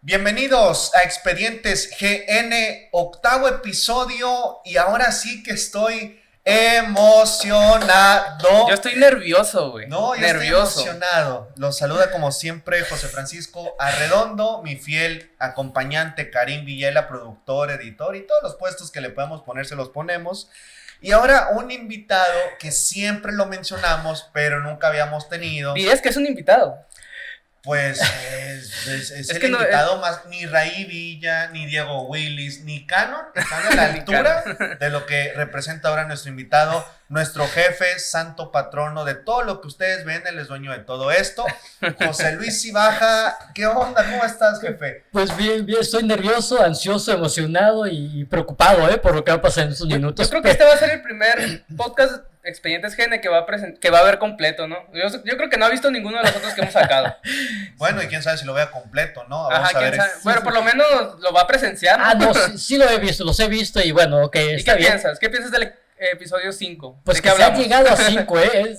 Bienvenidos a Expedientes GN, octavo episodio, y ahora sí que estoy emocionado. Yo estoy nervioso, güey. No, yo nervioso. Estoy emocionado. Los saluda como siempre José Francisco Arredondo, mi fiel acompañante Karim Villela, productor, editor y todos los puestos que le podemos poner se los ponemos. Y ahora un invitado que siempre lo mencionamos, pero nunca habíamos tenido. Y es que es un invitado. Pues es el que invitado más, ni Raí Villa, ni Diego Willis, ni Cannon están a la altura de lo que representa ahora nuestro invitado, nuestro jefe, santo patrono de todo lo que ustedes ven, él es dueño de todo esto, José Luis Cibaja. ¿Qué onda? ¿Cómo estás, jefe? Pues bien, estoy nervioso, ansioso, emocionado y preocupado, por lo que va a pasar en estos minutos. Yo creo que este va a ser el primer podcast Expedientes GN que va a ver completo, ¿no? Yo creo que no ha visto ninguno de los otros que hemos sacado. Bueno, y quién sabe si lo vea completo, ¿no? Vamos a ver. Bueno, por lo menos lo va a presenciar, ¿no? Ah, no, sí lo he visto, los he visto y bueno, ok, ¿Y está qué bien. piensas? ¿Qué piensas del episodio 5? Pues ¿De que qué se ha hablamos? llegado a 5,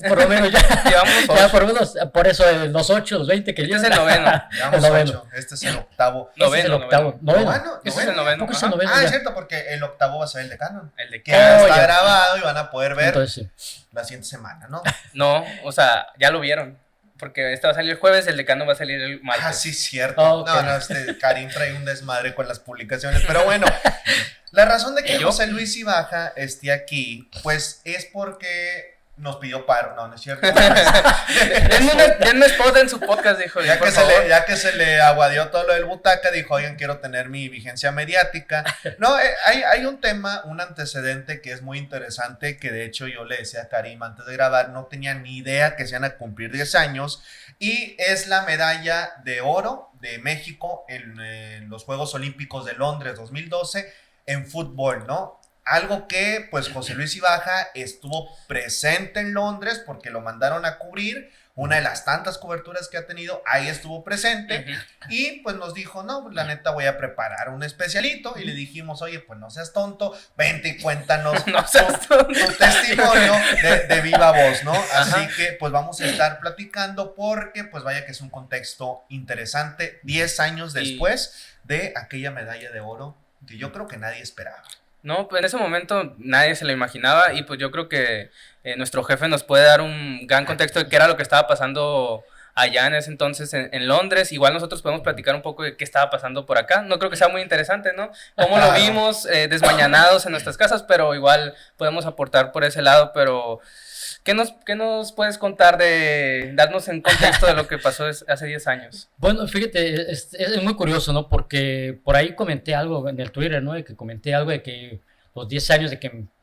por lo menos ya. Llevamos 8. Ya por lo menos, por eso los 8, los 20 que Este es llevan. el noveno. Llevamos El noveno. 8, este es el octavo. Ese es el octavo. ¿Noveno? Ese es el noveno. ¿Cómo es el ajá. noveno? Ah, ya? es cierto, porque el octavo va a ser el de Cannon, El de que qué. ya está ya. grabado y van a poder ver Entonces, sí. la siguiente semana, ¿no? No, o sea, ya lo vieron. Porque este va a salir el jueves, el decano va a salir el martes. Ah, sí, cierto. Oh, okay. No, Karim trae un desmadre con las publicaciones, pero bueno, la razón de que ¿Y yo? José Luis Cibaja esté aquí, pues es porque nos pidió paro, no es cierto. Denme spot en su podcast, dijo. Ya por que, favor. ya que se le aguadió todo lo del butaca, dijo, oigan, quiero tener mi vigencia mediática. No, hay un tema, un antecedente que es muy interesante, que de hecho yo le decía a Karim antes de grabar, no tenía ni idea que se iban a cumplir 10 años, y es la medalla de oro de México en los Juegos Olímpicos de Londres 2012 en fútbol, ¿no? Algo que, pues, José Luis Cibaja estuvo presente en Londres porque lo mandaron a cubrir, una de las tantas coberturas que ha tenido, ahí estuvo presente, y pues nos dijo, no, la neta voy a preparar un especialito, y le dijimos, oye, pues no seas tonto, vente y cuéntanos No seas tonto. tu testimonio de viva voz, ¿no? Así Ajá. que, pues vamos a estar platicando porque, pues vaya que es un contexto interesante, 10 años después de aquella medalla de oro que yo creo que nadie esperaba. No, pues en ese momento nadie se lo imaginaba y pues yo creo que nuestro jefe nos puede dar un gran contexto de qué era lo que estaba pasando allá en ese entonces en Londres. Igual nosotros podemos platicar un poco de qué estaba pasando por acá. No creo que sea muy interesante, ¿no? Cómo lo vimos desmañanados en nuestras casas, pero igual podemos aportar por ese lado, pero... ¿Qué nos puedes contar darnos en contexto de lo que pasó hace 10 años? Bueno, fíjate, es muy curioso, ¿no? Porque por ahí comenté algo en el Twitter, ¿no? De que comenté algo de que los 10 años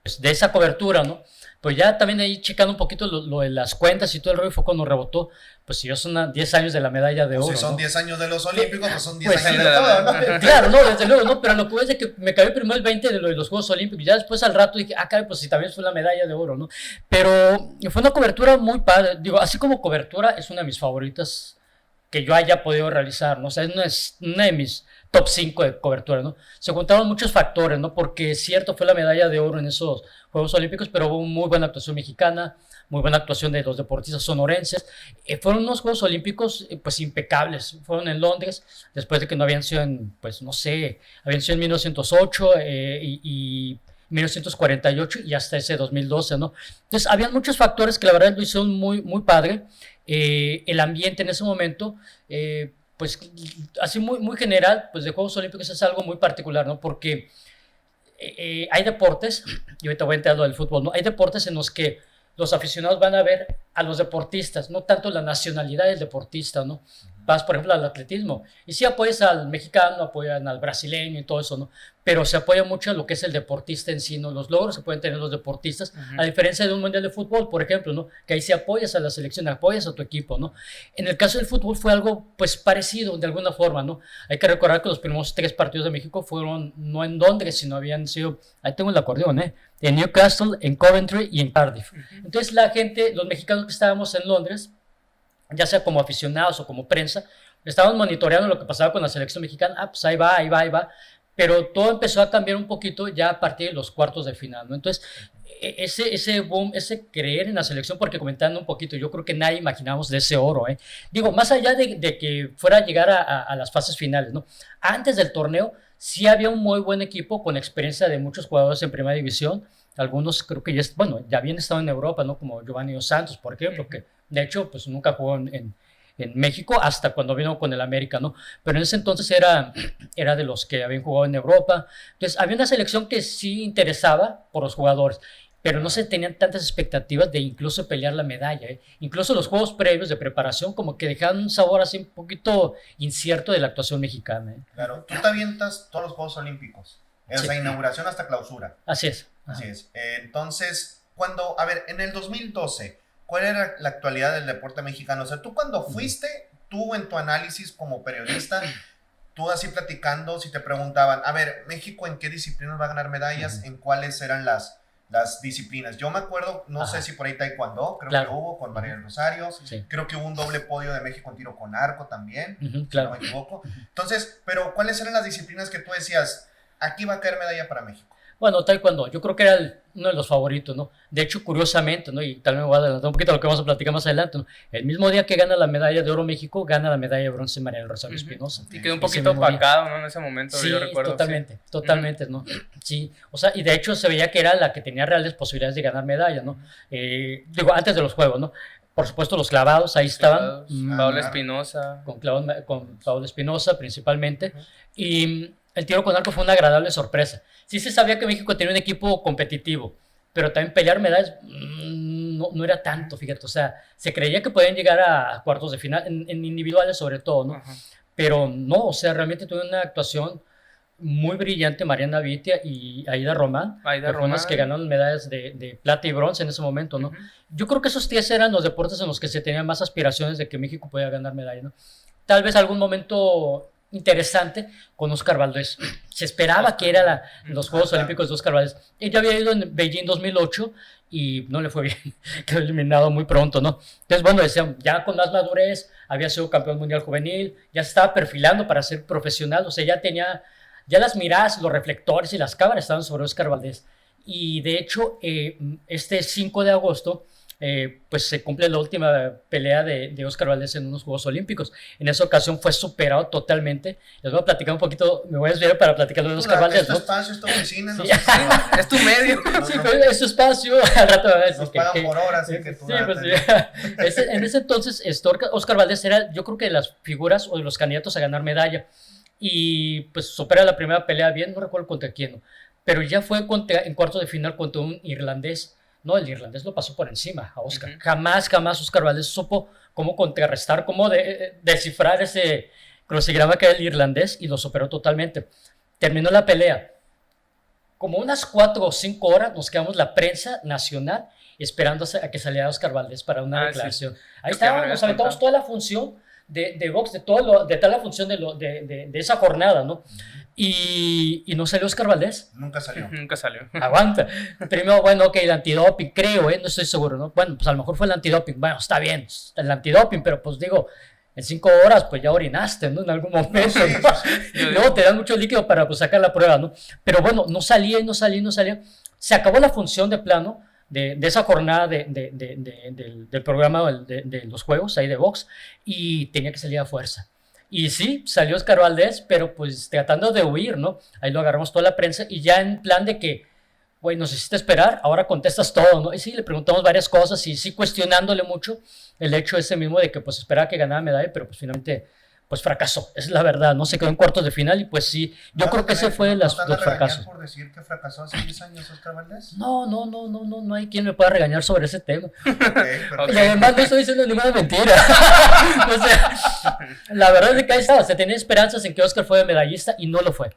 pues, de esa cobertura, ¿no? Pues ya también ahí checando un poquito lo de las cuentas y todo el rollo fue cuando rebotó, pues si yo son 10 años de la medalla de oro, Si son ¿no? 10 años de los Olímpicos, pues son 10 Pues, años sí, de todo, ¿no? Claro, no, desde luego, no, pero lo que voy es de que me cayó primero el 20 de los Juegos Olímpicos, ya después al rato dije, caray, pues sí, también fue la medalla de oro, ¿no? Pero fue una cobertura muy padre, digo, así como cobertura es una de mis favoritas que yo haya podido realizar, ¿no? O sea, es una de mis top 5 de cobertura, ¿no? Se juntaron muchos factores, ¿no? Porque es cierto, fue la medalla de oro en esos Juegos Olímpicos, pero hubo muy buena actuación mexicana, muy buena actuación de los deportistas sonorenses. Fueron unos Juegos Olímpicos, pues, impecables. Fueron en Londres, después de que no habían sido pues, no sé, habían sido en 1908 y 1948 y hasta ese 2012, ¿no? Entonces, habían muchos factores que la verdad lo hicieron muy, muy padre. El ambiente en ese momento, pues, así muy, muy general, pues, de Juegos Olímpicos es algo muy particular, ¿no? Porque hay deportes, y ahorita voy a entrar a lo del fútbol, ¿no? Hay deportes en los que los aficionados van a ver a los deportistas, no tanto la nacionalidad del deportista, ¿no? Vas, por ejemplo, al atletismo, y sí apoyas al mexicano, apoyan al brasileño y todo eso, ¿no? Pero se apoya mucho a lo que es el deportista en sí, ¿no? Los logros que pueden tener los deportistas, a diferencia de un mundial de fútbol, por ejemplo, ¿no? Que ahí sí apoyas a la selección, apoyas a tu equipo, ¿no? En el caso del fútbol fue algo, pues, parecido de alguna forma, ¿no? Hay que recordar que los primeros 3 partidos de México fueron no en Londres, sino habían sido, ahí tengo el acordeón, en Newcastle, en Coventry y en Cardiff. Entonces la gente, los mexicanos que estábamos en Londres, ya sea como aficionados o como prensa, estábamos monitoreando lo que pasaba con la selección mexicana, pues ahí va, pero todo empezó a cambiar un poquito ya a partir de los cuartos de final, ¿no? Entonces, ese boom, ese creer en la selección, porque comentando un poquito, yo creo que nadie imaginábamos de ese oro, ¿eh? Digo, más allá de que fuera a llegar a las fases finales, ¿no? Antes del torneo sí había un muy buen equipo con experiencia de muchos jugadores en primera división, algunos creo que ya habían estado en Europa, ¿no? Como Giovanni Dos Santos, por ejemplo, que de hecho pues nunca jugó en México hasta cuando vino con el América, ¿no? Pero en ese entonces era de los que habían jugado en Europa. Entonces había una selección que sí interesaba por los jugadores, pero no se tenían tantas expectativas de incluso pelear la medalla, ¿eh? Incluso los juegos previos de preparación como que dejaban un sabor así un poquito incierto de la actuación mexicana, ¿eh? Claro, tú te avientas todos los Juegos Olímpicos, desde Sí. inauguración hasta clausura. Así es. Así es. Entonces, a ver, en el 2012, ¿cuál era la actualidad del deporte mexicano? O sea, tú cuando fuiste, tú en tu análisis como periodista, tú así platicando, si te preguntaban, a ver, México, ¿en qué disciplinas va a ganar medallas? ¿En cuáles eran las disciplinas? Yo me acuerdo, no sé si por ahí taekwondo, creo Claro. que hubo con María del Rosario, Sí. creo que hubo un doble podio de México en tiro con arco también, Claro. si no me equivoco. Entonces, pero ¿cuáles eran las disciplinas que tú decías, aquí va a caer medalla para México? Bueno, taekwondo, yo creo que era uno de los favoritos, ¿no? De hecho, curiosamente, ¿no? Y tal vez me voy a adelantar un poquito a lo que vamos a platicar más adelante, ¿no? El mismo día que gana la medalla de oro México, gana la medalla de bronce María del Rosario Espinosa. Y quedó un Ese poquito mismo día. opacado, ¿no? En ese momento, Sí, yo recuerdo. totalmente, totalmente, ¿no? Sí, o sea, y de hecho se veía que era la que tenía reales posibilidades de ganar medalla, ¿no? Digo, antes de los Juegos, ¿no? Por supuesto, los clavados, ahí estaban. Paola Espinosa. Con Paola Espinosa principalmente. Y el tiro con arco fue una agradable sorpresa. Sí se sabía que México tenía un equipo competitivo, pero también pelear medallas no era tanto, fíjate. O sea, se creía que podían llegar a cuartos de final, en individuales sobre todo, ¿no? Ajá. Pero no, o sea, realmente tuvo una actuación muy brillante Mariana Vitia y Aida Román, Aida que fueron las Román. que ganaron medallas de plata y bronce en ese momento, ¿no? Yo creo que esos 10 eran los deportes en los que se tenían más aspiraciones de que México podía ganar medalla, ¿no? Tal vez algún momento interesante con Óscar Valdés. Se esperaba que era los Juegos Olímpicos de Óscar Valdés. Ella había ido en Beijing 2008 y no le fue bien, quedó eliminado muy pronto, ¿no? Entonces, bueno, decían, ya con más madurez, había sido campeón mundial juvenil, ya se estaba perfilando para ser profesional, o sea, ya las miradas, los reflectores y las cámaras estaban sobre Óscar Valdés. Y de hecho, este 5 de agosto, pues se cumple la última pelea de Óscar Valdés en unos Juegos Olímpicos. En esa ocasión fue superado totalmente. Les voy a platicar un poquito, me voy a desviar para platicar de Óscar Valdés, Este ¿no? espacio, esta oficina, Sí. no sé si- Es tu medio. Sí, pero es su espacio, al rato me va a decir nos que- pagan que- por hora, así que tú Sí, date. pues, sí. En ese entonces, Óscar Valdés era, yo creo que de las figuras o de los candidatos a ganar medalla. Y pues supera la primera pelea bien, no recuerdo contra quién, ¿no? Pero ya fue en cuarto de final contra un irlandés. No, el irlandés lo pasó por encima a Óscar. Jamás Óscar Valdés supo cómo contrarrestar, cómo descifrar ese crucigrama que era el irlandés y lo superó totalmente. Terminó la pelea. Como unas 4 o 5 horas nos quedamos la prensa nacional esperando a que saliera Óscar Valdés para una declaración. Sí. Ahí Creo que ya me estábamos, habías nos aventamos contado. toda la función de box, de toda la función de esa jornada, ¿no? Y no salió Óscar Valdés. Nunca salió. Nunca salió. Aguanta. Primero, bueno, ok, el antidoping, creo, no estoy seguro, ¿no? Bueno, pues a lo mejor fue el antidoping. Bueno, está bien, el antidoping, pero pues digo, en 5 horas, pues ya orinaste, ¿no? En algún momento, Sí, ¿no? sí, Y luego te dan mucho líquido para pues, sacar la prueba, ¿no? Pero bueno, no salía. Se acabó la función de plano de esa jornada del programa de los juegos, ahí de box, y tenía que salir a fuerza. Y sí, salió Óscar Valdés, pero pues tratando de huir, ¿no? Ahí lo agarramos toda la prensa y ya en plan de que, güey, nos hiciste esperar, ahora contestas todo, ¿no? Y sí, le preguntamos varias cosas y sí cuestionándole mucho el hecho ese mismo de que pues esperaba que ganara medalla, pero pues finalmente pues fracasó, es la verdad, ¿no? Se quedó en cuartos de final y pues sí, yo creo que ese fue los fracasos. por decir que fracasó hace 10 años Óscar Valdés? No hay quien me pueda regañar sobre ese tema. Ok, perfecto. Y además no estoy diciendo ninguna mentira. O sea, la verdad es que ahí estaba. Se tenía esperanzas en que Óscar fuera medallista y no lo fue.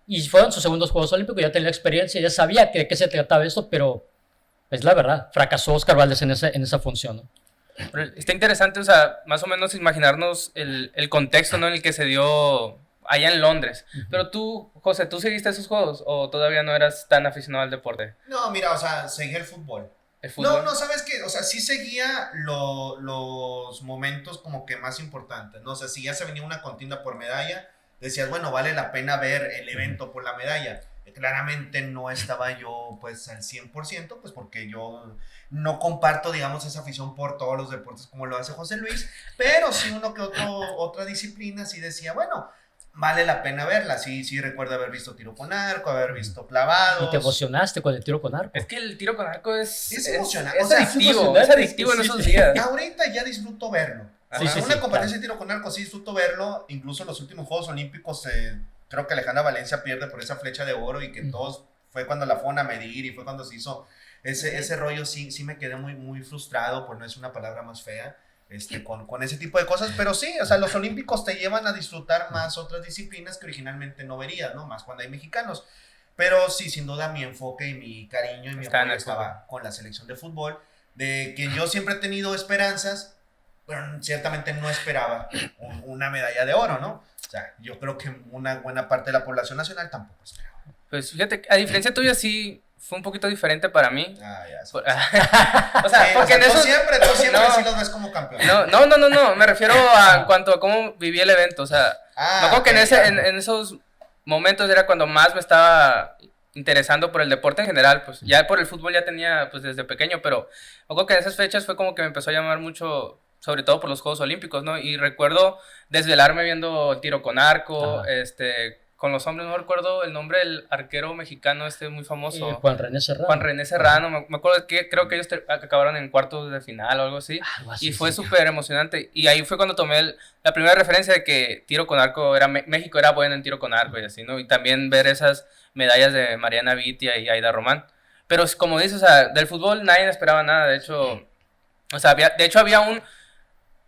Y fueron sus segundos Juegos Olímpicos, ya tenía experiencia, ya sabía de qué se trataba esto, pero es la verdad, fracasó Óscar Valdés en esa función, ¿no? Pero está interesante, o sea, más o menos imaginarnos el contexto, ¿no? En el que se dio allá en Londres. Pero tú, José, ¿tú seguiste esos juegos o todavía no eras tan aficionado al deporte? No, mira, o sea, seguía el fútbol. ¿El fútbol? No, ¿sabes qué? O sea, sí seguía los momentos como que más importantes, ¿no? O sea, si ya se venía una contienda por medalla, decías, bueno, vale la pena ver el evento por la medalla. Claramente no estaba yo pues al 100%, pues porque yo no comparto, digamos, esa afición por todos los deportes como lo hace José Luis, pero sí uno que otra disciplina sí decía, bueno, vale la pena verla. Sí recuerdo haber visto tiro con arco, haber visto clavados. Y te emocionaste con el tiro con arco. Es que el tiro con arco es emocionante. Es adictivo en esos días. Ahorita ya disfruto verlo. Una competencia de tiro con arco sí disfruto verlo. Incluso en los últimos Juegos Olímpicos creo que Alejandra Valencia pierde por esa flecha de oro y que todos fue cuando la fueron a medir y fue cuando se hizo ese rollo. Sí me quedé muy frustrado, por no es una palabra más fea, con ese tipo de cosas. Pero sí, o sea, los Olímpicos te llevan a disfrutar más otras disciplinas que originalmente no verías, ¿no? Más cuando hay mexicanos. Pero sí, sin duda mi enfoque y mi cariño y mi apoyo estaba con la selección de fútbol, de que yo siempre he tenido esperanzas, pero ciertamente no esperaba una medalla de oro, ¿no? O sea, yo creo que una buena parte de la población nacional tampoco esperaba. Pues fíjate, a diferencia tuya sí fue un poquito diferente para mí. O sea, porque en eso... Tú siempre no, sí los ves como campeón. No, me refiero en cuanto a cómo viví el evento, o sea, me acuerdo que en esos momentos era cuando más me estaba interesando por el deporte en general, pues ya por el fútbol ya tenía pues desde pequeño, pero me acuerdo que en esas fechas fue como que me empezó a llamar mucho, sobre todo por los Juegos Olímpicos, ¿no? Y recuerdo desvelarme viendo tiro con arco, con los hombres, no recuerdo el nombre del arquero mexicano muy famoso. Juan René Serrano. Juan René Serrano, me acuerdo que creo que ellos acabaron en cuartos de final o algo así. Y fue súper emocionante. Y ahí fue cuando tomé la primera referencia de que tiro con arco, México era bueno en tiro con arco y así, ¿no? Y también ver esas medallas de Mariana Vitia y Aida Román. Pero como dices, o sea, del fútbol nadie esperaba nada, de hecho, o sea,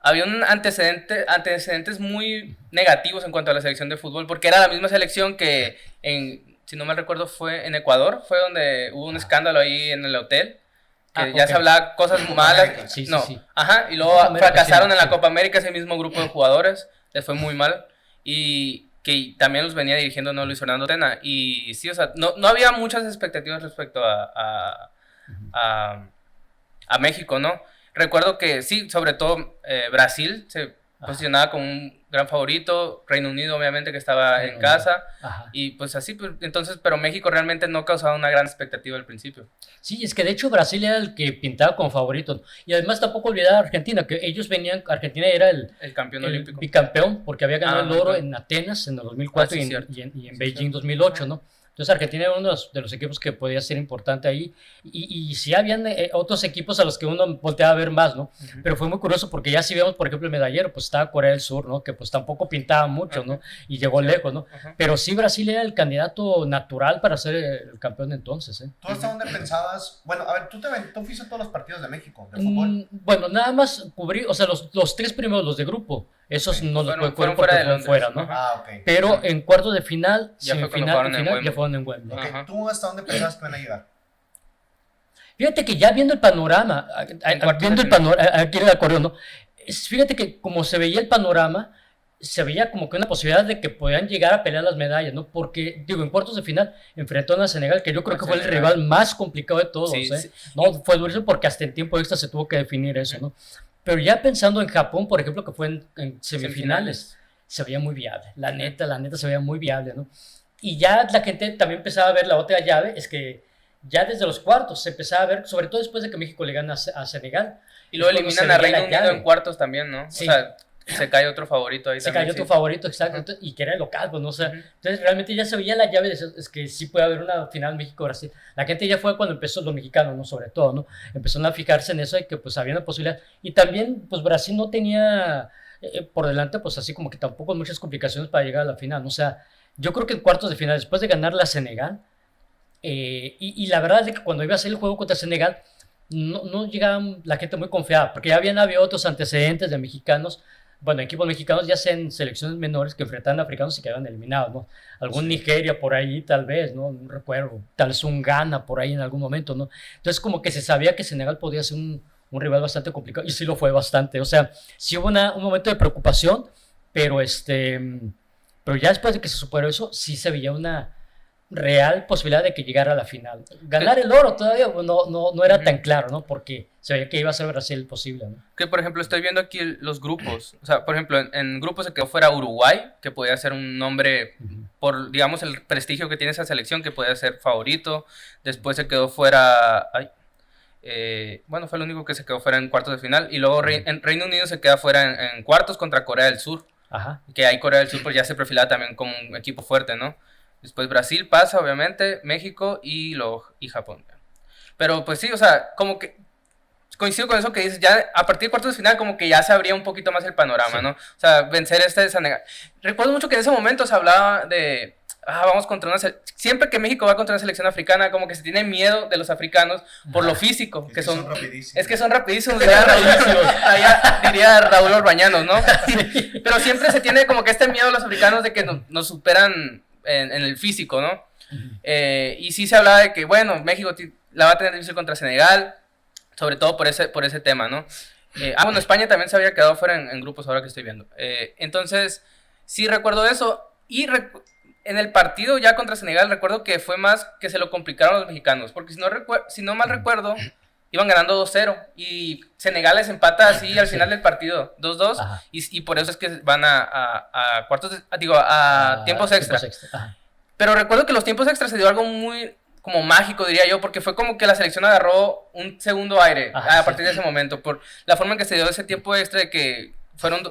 había un antecedentes muy negativos en cuanto a la selección de fútbol, porque era la misma selección que, si no mal recuerdo, fue en Ecuador, fue donde hubo un escándalo ahí en el hotel, que ya se hablaba cosas malas. Sí. Ajá, y luego fracasaron en la Copa América ese mismo grupo de jugadores, les fue muy mal, y que también los venía dirigiendo Luis Fernando Tena, y sí, o sea, no había muchas expectativas respecto a México, ¿no? Recuerdo que sí, sobre todo Brasil se posicionaba como un gran favorito, Reino Unido obviamente que estaba en casa, y pues así, pues, entonces, pero México realmente no causaba una gran expectativa al principio. Sí, es que de hecho Brasil era el que pintaba como favorito, y además tampoco olvidar a Argentina, que ellos venían, Argentina era el campeón olímpico. Bicampeón, porque había ganado el oro en Atenas en el 2004 y en Beijing en 2008, ¿no? Entonces Argentina era uno de los equipos que podía ser importante ahí, y sí habían otros equipos a los que uno volteaba a ver más, ¿no? Pero fue muy curioso porque ya si vemos, por ejemplo, el medallero, pues estaba Corea del Sur, ¿no? Que pues tampoco pintaba mucho, ¿no? Y llegó lejos, ¿no? Pero sí Brasil era el candidato natural para ser el campeón entonces, ¿eh? ¿Tú hasta dónde pensabas? Bueno, a ver, tú fuiste a todos los partidos de México, de fútbol. Bueno, nada más cubrí, o sea, los tres primeros, los de grupo, esos no los pude cubrir porque fueron fuera, ¿no? Okay. Pero en cuartos de final, semifinal, ya fueron en Wembley. Okay. ¿Tú hasta dónde pensabas que van a llegar? Fíjate que ya viendo el panorama, aquí en el acordeón, ¿no? Fíjate que como se veía el panorama, se veía como que una posibilidad de que podían llegar a pelear las medallas, ¿no? Porque, digo, en cuartos de final enfrentaron a Senegal, que yo creo que fue el rival más complicado de todos, ¿eh? Sí. No, fue durísimo porque hasta en tiempo extra se tuvo que definir eso, ¿no? Pero ya pensando en Japón, por ejemplo, que fue en semifinales, se veía muy viable. La neta se veía muy viable, ¿no? Y ya la gente también empezaba a ver la otra llave, es que ya desde los cuartos se empezaba a ver, sobre todo después de que México le gana a Senegal. Y luego eliminan a Reino Unido en cuartos también, ¿no? Sí. O sea, se cae otro favorito ahí también. Se cayó otro favorito, exacto, y que era el local, pues no sé. Entonces realmente ya se veía la llave, es que sí puede haber una final México-Brasil. La gente ya fue cuando empezó, los mexicanos, ¿no? Sobre todo, ¿no? Empezaron a fijarse en eso y que pues había una posibilidad. Y también, pues Brasil no tenía por delante, pues así como que tampoco muchas complicaciones para llegar a la final, ¿no? O sea, yo creo que en cuartos de final, después de ganar la Senegal, y la verdad es que cuando iba a hacer el juego contra Senegal, no llegaba la gente muy confiada, porque ya había otros antecedentes de mexicanos, bueno, equipos mexicanos ya sea en selecciones menores que enfrentaban a africanos y quedaban eliminados, ¿no? Algún Nigeria por ahí tal vez, ¿no? No recuerdo, tal vez un Ghana por ahí en algún momento, ¿no? Entonces como que se sabía que Senegal podía ser un rival bastante complicado, y sí lo fue bastante, o sea, sí hubo un momento de preocupación, pero ya después de que se superó eso, sí se veía una real posibilidad de que llegara a la final. Ganar el oro todavía no era tan claro, ¿no? Porque se veía que iba a ser Brasil posible, ¿no? Que, por ejemplo, estoy viendo aquí los grupos. O sea, por ejemplo, en grupos se quedó fuera Uruguay, que podía ser un nombre por, digamos, el prestigio que tiene esa selección, que podía ser favorito. Después se quedó fuera... bueno, fue el único que se quedó fuera en cuartos de final. Y luego en Reino Unido se queda fuera en cuartos contra Corea del Sur. Ajá. Que ahí Corea del Sur pues, ya se perfilaba también como un equipo fuerte, ¿no? Después Brasil pasa, obviamente, México y Japón. Pero pues sí, o sea, como que coincido con eso que dices, ya a partir de cuartos de final como que ya se abría un poquito más el panorama, sí. ¿no? O sea, vencer Senegal. Recuerdo mucho que en ese momento se hablaba de, vamos contra siempre que México va contra una selección africana, como que se tiene miedo de los africanos por lo físico, que son rapidísimos. Es que son rapidísimos, diría Raúl Orbañanos, ¿no? Sí. Pero siempre se tiene como que este miedo de los africanos de que nos superan en el físico, ¿no? Y sí se hablaba de que, bueno, México la va a tener difícil contra Senegal, sobre todo por ese tema, ¿no? Bueno, España también se había quedado fuera en grupos ahora que estoy viendo. Entonces, sí recuerdo eso. Y en el partido ya contra Senegal, recuerdo que fue más que se lo complicaron los mexicanos, porque si no mal recuerdo, iban ganando 2-0 y Senegal les empata así al final del partido, 2-2, y por eso es que van a cuartos, a tiempos extra. Pero recuerdo que los tiempos extra se dio algo muy como mágico, diría yo, porque fue como que la selección agarró un segundo aire a partir de ese momento, por la forma en que se dio ese tiempo extra, de que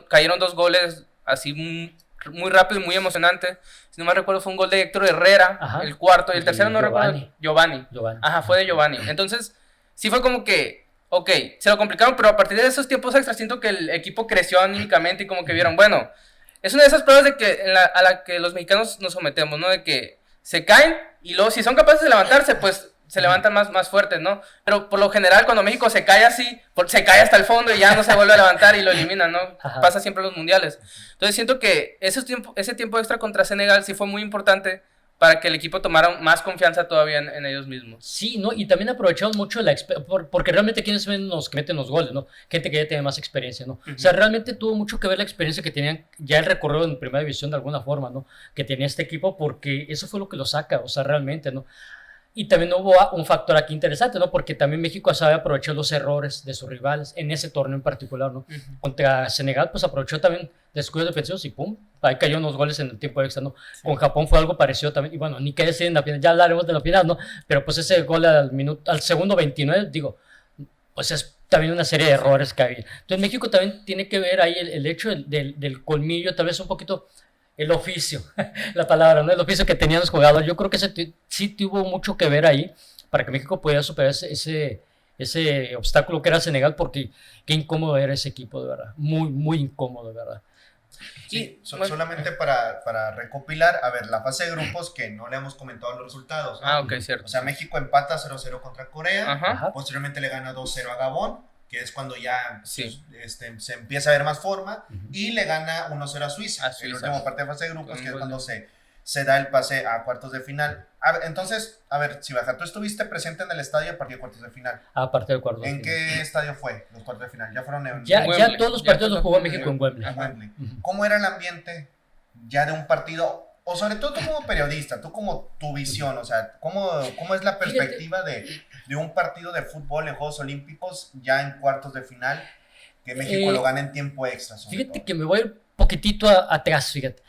cayeron 2 goles así muy rápido y muy emocionante. Si no me recuerdo, fue un gol de Héctor Herrera, el cuarto, y el tercero no recuerdo, Giovanni. Ajá, fue de Giovanni. Entonces, sí fue como que, ok, se lo complicaron, pero a partir de esos tiempos extras siento que el equipo creció anímicamente y como que vieron, bueno, es una de esas pruebas de que a la que los mexicanos nos sometemos, ¿no? De que se caen y luego si son capaces de levantarse, pues se levantan más fuertes, ¿no? Pero por lo general cuando México se cae así, se cae hasta el fondo y ya no se vuelve a levantar y lo eliminan, ¿no? Pasa siempre en los mundiales. Entonces siento que ese tiempo extra contra Senegal sí fue muy importante para que el equipo tomara más confianza todavía en ellos mismos. Sí, ¿no? Y también aprovecharon mucho porque realmente quienes ven los que meten los goles, ¿no? Gente que ya tiene más experiencia, ¿no? O sea, realmente tuvo mucho que ver la experiencia que tenían ya el recorrido en primera división de alguna forma, ¿no? Que tenía este equipo, porque eso fue lo que lo saca, o sea, realmente, ¿no? Y también hubo un factor aquí interesante, ¿no? Porque también México sabe aprovechar los errores de sus rivales en ese torneo en particular, ¿no? Contra Senegal, pues aprovechó también descuidos defensivos y ¡pum! Ahí cayó unos goles en el tiempo extra, ¿no? Sí. Con Japón fue algo parecido también. Y bueno, ni qué decir en la final, ya hablaremos de la final, ¿no? Pero pues ese gol al segundo 29, digo, pues es también una serie de errores que había. Entonces México también tiene que ver ahí el hecho del colmillo, tal vez un poquito el oficio, la palabra, ¿no? El oficio que tenían los jugadores. Yo creo que sí tuvo mucho que ver ahí para que México pudiera superar ese obstáculo que era Senegal, porque qué incómodo era ese equipo, de verdad. Muy, muy incómodo, de verdad. Sí, solamente para recopilar, a ver, la fase de grupos que no le hemos comentado los resultados, ¿no? Ok, cierto. O sea, México empata 0-0 contra Corea, posteriormente le gana 2-0 a Gabón, que es cuando ya se empieza a ver más forma, y le gana 1-0 a Suiza, el último parte de fase de grupos, que es cuando se da el pase a cuartos de final. Entonces, a ver, Cibaja, tú estuviste presente en el estadio a partir de cuartos de final. A partir de cuartos de final. ¿En qué estadio fue los cuartos de final? ¿Ya fueron en ya todos los partidos los jugó México en Wembley. ¿Cómo era el ambiente ya de un partido? O sobre todo tú como periodista, tú como tu visión, o sea, ¿cómo es la perspectiva de un partido de fútbol en Juegos Olímpicos ya en cuartos de final, que México lo gana en tiempo extra? Fíjate que me voy un poquitito atrás, fíjate.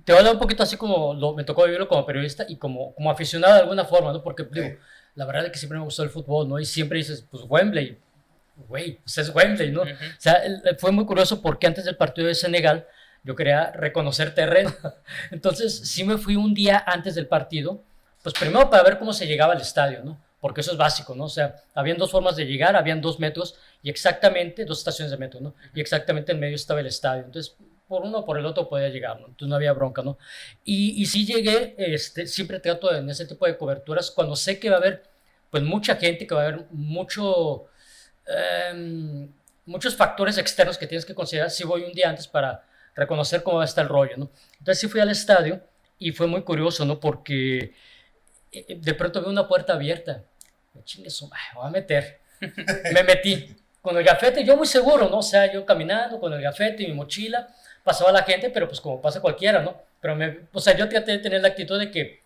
Te voy a hablar un poquito así como me tocó vivirlo como periodista y como aficionado de alguna forma, ¿no? Porque, digo, la verdad es que siempre me gustó el fútbol, ¿no? Y siempre dices, pues Wembley, güey, pues es Wembley, ¿no? O sea, fue muy curioso porque antes del partido de Senegal yo quería reconocer terreno. Entonces, sí me fui un día antes del partido, pues primero para ver cómo se llegaba al estadio, ¿no? Porque eso es básico, ¿no? O sea, habían 2 formas de llegar, habían 2 metros y exactamente 2 estaciones de metro, ¿no? Y exactamente en medio estaba el estadio. Entonces, por uno o por el otro podía llegar, ¿no? Entonces no había bronca, ¿no? Y sí llegué, siempre trato en ese tipo de coberturas, cuando sé que va a haber, pues, mucha gente, que va a haber muchos factores externos que tienes que considerar, sí voy un día antes para reconocer cómo va a estar el rollo, ¿no? Entonces sí fui al estadio y fue muy curioso, ¿no? Porque de pronto vi una puerta abierta. Me chingue su madre, voy a meter. Me metí con el gafete, yo muy seguro, ¿no? O sea, yo caminando con el gafete y mi mochila, pasaba la gente, pero pues como pasa cualquiera, ¿no? Pero o sea, yo traté de tener la actitud de que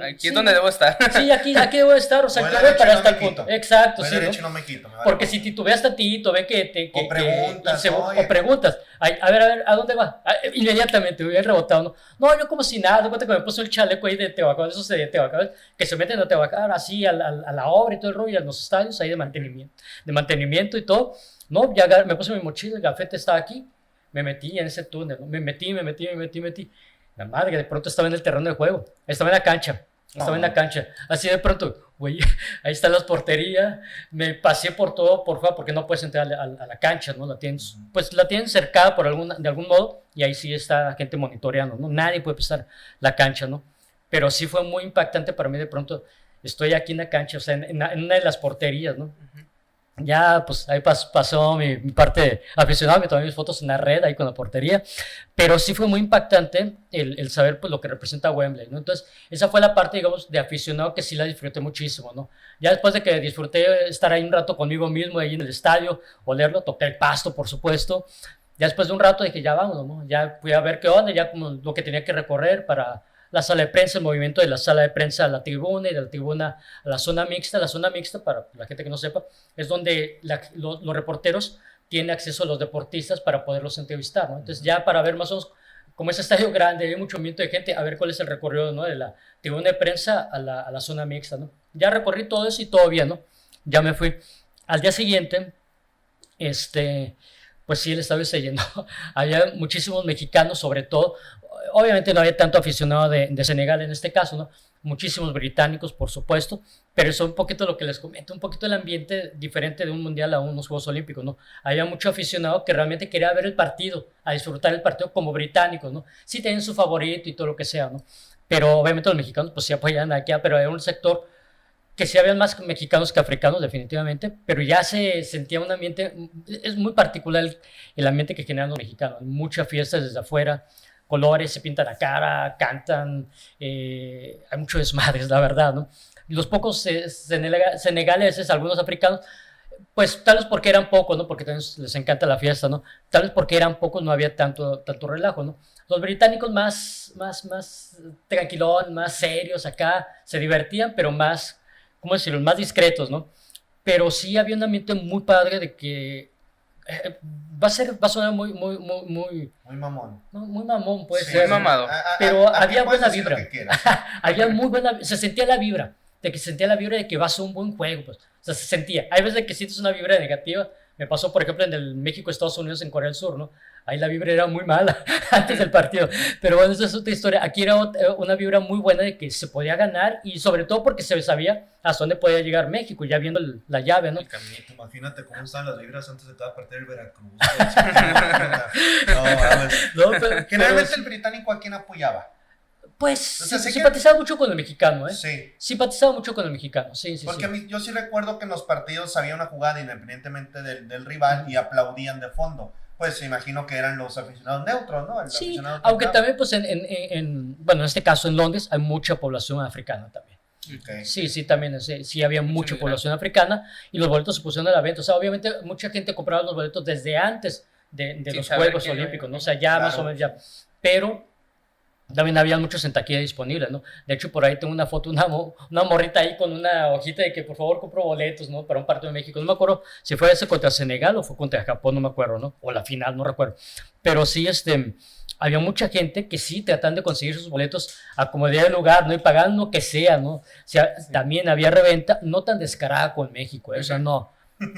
Aquí es donde debo estar. Sí, aquí debo estar, o sea, Voy yo voy derecho para y no hasta me el punto. quito. Exacto, Voy sí, derecho y ¿no? no me quito. Me vale Porque madre. si titubeas tantito, ven que O preguntas, o preguntas, a ver, ¿a dónde va? Inmediatamente me hubiera rebotado, ¿no? No, yo como si nada, de cuenta que me puse el chaleco ahí de Tehuacán, esos de Tehuacán, que se meten a Tehuacán así a la obra y todo el rollo, y a los estadios ahí de mantenimiento y todo. No, ya me puse mi mochila, el gafete estaba aquí, me metí en ese túnel, ¿no? Me metí. La madre, de pronto estaba en el terreno de juego, estaba en la cancha. Estaba en la cancha, así de pronto, güey, ahí están las porterías, me pasé por todo, por fuera, porque no puedes entrar a la cancha, ¿no? La tienen cercada de algún modo, y ahí sí está la gente monitoreando, ¿no? Nadie puede pisar la cancha, ¿no? Pero sí fue muy impactante para mí, de pronto, estoy aquí en la cancha, o sea, en una de las porterías, ¿no? Ya, pues ahí pasó mi parte de aficionado, me tomé mis fotos en la red, ahí con la portería, pero sí fue muy impactante el saber pues lo que representa Wembley, ¿no? Entonces, esa fue la parte, digamos, de aficionado que sí la disfruté muchísimo, ¿no? Ya después de que disfruté estar ahí un rato conmigo mismo, ahí en el estadio, olerlo, toqué el pasto, por supuesto, ya después de un rato dije, ya vámonos, ¿no? Ya fui a ver qué onda, ya como lo que tenía que recorrer para la sala de prensa, el movimiento de la sala de prensa a la tribuna y de la tribuna a la zona mixta. La zona mixta, para la gente que no sepa, es donde los reporteros tienen acceso a los deportistas para poderlos entrevistar, ¿no? Entonces ya para ver más o menos, como es estadio grande, hay mucho movimiento de gente, a ver cuál es el recorrido, ¿no? De la tribuna de prensa a la zona mixta, ¿no? Ya recorrí todo eso y todo bien, ¿no? Ya me fui. Al día siguiente, pues sí, el estadio se llenó. Había muchísimos mexicanos, sobre todo. Obviamente no había tanto aficionado de Senegal en este caso, ¿no? Muchísimos británicos, por supuesto, pero eso es un poquito lo que les comento, un poquito el ambiente diferente de un mundial a unos Juegos Olímpicos, ¿no? Había mucho aficionado que realmente quería ver el partido, a disfrutar el partido como británicos, ¿no? Sí tenían su favorito y todo lo que sea, ¿no? Pero obviamente los mexicanos pues sí apoyaban aquí, pero era un sector que sí había más mexicanos que africanos definitivamente, pero ya se sentía un ambiente, es muy particular el ambiente que generan los mexicanos, muchas fiestas desde afuera, colores, se pintan la cara, cantan, hay mucho desmadres, la verdad, ¿no? Los pocos senegaleses, algunos africanos, pues tal vez porque eran pocos, ¿no? Porque también les encanta la fiesta, ¿no? Tal vez porque eran pocos no había tanto relajo, ¿no? Los británicos más tranquilón, más serios acá, se divertían, pero más, ¿cómo decirlo? Más discretos, ¿no? Pero sí había un ambiente muy padre de que va a sonar muy mamón. Muy mamón, puede Sí, ser. Muy mamado. Pero Aquí había puedes buena decir lo vibra. que quieras. Había muy buena, se sentía la vibra, de que va a ser un buen juego, pues. O sea, se sentía. Hay veces de que sientes una vibra negativa. Me pasó, por ejemplo, en el México-Estados Unidos, en Corea del Sur, ¿no? Ahí la vibra era muy mala antes del partido. Pero bueno, esa es otra historia. Aquí era una vibra muy buena de que se podía ganar y sobre todo porque se sabía hasta dónde podía llegar México, ya viendo la llave, ¿no? El caminito. Imagínate cómo estaban las vibras antes de cada partido del Veracruz. No, mames. No, Generalmente el británico a quién apoyaba. Pues O sea, sé que- simpatizaba mucho con el mexicano, ¿eh? Sí. Simpatizaba mucho con el mexicano, sí. Porque a mí, yo sí recuerdo que en los partidos había una jugada independientemente del rival y aplaudían de fondo. Pues imagino que eran los aficionados neutros, ¿no? El Sí, aficionado aunque neutral. también, pues, bueno, en este caso en Londres hay mucha población africana también. Ok. Sí, también, sí había mucha mira. población africana y los boletos se pusieron a la venta. O sea, obviamente mucha gente compraba los boletos desde antes de Sin los saber Juegos que- Olímpicos, ¿no? O sea, ya Claro. más o menos ya. Pero también había muchos en taquilla disponibles, ¿no? De hecho, por ahí tengo una foto, una morrita ahí con una hojita de que por favor compro boletos, ¿no? Para un partido de México. No me acuerdo si fue ese contra Senegal o fue contra Japón, no me acuerdo, ¿no? O la final, no recuerdo. Pero sí, había mucha gente que sí tratan de conseguir sus boletos a como día de lugar, ¿no? Y pagan lo que sea, ¿no? O sea, también había reventa, no tan descarada con México, ¿eh? O sea, no,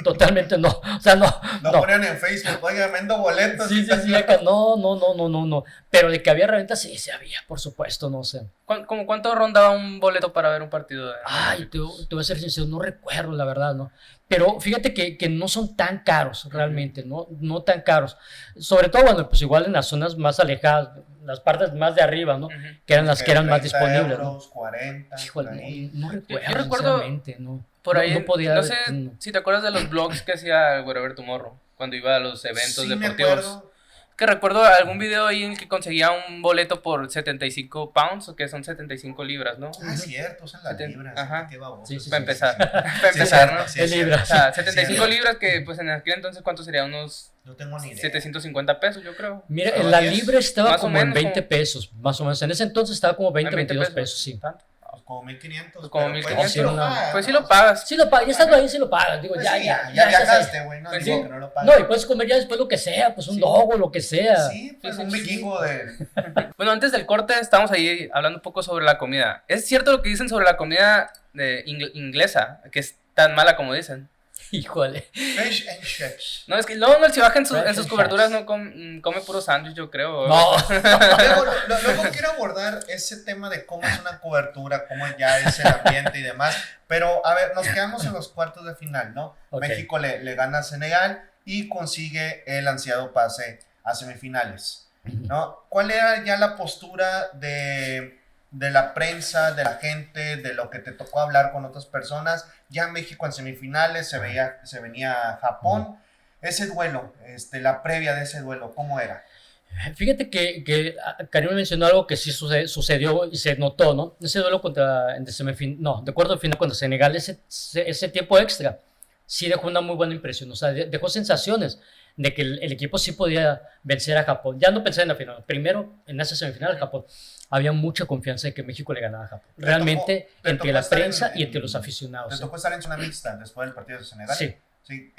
totalmente no. O sea, no. Lo ponían en Facebook, oiga, vendo boletos. Sí, acá, no. Pero de que había reventa, sí había, por supuesto, no sé. ¿Cómo cuánto rondaba un boleto para ver un partido de... Ay, te voy a ser sincero, no recuerdo, la verdad, ¿no? Pero fíjate que no son tan caros, realmente, no tan caros. Sobre todo, bueno, pues igual en las zonas más alejadas, las partes más de arriba, ¿no? Ujú. Que eran las que eran más 30 disponibles, ¿no? euros, 40, Híjole, por ahí. no recuerdo, Yo recuerdo sinceramente, no. Por ahí, no podía... no sé no. si te acuerdas de los blogs que hacía Wherever Tomorrow, cuando iba a los eventos Sí, me deportivos. acuerdo. que recuerdo algún video ahí en el que conseguía un boleto por 75 pounds, que son 75 libras, ¿no? Ah, es cierto, usan las libras. Ajá. Qué baboso. Sí, sí, Para sí, empezar, sí. para empezar, ¿no? Sí, Es libras. O sea, 75 cierto. libras que pues en aquel entonces, ¿cuánto sería? Unos No tengo ni idea. 750 pesos, yo creo. Mira, Solo la 10. libre estaba Más o como en menos, 20 como- pesos, más o menos. En ese entonces estaba como 20, 22 pesos, sí. ¿Tanto? Pues como 1500. Pues como pero 1500. sí lo pagas, Pues sí ¿no? lo pagas. Sí lo pagas, ya estando ahí sí lo pagas, digo, Pues ya, sí, ya, ya estás ahí. viajaste, güey, no Pues digo sí. que no lo pagas. No, y puedes comer ya después lo que sea, pues un Sí. dogo, lo que sea. Sí, pues Sí, un sí, vikingo de... Bueno, antes del corte estábamos ahí hablando un poco sobre la comida. ¿Es cierto lo que dicen sobre la comida inglesa? Que es tan mala como dicen. Híjole. Fish and chips. No, es que luego el Chivaja en sus Fresh and coberturas chips. no come puro sándwich, yo creo. No. Luego quiero abordar ese tema de cómo es una cobertura, cómo ya es el ambiente y demás. Pero, a ver, nos quedamos en los cuartos de final, ¿no? Ok. México le gana a Senegal y consigue el ansiado pase a semifinales, ¿no? ¿Cuál era ya la postura de la prensa, de la gente, de lo que te tocó hablar con otras personas? Ya México en semifinales, se venía Japón. Ese duelo, la previa de ese duelo, ¿cómo era? Fíjate que Karim mencionó algo que sí sucedió y se notó, ¿no? Ese duelo de cuarto de final contra Senegal, ese tiempo extra, sí dejó una muy buena impresión, o sea, dejó sensaciones de que el equipo sí podía vencer a Japón. Ya no pensé en la final, primero en esa semifinal de Japón. Había mucha confianza de que México le ganaba a Japón. Realmente, te entre tocó la estar prensa en- y entre los aficionados. Te ¿sí? tocó estar en zona mixta después del partido de Senegal. Sí. Sí.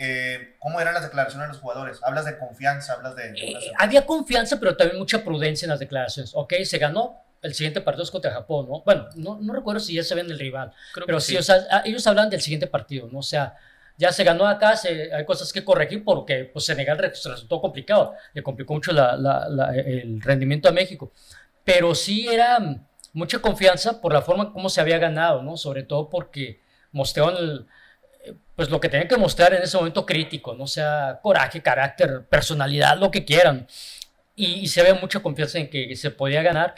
¿Cómo eran las declaraciones de los jugadores? ¿Hablas de confianza? ¿Hablas de...? Había confianza, pero también mucha prudencia en las declaraciones. Ok, se ganó, el siguiente partido es contra Japón, ¿no? Bueno, no recuerdo si ya se ven el rival, Creo pero que sí, o sea, ellos hablan del siguiente partido, ¿no? O sea, ya se ganó acá, hay cosas que corregir porque pues, Senegal resultó complicado, le complicó mucho el rendimiento a México, pero sí era mucha confianza por la forma como se había ganado, ¿no? Sobre todo porque mostraron pues lo que tenían que mostrar en ese momento crítico, ¿no? O sea, coraje, carácter, personalidad, lo que quieran. Y se había mucha confianza en que se podía ganar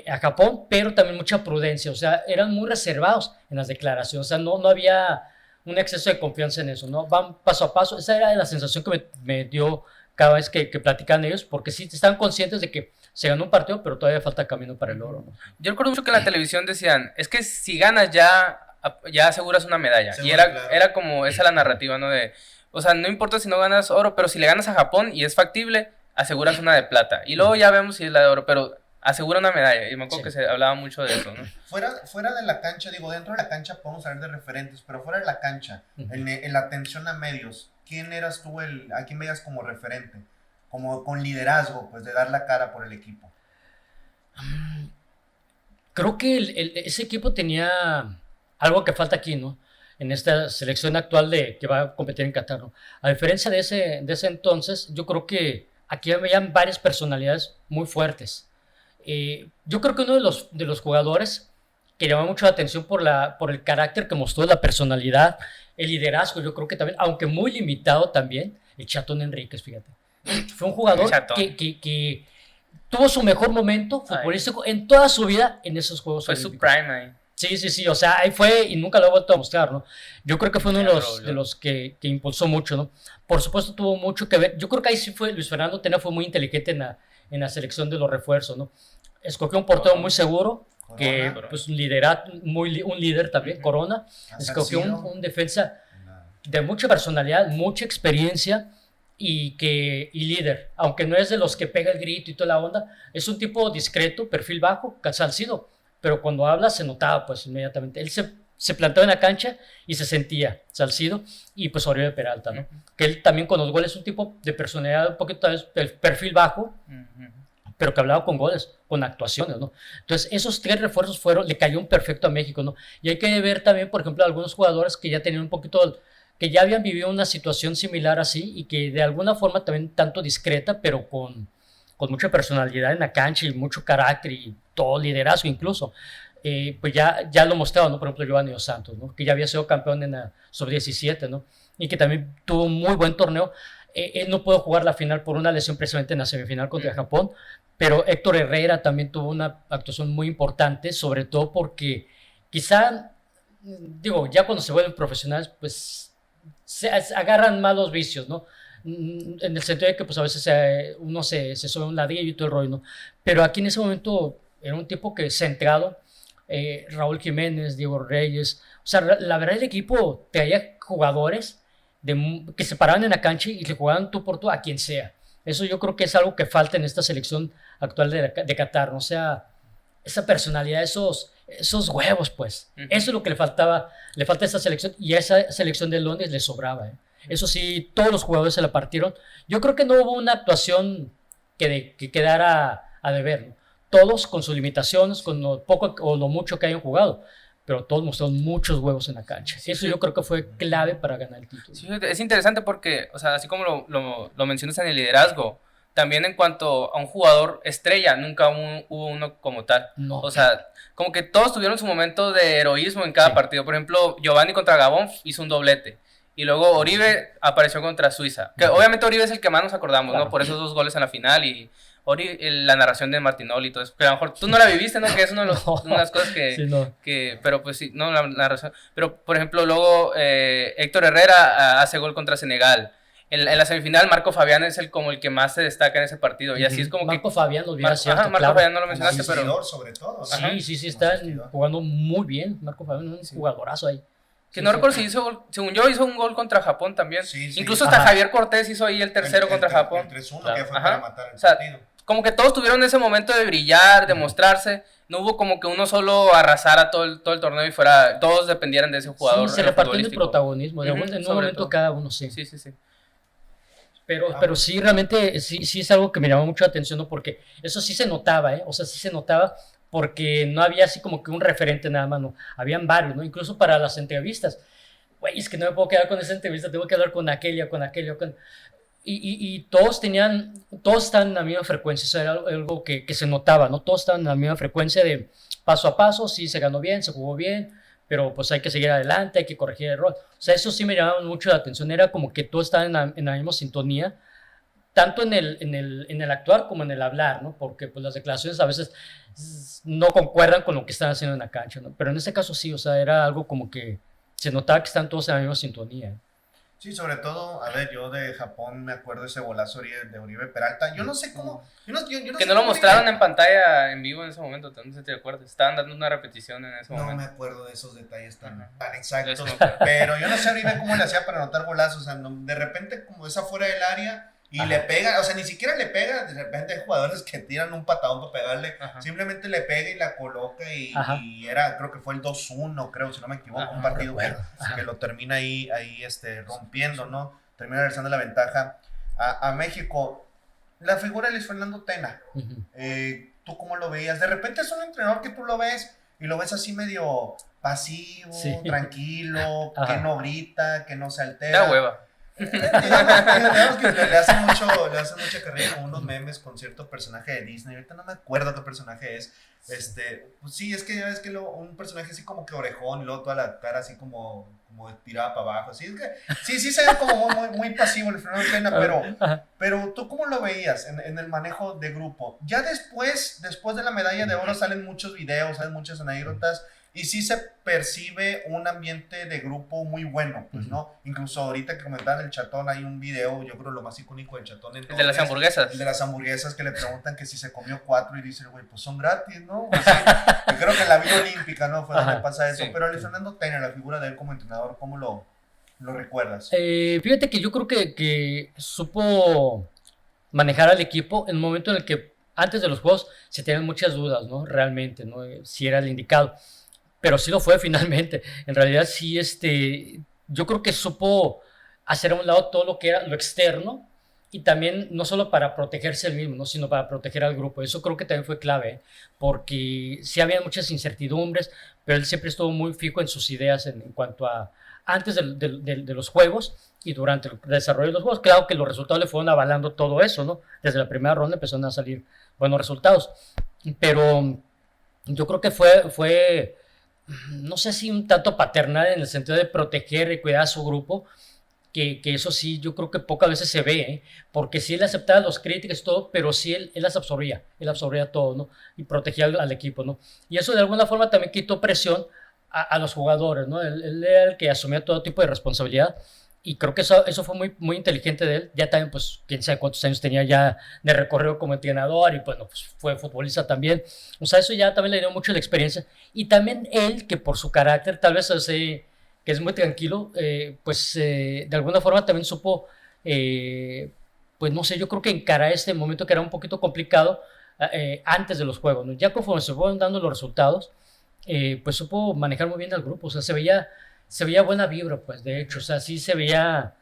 a Japón, pero también mucha prudencia, o sea, eran muy reservados en las declaraciones, o sea, no había un exceso de confianza en eso, ¿no? Van paso a paso, esa era la sensación que me dio cada vez que platicaban ellos, porque sí estaban conscientes de que se ganó un partido, pero todavía falta camino para el oro, ¿no? Yo recuerdo mucho que en la televisión decían, es que si ganas ya aseguras una medalla. Seguro, Y era, claro. era como esa la narrativa, ¿no? O sea, no importa si no ganas oro, pero si le ganas a Japón y es factible, aseguras una de plata. Y luego ya vemos si es la de oro, pero asegura una medalla. Y me acuerdo Sí. que se hablaba mucho de eso, ¿no? Fuera de la cancha, digo, dentro de la cancha podemos hablar de referentes, pero fuera de la cancha, Ujú. en la atención a medios, ¿quién eras tú, a quién veías como referente? Como con liderazgo, pues de dar la cara por el equipo. Creo que ese equipo tenía algo que falta aquí, ¿no? En esta selección actual que va a competir en Qatar, ¿no? A diferencia de ese entonces, yo creo que aquí habían varias personalidades muy fuertes. Yo creo que uno de los jugadores que llamó mucho la atención por el carácter que mostró, la personalidad, el liderazgo, yo creo que también, aunque muy limitado también, el Chatón Enríquez, fíjate. Fue un jugador El Chatón. que tuvo su mejor momento futbolístico en toda su vida en esos Juegos Fue su Olímpicos. prime ahí. Sí, o sea, ahí fue y nunca lo he vuelto a mostrar, ¿no? Yo creo que fue uno de los que impulsó mucho, ¿no? Por supuesto tuvo mucho que ver, yo creo que ahí sí fue, Luis Fernando Tena fue muy inteligente en la selección de los refuerzos, ¿no? Escogió un portero muy seguro, que Corona. pues un líder también, Corona. Escogió un defensa de mucha personalidad, mucha experiencia y líder, aunque no es de los que pega el grito y toda la onda, es un tipo discreto, perfil bajo, Salcido, pero cuando habla se notaba pues inmediatamente, él se plantó en la cancha y se sentía Salcido y pues Oribe Peralta, ¿no? Que él también con los goles es un tipo de personalidad un poquito de perfil bajo, pero que hablaba con goles, con actuaciones, ¿no? Entonces, esos tres refuerzos le cayó un perfecto a México, ¿no? Y hay que ver también, por ejemplo, algunos jugadores que ya tenían un poquito, que ya habían vivido una situación similar así y que de alguna forma también tanto discreta, pero con mucha personalidad en la cancha y mucho carácter y todo liderazgo incluso, pues ya lo mostraba, ¿no? Por ejemplo, Giovanni Dos Santos, ¿no? Que ya había sido campeón en la sub-17, ¿no? Y que también tuvo un muy buen torneo. Él no pudo jugar la final por una lesión precisamente en la semifinal contra Japón, pero Héctor Herrera también tuvo una actuación muy importante, sobre todo porque quizá, digo, ya cuando se vuelven profesionales, pues se agarran malos vicios, ¿no? en el sentido de que pues a veces uno se sube a un ladrillo y todo el rollo, ¿no? Pero aquí en ese momento era un tipo que centrado, Raúl Jiménez, Diego Reyes, o sea, la verdad el equipo traía jugadores que se paraban en la cancha y le jugaban tú por tú a quien sea. Eso yo creo que es algo que falta en esta selección actual de Qatar, ¿no? O sea, esa personalidad, esos huevos, pues. Eso es lo que le falta a esta selección, y a esa selección de Londres le sobraba, ¿eh? Eso sí, todos los jugadores se la partieron. Yo creo que no hubo una actuación que quedara a deber, ¿no? Todos con sus limitaciones, con lo poco o lo mucho que hayan jugado, pero todos mostraron muchos huevos en la cancha. Sí, Eso sí. Yo creo que fue clave para ganar el título. Sí, es interesante porque, o sea, así como lo mencionas en el liderazgo, también en cuanto a un jugador estrella, nunca hubo uno como tal. No. O sea, como que todos tuvieron su momento de heroísmo en cada partido. Por ejemplo, Giovanni contra Gabón hizo un doblete. Y luego Oribe apareció contra Suiza. Que obviamente Oribe es el que más nos acordamos, Claro. ¿no? Por esos 2 goles en la final y la narración de Martinoli y todo eso. Que a lo mejor tú no la viviste, ¿no? Que es una de las cosas que... Sí, no. Pero pues sí, no, la narración. Pero, por ejemplo, luego Héctor Herrera hace gol contra Senegal. En la semifinal, Marco Fabián es como el que más se destaca en ese partido. Y así es como Marco que... Fabián, lo olvidé, cierto, Marco claro. Fabián no lo mencionaste, pero... Asistidor, sobre todo, ¿no? Sí, están jugando muy bien. Marco Fabián es un jugadorazo ahí. Que no recuerdo si hizo gol, según yo hizo un gol contra Japón también. Sí, sí. Incluso hasta Ajá. Javier Cortés hizo ahí el tercero contra Japón. El 3-1 Claro. que fue Ajá. para matar el O sea, partido. como que todos tuvieron ese momento de brillar, de mostrarse. No hubo como que uno solo arrasara todo el torneo y todos dependieran de ese jugador. Sí, se repartió el protagonismo. Ujú, En un sobre momento todo. cada uno, sí. Sí. Pero sí, realmente, sí es algo que me llamó mucho la atención, ¿no? Porque eso sí se notaba, ¿eh? O sea, sí se notaba porque no había así como que un referente nada más, ¿no? Habían varios, ¿no? Incluso para las entrevistas. Güey, es que no me puedo quedar con esa entrevista, tengo que hablar con aquella. Y todos estaban en la misma frecuencia, eso era algo que se notaba, ¿no? Todos estaban en la misma frecuencia de paso a paso, sí, se ganó bien, se jugó bien, pero pues hay que seguir adelante, hay que corregir el error. O sea, eso sí me llamaba mucho la atención, era como que todos estaban en la misma sintonía, tanto en el actuar como en el hablar, ¿no? Porque pues las declaraciones a veces no concuerdan con lo que están haciendo en la cancha, ¿no? Pero en este caso sí, o sea, era algo como que se notaba que están todos en la misma sintonía. Sí, sobre todo, a ver, yo de Japón me acuerdo ese golazo de Oribe Peralta. Yo no sé cómo. Yo no Que sé no lo cómo mostraron Oribe- en pantalla en vivo en ese momento, no sé si te acuerdas. Estaban dando una repetición en ese No me momento. acuerdo de esos detalles Ajá. tan exactos. Eso no. Pero yo no sé Oribe cómo le hacía para anotar golazos. O sea, de repente, como es afuera del área y le pega. O sea, ni siquiera le pega. De repente hay jugadores que tiran un patadón para pegarle. Ajá. Simplemente le pega y la coloca. Ajá. Y era, creo que fue el 2-1, creo, si no me equivoco. Ajá, un partido recuerdo. que lo termina ahí rompiendo, ¿no? Termina regresando la ventaja a México. La figura de Luis Fernando Tena, Uh-huh. ¿tú cómo lo veías? De repente es un entrenador que tú lo ves y lo ves así medio pasivo, Sí. tranquilo, Ajá. que no grita, que no se altera. Da hueva. Digamos que le hace mucha carrera con unos memes con cierto personaje de Disney. Ahorita no me acuerdo qué personaje es. Pues sí, es que ya ves que un personaje así como que orejón y luego toda la cara así como estirada para abajo. Así es que sí se ve como muy pasivo el Fernando Tena, pero ¿tú cómo lo veías en el manejo de grupo? Ya después de la medalla de oro salen muchos videos, salen muchas anécdotas. Y sí se percibe un ambiente de grupo muy bueno, pues, ¿no? Incluso ahorita que comentaban el Chatón, hay un video, yo creo lo más icónico del Chatón. El de las hamburguesas. El de las hamburguesas, que le preguntan que si se comió 4 y dice, güey, pues son gratis, ¿no? Pues sí, yo creo que en la Villa Olímpica, ¿no? Fue donde pasa eso. Sí. Pero Luis Fernando Tena, la figura de él como entrenador, ¿cómo lo recuerdas? Fíjate que yo creo que supo manejar al equipo en un momento en el que antes de los juegos se tenían muchas dudas, ¿no? Realmente, ¿no? Si era el indicado. Pero sí lo fue finalmente. En realidad sí, yo creo que supo hacer a un lado todo lo que era lo externo y también no solo para protegerse él mismo, ¿no? Sino para proteger al grupo. Eso creo que también fue clave, ¿eh? Porque sí había muchas incertidumbres, pero él siempre estuvo muy fijo en sus ideas en cuanto a antes de los juegos y durante el desarrollo de los juegos. Claro que los resultados le fueron avalando todo eso, ¿no? Desde la primera ronda empezaron a salir buenos resultados. Pero yo creo que fue no sé si un tanto paternal en el sentido de proteger y cuidar a su grupo, que eso sí, yo creo que pocas veces se ve, ¿eh? Porque sí él aceptaba las críticas y todo, pero sí él las absorbía, todo, ¿no? Y protegía al equipo, ¿no? Y eso de alguna forma también quitó presión a los jugadores, ¿no? Él era el que asumía todo tipo de responsabilidad y creo que eso fue muy, muy inteligente de él. Ya también, pues, quién sabe cuántos años tenía ya de recorrido como entrenador y bueno, pues fue futbolista también. O sea, eso ya también le dio mucho la experiencia. Y también él, que por su carácter, tal vez así, que es muy tranquilo, de alguna forma también supo, pues no sé, yo creo que encarar este momento que era un poquito complicado antes de los juegos, ¿no? Ya conforme se fueron dando los resultados, pues supo manejar muy bien al grupo. O sea, se veía buena vibra, pues, de hecho, o sea, sí se veía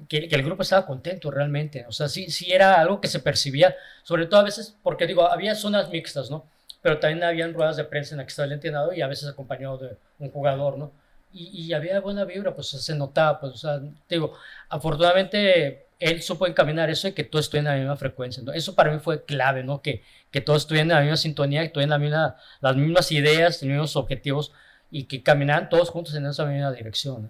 que el grupo estaba contento realmente, o sea, sí era algo que se percibía, sobre todo a veces, porque digo, había zonas mixtas, ¿no? Pero también habían ruedas de prensa en las que estaba el entrenador y a veces acompañado de un jugador, ¿no? Y había buena vibra, pues se notaba, pues, o sea, digo, afortunadamente él supo encaminar eso y que todos estuvieran en la misma frecuencia, ¿no? Eso para mí fue clave, ¿no? Que todos estuvieran en la misma sintonía, que tuvieran las mismas ideas, los mismos objetivos y que caminaran todos juntos en esa misma dirección, ¿no?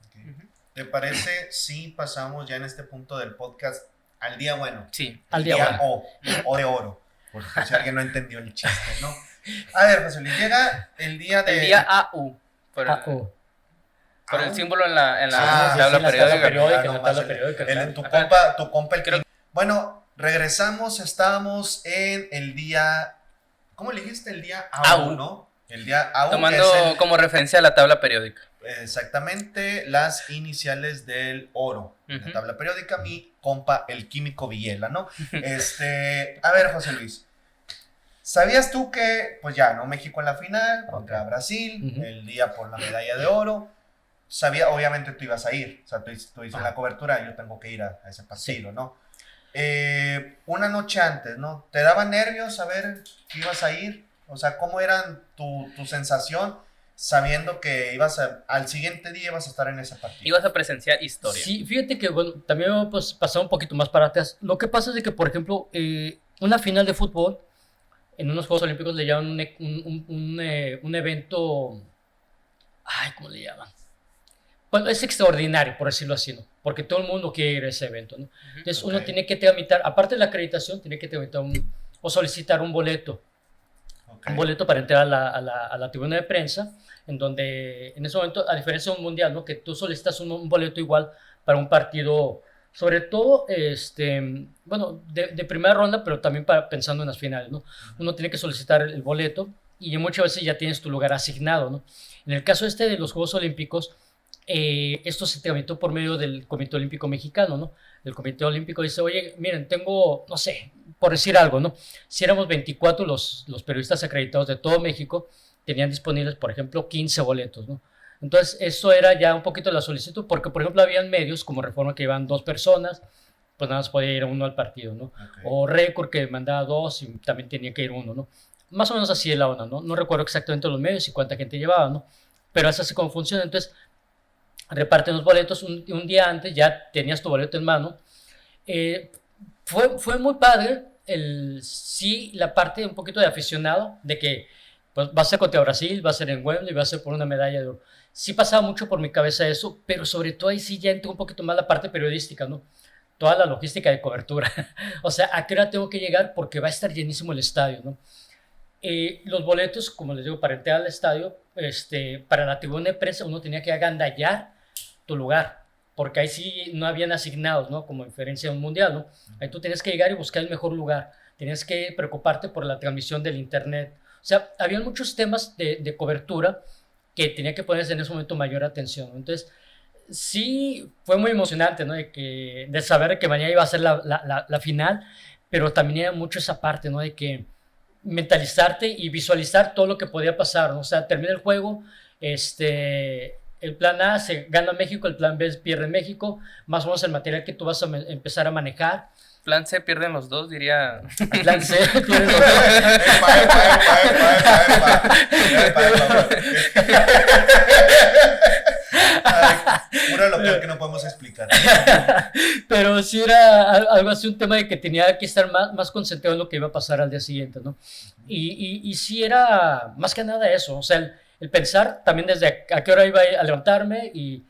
Okay. ¿Te parece si pasamos ya en este punto del podcast al día bueno? Sí. Al día O de oro, por si alguien no entendió el chiste, ¿no? A ver, José Luis, llega el día de... El día AU. Por el símbolo en la tabla periódica. Tu compa el King. Bueno, regresamos, estábamos en el día... ¿Cómo le dijiste? El día AU, ¿no? El día AU. Tomando como referencia a la tabla periódica. Exactamente, las iniciales del oro. En la tabla periódica, mi compa el químico Villela, ¿no? A ver, José Luis. ¿Sabías tú que, pues ya, ¿no? México en la final contra Brasil, el día por la medalla de oro? Obviamente tú ibas a ir, o sea, tú hiciste la cobertura, yo tengo que ir a ese partido, ¿no? Una noche antes, ¿no? ¿Te daba nervios saber que ibas a ir? O sea, ¿cómo era tu sensación sabiendo que al siguiente día ibas a estar en ese partido? Ibas a presenciar historia. Sí, fíjate que, bueno, también pues pasar un poquito más para atrás. Lo que pasa es de que, por ejemplo, una final de fútbol, en unos Juegos Olímpicos le llaman un evento, ay, ¿cómo le llaman? Bueno, es extraordinario, por decirlo así, ¿no? Porque todo el mundo quiere ir a ese evento, ¿no? Entonces uno tiene que tramitar, aparte de la acreditación, tiene que tramitar o solicitar un boleto. Un boleto para entrar a la tribuna de prensa, en donde en ese momento, a diferencia de un mundial, ¿no? Que tú solicitas un boleto igual para un partido, sobre todo, bueno, de primera ronda, pero también pensando en las finales, ¿no? Uno tiene que solicitar el boleto y muchas veces ya tienes tu lugar asignado, ¿no? En el caso de los Juegos Olímpicos, esto se tramitó por medio del Comité Olímpico Mexicano, ¿no? El Comité Olímpico dice, oye, miren, tengo, no sé, por decir algo, ¿no? Si éramos 24 los periodistas acreditados de todo México, tenían disponibles, por ejemplo, 15 boletos, ¿no? Entonces, eso era ya un poquito la solicitud, porque, por ejemplo, habían medios como Reforma que iban 2 personas, pues nada más podía ir uno al partido, ¿no? O Récord que mandaba 2 y también tenía que ir uno, ¿no? Más o menos así es la onda, ¿no? No recuerdo exactamente los medios y cuánta gente llevaba, ¿no? Pero es así como funciona. Entonces, reparten los boletos un día antes, ya tenías tu boleto en mano. Fue muy padre sí, la parte un poquito de aficionado, de que pues, va a ser contra Brasil, va a ser en Wembley, va a ser por una medalla de oro. Sí pasaba mucho por mi cabeza eso, pero sobre todo ahí sí ya entró un poquito más la parte periodística, ¿no? Toda la logística de cobertura. O sea, ¿a qué hora tengo que llegar? Porque va a estar llenísimo el estadio, ¿no? Los boletos, como les digo, para entrar al estadio, para la tribuna de prensa uno tenía que agandallar tu lugar, porque ahí sí no habían asignados, ¿no? Como diferencia de un mundial, ¿no? Ahí tú tenías que llegar y buscar el mejor lugar, tenías que preocuparte por la transmisión del internet. O sea, había muchos temas de cobertura que tenía que ponerse en ese momento mayor atención, ¿no? Entonces, sí, fue muy emocionante, ¿no? De saber que mañana iba a ser la final, pero también era mucho esa parte, ¿no? De que mentalizarte y visualizar todo lo que podía pasar, ¿no? O sea, termina el juego, el plan A se gana México, el plan B pierde México, más o menos el material que tú vas a empezar a manejar. Plan C pierden los dos, diría. El plan C pierden los dos. Pura local que no podemos explicar. Pero sí era algo así, un tema de que tenía que estar más concentrado en lo que iba a pasar al día siguiente, ¿no? Y sí era más que nada eso, o sea, el pensar también desde a qué hora iba a levantarme y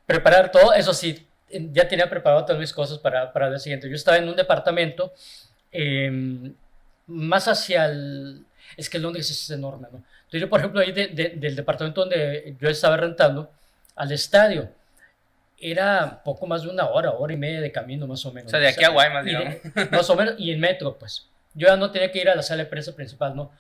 preparar todo. Eso sí, ya tenía preparado todas mis cosas para el día siguiente. Yo estaba en un departamento más hacia es que Londres es enorme, ¿no? Entonces yo, por ejemplo, ahí del departamento donde yo estaba rentando al estadio, era poco más de una hora y media de camino más o menos. O sea, de aquí a Guaymas, digamos. Más o menos, y en metro, pues. Yo ya no tenía que ir a la sala de prensa principal, ¿no?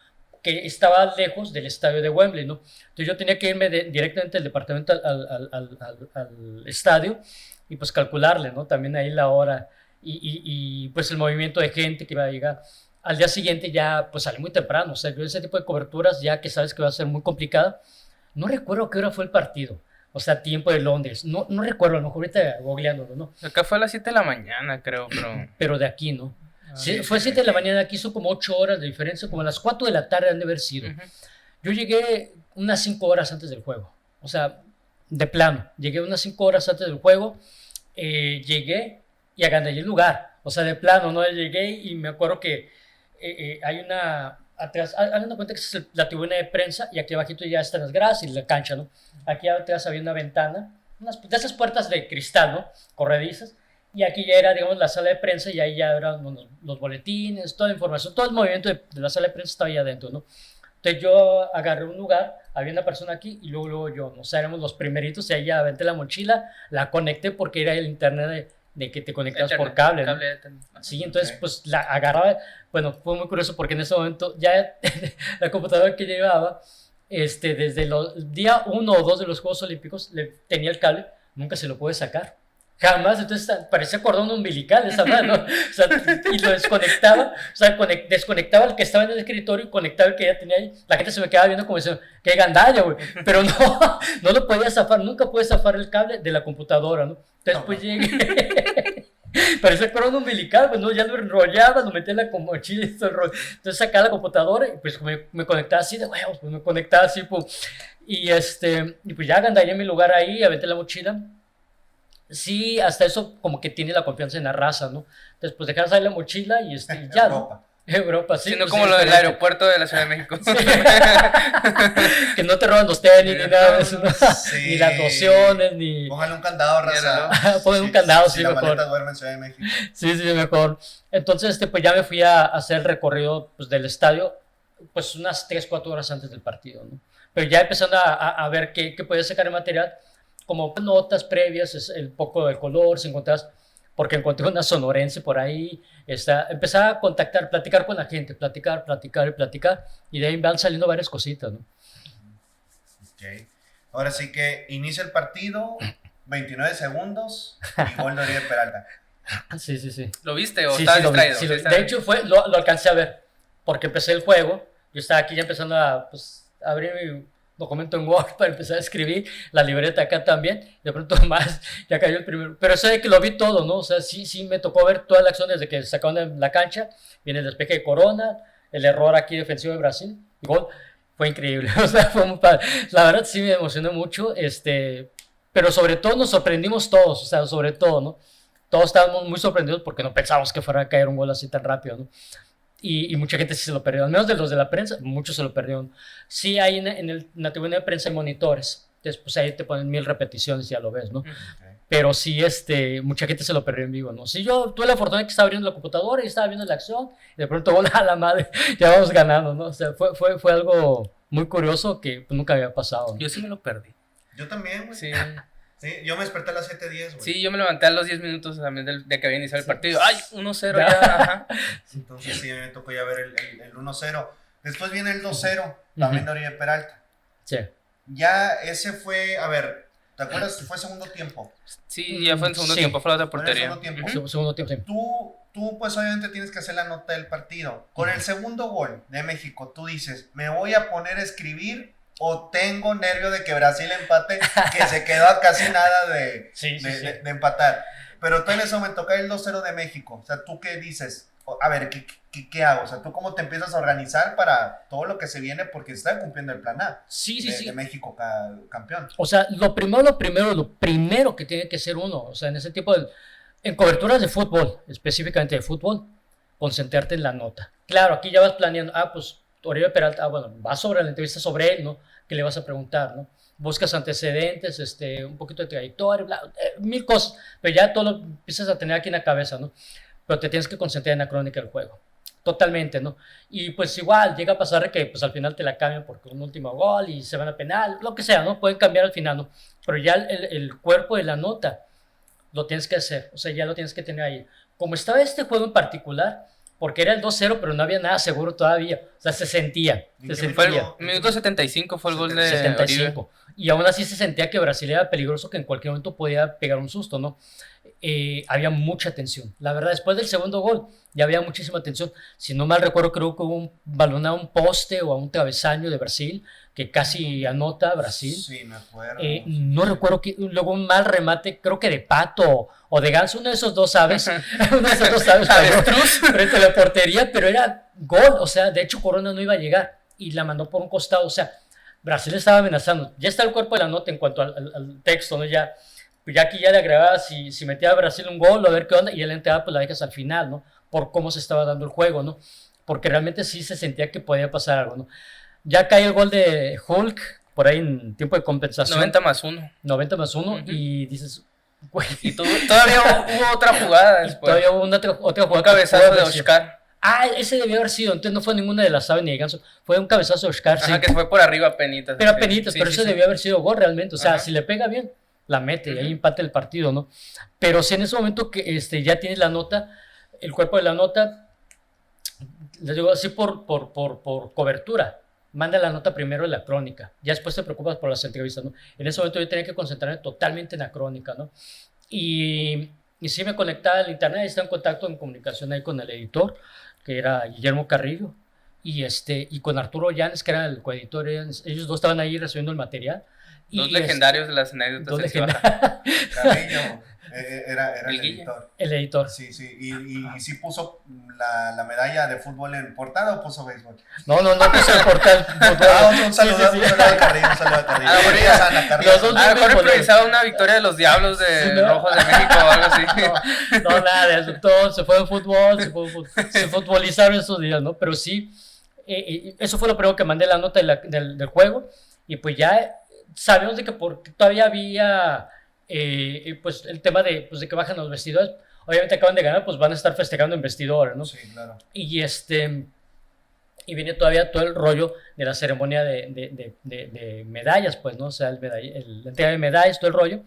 Que estaba lejos del estadio de Wembley, ¿no? Entonces yo tenía que irme directamente del departamento al estadio y pues calcularle, ¿no? También ahí la hora y pues el movimiento de gente que iba a llegar. Al día siguiente ya pues salí muy temprano, o sea, yo ese tipo de coberturas ya que sabes que va a ser muy complicada. No recuerdo qué hora fue el partido, o sea, tiempo de Londres, no recuerdo, a lo mejor ahorita googleándolo, ¿no? Acá fue a las 7 de la mañana, creo, pero de aquí, ¿no? Sí, fue 7 de la mañana, aquí son como 8 horas de diferencia, como a las 4 de la tarde han de haber sido. Yo llegué unas 5 horas antes del juego, o sea, de plano, llegué unas 5 horas antes del juego, llegué y agandallé el lugar, o sea, de plano, ¿no? Llegué y me acuerdo que hay una, atrás, hagan de cuenta que es la tribuna de prensa y aquí abajito ya están las gradas y la cancha, ¿no? Aquí atrás había una ventana, de esas puertas de cristal, ¿no? Corredizas. Y aquí ya era, digamos, la sala de prensa y ahí ya eran los boletines, toda la información, todo el movimiento de la sala de prensa estaba ahí adentro, ¿no? Entonces yo agarré un lugar, había una persona aquí y luego yo, ¿no? O sea, éramos los primeritos y ahí ya aventé la mochila, la conecté porque era el internet de que te conectabas por cable, ¿no? Sí, entonces pues la agarraba, bueno, fue muy curioso porque en ese momento ya la computadora que llevaba, desde el día 1 o 2 de los Juegos Olímpicos, tenía el cable, nunca se lo pude sacar. Jamás, entonces parecía cordón umbilical esa mano, ¿no? O sea, y lo desconectaba, o sea, desconectaba el que estaba en el escritorio y conectaba el que ya tenía ahí. La gente se me quedaba viendo como diciendo, qué gandalla, güey, pero no lo podía zafar, nunca pude zafar el cable de la computadora, ¿no? Entonces, pues llegué, parecía cordón umbilical, pues no, ya lo enrollaba, lo metía en la mochila y todo el rollo. Entonces sacaba la computadora y pues me conectaba así de huevos, pues me conectaba así, pues, y pues ya gandallé mi lugar ahí, aventé la mochila. Sí, hasta eso como que tiene la confianza en la raza, ¿no? Entonces, pues dejar salir la mochila y ya, Europa. ¿no? Europa, sí. Sino pues, como lo del aeropuerto de la Ciudad de México. Sí. Que no te roban los tenis, ni nada de eso, ¿no? Sí. Ni las lociones, ni... Póngale un candado, raza. Pongan un candado, sí, la mejor. maleta duerme en Ciudad de México. Sí, mejor. Entonces, pues ya me fui a hacer el recorrido pues, del estadio, pues unas 3-4 horas antes del partido, ¿no? Pero ya empezando a ver qué podía sacar de material, como notas previas, el poco de color, si encontrás, porque encontré una sonorense por ahí, empezaba a contactar, platicar con la gente, platicar, y de ahí van saliendo varias cositas, ¿no? Ok. Ahora sí que inicia el partido, 29 segundos, y gol de Oribe Peralta. Sí. ¿Lo viste o Sí, estabas sí, distraído? sí, de hecho, lo alcancé a ver, porque empecé el juego, yo estaba aquí ya empezando a abrir mi documento en Word para empezar a escribir, la libreta acá también, de pronto más, ya cayó el primero, pero eso de que lo vi todo, ¿no? O sea, sí me tocó ver toda la acción desde que sacaron de la cancha, viene el despeje de Corona, el error aquí defensivo de Brasil, y gol, fue increíble, o sea, fue muy padre. La verdad sí me emocionó mucho, pero sobre todo nos sorprendimos todos, o sea, sobre todo, ¿no? Todos estábamos muy sorprendidos porque no pensábamos que fuera a caer un gol así tan rápido, ¿no? Y mucha gente sí se lo perdió, al menos de los de la prensa, muchos se lo perdieron. Sí hay en la tribuna de prensa hay monitores, entonces pues ahí te ponen 1000 repeticiones y ya lo ves, ¿no? Okay. Pero sí, mucha gente se lo perdió en vivo, ¿no? Sí, yo tuve la fortuna de que estaba abriendo la computadora y estaba viendo la acción, y de pronto, a la madre, ya vamos ganando, ¿no? O sea, fue algo muy curioso que nunca había pasado, ¿no? Yo sí me lo perdí. Yo también, güey. Sí. Sí, yo me desperté a las 7:10, güey. Sí, yo me levanté a los 10 minutos también de que había iniciado el partido. ¡Ay! 1-0 ya. Ajá. Entonces sí, me tocó ya ver el 1-0. Después viene el 2-0, también de Oribe Peralta. Sí. Ya ese fue, a ver, ¿te acuerdas? Fue segundo tiempo. Sí, ya fue en segundo tiempo, fue la otra portería. Segundo tiempo. Segundo tiempo, sí. Tú, pues obviamente tienes que hacer la nota del partido. Con el segundo gol de México, tú dices, me voy a poner a escribir o tengo nervio de que Brasil empate, que se quedó a casi nada de empatar. Pero tú en ese momento cae el 2-0 de México. O sea, ¿tú qué dices? A ver, ¿qué hago? O sea, ¿tú cómo te empiezas a organizar para todo lo que se viene? Porque se está cumpliendo el plan A de México campeón. O sea, lo primero que tiene que ser uno, o sea, en ese tipo en coberturas de fútbol, específicamente de fútbol, concentrarte en la nota. Claro, aquí ya vas planeando, pues Oribe Peralta, bueno, vas sobre la entrevista sobre él, ¿no? ¿Qué le vas a preguntar, no? Buscas antecedentes, un poquito de trayectoria, 1000 cosas, pero ya todo lo empiezas a tener aquí en la cabeza, ¿no? Pero te tienes que concentrar en la crónica del juego. totalmente, ¿no? Y pues igual llega a pasar que pues al final te la cambian porque un último gol y se van a penal, lo que sea, ¿no? Pueden cambiar al final, ¿no? Pero ya el cuerpo de la nota lo tienes que hacer, o sea, ya lo tienes que tener ahí. Como estaba este juego en particular, porque era el 2-0, pero no había nada seguro todavía, o sea, se sentía. Fue el minuto 75 fue el gol de 75. Oribe. Y aún así se sentía que Brasil era peligroso, que en cualquier momento podía pegar un susto, ¿no? Había mucha tensión. La verdad, después del segundo gol ya había muchísima tensión. Si no mal recuerdo, creo que hubo un balón a un poste o a un travesaño de Brasil que casi anota Brasil. Sí, me acuerdo. No recuerdo que luego un mal remate, creo que de Pato o de Ganso, uno de esos dos aves, uno de esos dos aves frente a la portería, pero era gol. O sea, de hecho Corona no iba a llegar y la mandó por un costado. O sea, Brasil estaba amenazando. Ya está el cuerpo de la nota en cuanto al texto, ¿no? Ya aquí ya le agregaba si metía a Brasil un gol o a ver qué onda, y él entraba, pues la dejas al final, ¿no? Por cómo se estaba dando el juego, ¿no? Porque realmente sí se sentía que podía pasar algo, ¿no? Ya cae el gol de Hulk, por ahí en tiempo de compensación. 90+1. 90+1, y dices, güey. Y todavía hubo otra jugada después. Todavía hubo otra jugada. Un cabezazo de Oscar. Ese debió haber sido, entonces no fue ninguna de las aves ni de Ganso, fue un cabezazo de Oscar. Ajá, sí. Que fue por arriba penitas. Pero penitas, sí, pero sí, ese debió haber sido gol realmente, o sea, si le pega bien, la mete, y ahí empate el partido, ¿no? Pero si en ese momento que ya tienes la nota, el cuerpo de la nota, les digo así por cobertura, manda la nota primero en la crónica, ya después te preocupas por las entrevistas, ¿no? En ese momento yo tenía que concentrarme totalmente en la crónica, ¿no? Y sí me conectaba al internet, estaba en contacto, en comunicación ahí con el editor, que era Guillermo Carrillo, y con Arturo Llanes, que era el coeditor. Ellos dos estaban ahí recibiendo el material. Dos legendarios de las anécdotas. Carrillo era el editor. El editor. Sí, y sí puso la medalla de fútbol en portada, o puso béisbol. No puso el portal. Un saludo a Carrillo, un saludo a Carrillo. A lo mejor improvisaba una victoria de los Diablos de Rojos de México o algo así. No, nada de eso. Todo se fue en fútbol, se futbolizaron esos días, ¿no? Pero sí, eso fue lo primero que mandé la nota del juego, y pues ya sabemos de que porque todavía había pues el tema de que bajan los vestidores. Obviamente acaban de ganar, pues van a estar festejando en vestidores, ¿no? Sí, claro. Y viene todavía todo el rollo de la ceremonia de medallas, pues, ¿no? O sea, la entrega de medallas, todo el rollo.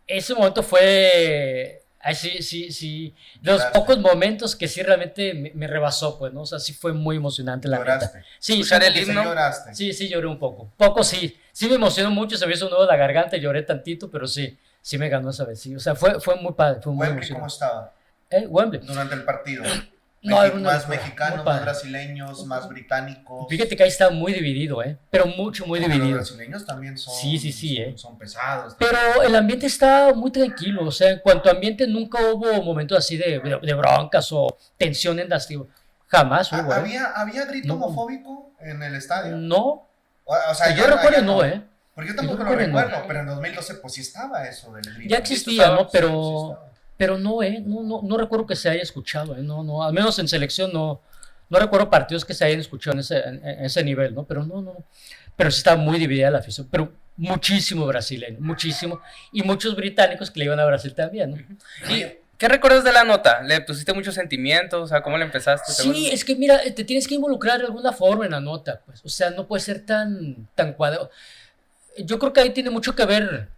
Ese momento fue, sí, de los pocos momentos que sí realmente me rebasó, pues, ¿no? O sea, sí fue muy emocionante, la verdad. Sí, el himno. ¿Lloraste? Sí, lloré un poco. Sí me emocionó mucho, se me hizo un nudo en la garganta, lloré tantito, pero sí me ganó esa vez, sí. O sea, fue muy padre, fue muy emocionante. ¿Cómo estaba? Wembley. Durante el partido. Más mexicanos, más brasileños, más británicos. Fíjate que ahí está muy dividido, pero muy dividido. Los brasileños también son, son pesados. Pero el ambiente está muy tranquilo, o sea, en cuanto a ambiente nunca hubo momentos así de broncas o tensión en las tribus. Jamás hubo. ¿Había grito homofóbico en el estadio? No. O sea, yo recuerdo no, Porque yo tampoco lo recuerdo, pero en 2012 pues sí estaba eso del grito. Ya existía, ¿no? Pero no recuerdo que se haya escuchado, no, al menos en selección no recuerdo partidos que se hayan escuchado en ese nivel, ¿no? Pero pero sí está muy dividida la afición, pero muchísimo brasileño, muchísimo, y muchos británicos que le iban a Brasil también, ¿no? ¿Y qué recuerdas de la nota? ¿Le pusiste muchos sentimientos? O sea, ¿cómo le empezaste? Sí, es que mira, te tienes que involucrar de alguna forma en la nota, pues, o sea, no puede ser tan cuadrado. Yo creo que ahí tiene mucho que ver,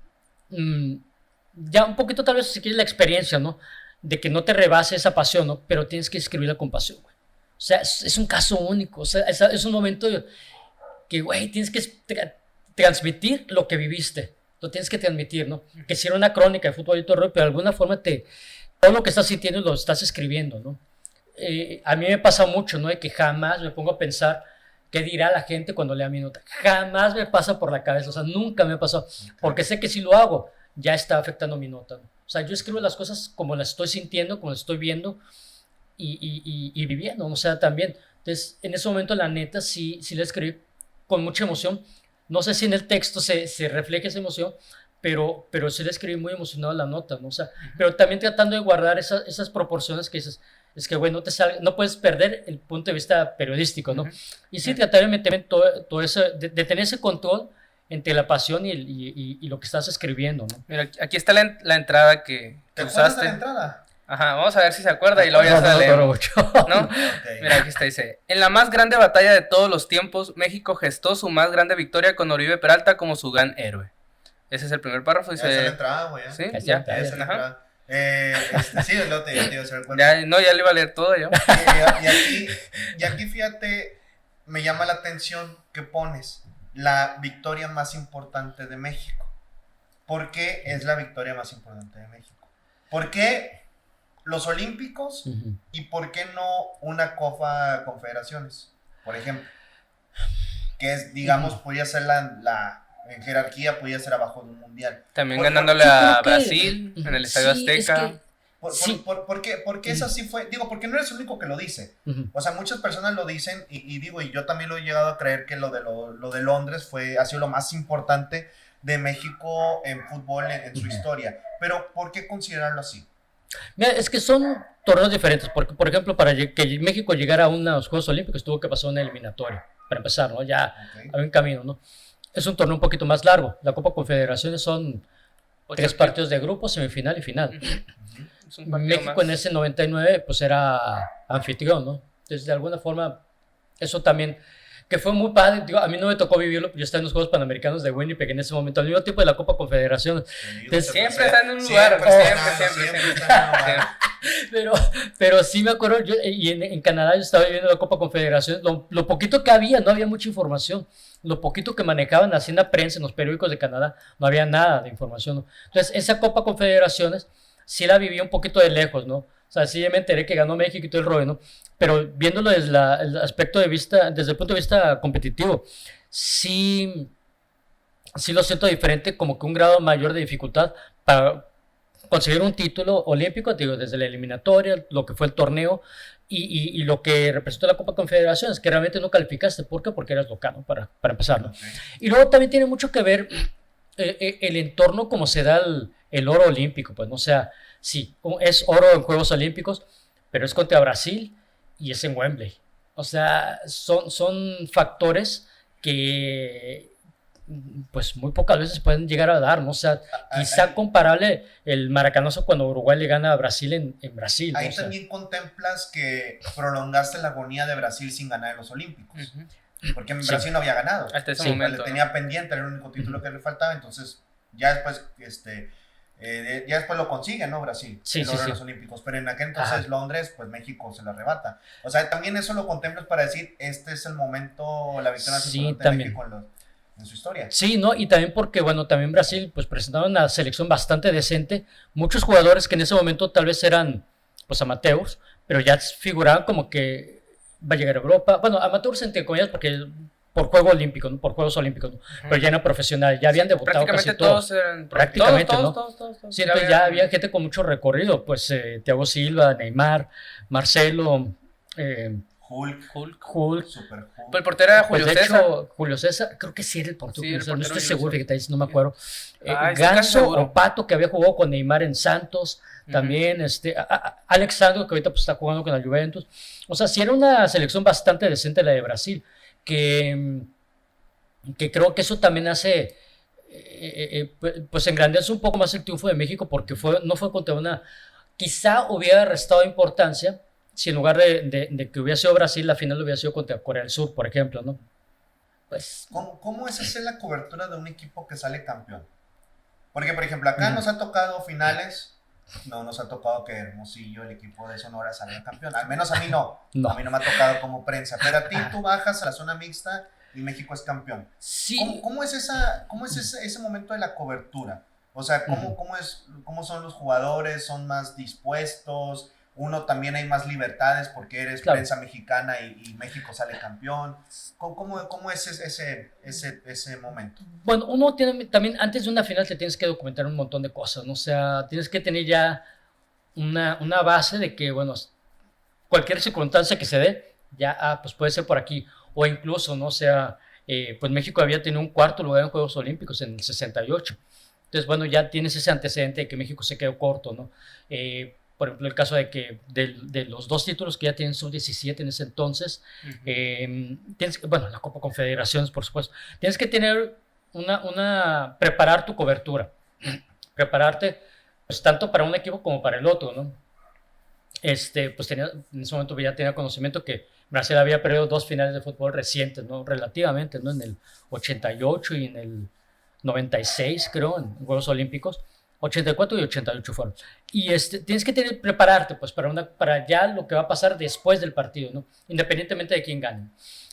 ya un poquito tal vez si quieres la experiencia, ¿no? De que no te rebase esa pasión, ¿no? Pero tienes que escribirla con pasión, güey. O sea, es un caso único, o sea, es un momento que, güey, tienes que transmitir lo que viviste, lo tienes que transmitir, ¿no? Que si era una crónica de fútbol y todo, pero de alguna forma todo lo que estás sintiendo lo estás escribiendo, ¿no? A mí me pasa mucho, ¿no? De que jamás me pongo a pensar qué dirá la gente cuando lea mi nota. Jamás me pasa por la cabeza, o sea, nunca me ha pasado, porque sé que si lo hago, ya está afectando mi nota, ¿no? O sea, yo escribo las cosas como las estoy sintiendo, como las estoy viendo y viviendo, o sea, también. Entonces, en ese momento, la neta, sí la escribí con mucha emoción. No sé si en el texto se refleja esa emoción, pero sí la escribí muy emocionado la nota, ¿no? O sea, pero también tratando de guardar esas proporciones que dices, es que, güey, no puedes perder el punto de vista periodístico, ¿no? Y sí, tratar de meterme en todo eso, de tener ese control entre la pasión y lo que estás escribiendo, ¿no? Mira, aquí está la entrada que ¿Te usaste. acuerdas de la entrada? Ajá, vamos a ver si se acuerda y luego ya No, se no la me acuerdo leemos, mucho. ¿no? Ok. Mira, aquí está, dice: en la más grande batalla de todos los tiempos, México gestó su más grande victoria con Oribe Peralta como su gran héroe. Ese es el primer párrafo, Ya esa es la dice... entrada, güey. ¿Sí? Esa Ya. es Ya esa es la Ajá. entrada. Sí, luego te iba a hacer el cuento. Ya, no, ya le iba a leer todo yo. Y aquí, fíjate, me llama la atención que pones la victoria más importante de México. ¿Por qué es la victoria más importante de México? ¿Por qué los Olímpicos Ujú. y por qué no una Copa Confederaciones, por ejemplo? Que es, digamos, podría ser en jerarquía, podría ser abajo de un mundial. También Por- ganándole yo a creo que- Brasil en el Estadio Sí, es Azteca. que- ¿Por, Sí. por qué esa sí fue? Digo, porque no eres el único que lo dice. Ujú. O sea, muchas personas lo dicen y digo, y yo también lo he llegado a creer que lo de Londres ha sido lo más importante de México en fútbol en su historia. Pero, ¿por qué considerarlo así? Mira, es que son torneos diferentes, porque, por ejemplo, para que México llegara a unos Juegos Olímpicos tuvo que pasar una eliminatoria, para empezar, ¿no? Ya Ok. había un camino, ¿no? Es un torneo un poquito más largo. La Copa Confederaciones son 3 partidos de grupo, semifinal y final. Ujú. Es un partido México más. en ese 99 pues era anfitrión, ¿no? Entonces de alguna forma eso también, que fue muy padre, digo, a mí no me tocó vivirlo, yo estaba en los Juegos Panamericanos de Winnipeg en ese momento, al mismo tiempo de la Copa Confederaciones, Siempre está en un lugar, siempre. está en un lugar. pero sí me acuerdo, y en Canadá yo estaba viviendo la Copa Confederaciones, lo poquito que había, no había mucha información, lo poquito que manejaban así en la prensa, en los periódicos de Canadá, no había nada de información, ¿no? Entonces esa Copa Confederaciones sí la viví un poquito de lejos, ¿no? O sea, sí me enteré que ganó México y todo el rollo, ¿no? Pero viéndolo desde el aspecto de vista, desde el punto de vista competitivo, sí, sí lo siento diferente, como que un grado mayor de dificultad para conseguir un título olímpico, digo, desde la eliminatoria, lo que fue el torneo y lo que representó la Copa Confederaciones, que realmente no calificaste. ¿Por qué? Porque eras local, ¿no? Para empezar, ¿no? Ok. Y luego también tiene mucho que ver el entorno, como se da el oro olímpico, pues, ¿no? O sea, sí, es oro en Juegos Olímpicos, pero es contra Brasil y es en Wembley. O sea, son factores que pues muy pocas veces pueden llegar a dar, ¿no? O sea, quizá Ahí- comparable el maracanazo cuando Uruguay le gana a Brasil en Brasil, ¿no? Ahí O sea, también contemplas que prolongaste la agonía de Brasil sin ganar en los Olímpicos. Ujú. Porque en Sí. Brasil no había ganado. Hasta ese Sí, momento. Le ¿no? tenía pendiente, era el único título que le faltaba, entonces ya después, ya después lo consigue, ¿no? Brasil, Sí, el sí, oro en sí. los Olímpicos, pero en aquel entonces Ajá. Londres, pues México se lo arrebata. O sea, también eso lo contemplas para decir, este es el momento, la victoria más Sí, importante también. de México en su historia. Sí, ¿no? Y también porque, bueno, también Brasil pues presentaba una selección bastante decente, muchos jugadores que en ese momento tal vez eran pues amateurs, pero ya figuraban como que va a llegar a Europa, bueno, amateurs entre comillas porque por juego olímpico, ¿no? Por Juegos Olímpicos, ¿no? Pero ya eran profesionales, ya habían debutado Prácticamente casi todos. todos eran... Prácticamente, todos, ¿no? todos. Sí, entonces ya había gente con mucho recorrido, pues Thiago Silva, Neymar, Marcelo, Hulk, Hulk. Super Hulk. Pues el portero era Pues Julio de César. hecho, Julio César, creo que sí era el portero, Sí, Julio el César, no portero estoy Julio seguro, fíjate, no me acuerdo. Ah, estoy casi Ganso seguro. o Pato, que había jugado con Neymar en Santos, también, Alex Sandro, que ahorita pues, está jugando con la Juventus. O sea, sí era una selección bastante decente la de Brasil, que creo que eso también hace, pues engrandece un poco más el triunfo de México, porque no fue contra una, quizá hubiera restado importancia si en lugar de que hubiera sido Brasil, la final hubiera sido contra Corea del Sur, por ejemplo, ¿no? Pues, ¿Cómo es hacer la cobertura de un equipo que sale campeón? Porque, por ejemplo, acá nos ha tocado finales, no nos ha tocado que Hermosillo, el equipo de Sonora, salga campeón. Al menos a mí no. No. A mí no me ha tocado como prensa. Pero a ti tú bajas a la zona mixta y México es campeón. sí. ¿Cómo es ese momento de la cobertura? O sea, ¿cómo son los jugadores? ¿Son más dispuestos? Uno también hay más libertades porque eres Claro. prensa mexicana y México sale campeón. ¿Cómo es ese momento? Bueno, uno tiene también, antes de una final te tienes que documentar un montón de cosas, ¿no? O sea, tienes que tener ya una base de que, bueno, cualquier circunstancia que se dé, ya, pues puede ser por aquí, o incluso, ¿no? O sea, pues México había tenido un cuarto lugar en Juegos Olímpicos en el 68. Entonces, bueno, ya tienes ese antecedente de que México se quedó corto, ¿no? Por ejemplo, el caso de que de los 2 títulos que ya tienen sub-17 en ese entonces, bueno, la Copa Confederaciones, por supuesto, tienes que tener preparar tu cobertura, prepararte pues tanto para un equipo como para el otro, ¿no? pues en ese momento ya tenía conocimiento que Brasil había perdido 2 finales de fútbol recientes, ¿no? Relativamente, ¿no? En el 88 y en el 96, creo, en Juegos Olímpicos. 84 y 88 fueron. Y tienes que prepararte, pues, para ya lo que va a pasar después del partido, ¿no? Independientemente de quién gane.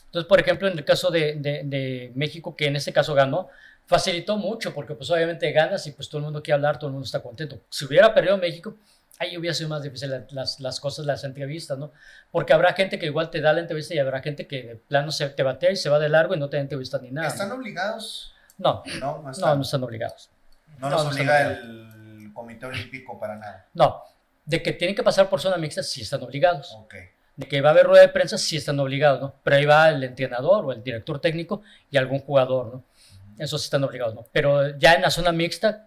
Entonces, por ejemplo, en el caso de México, que en este caso ganó, facilitó mucho, porque pues obviamente ganas y pues todo el mundo quiere hablar, todo el mundo está contento. Si hubiera perdido México, ahí hubiera sido más difícil las cosas, las entrevistas, ¿no? Porque habrá gente que igual te da la entrevista y habrá gente que de plano te batea y se va de largo y no te da entrevista ni nada. ¿Están obligados? No, No están obligados. No nos obliga el Comité Olímpico para nada. No, de que tienen que pasar por zona mixta sí están obligados. Ok. De que va a haber rueda de prensa sí están obligados, ¿no? Pero ahí va el entrenador o el director técnico y algún jugador, ¿no? Eso sí están obligados, ¿no? Pero ya en la zona mixta,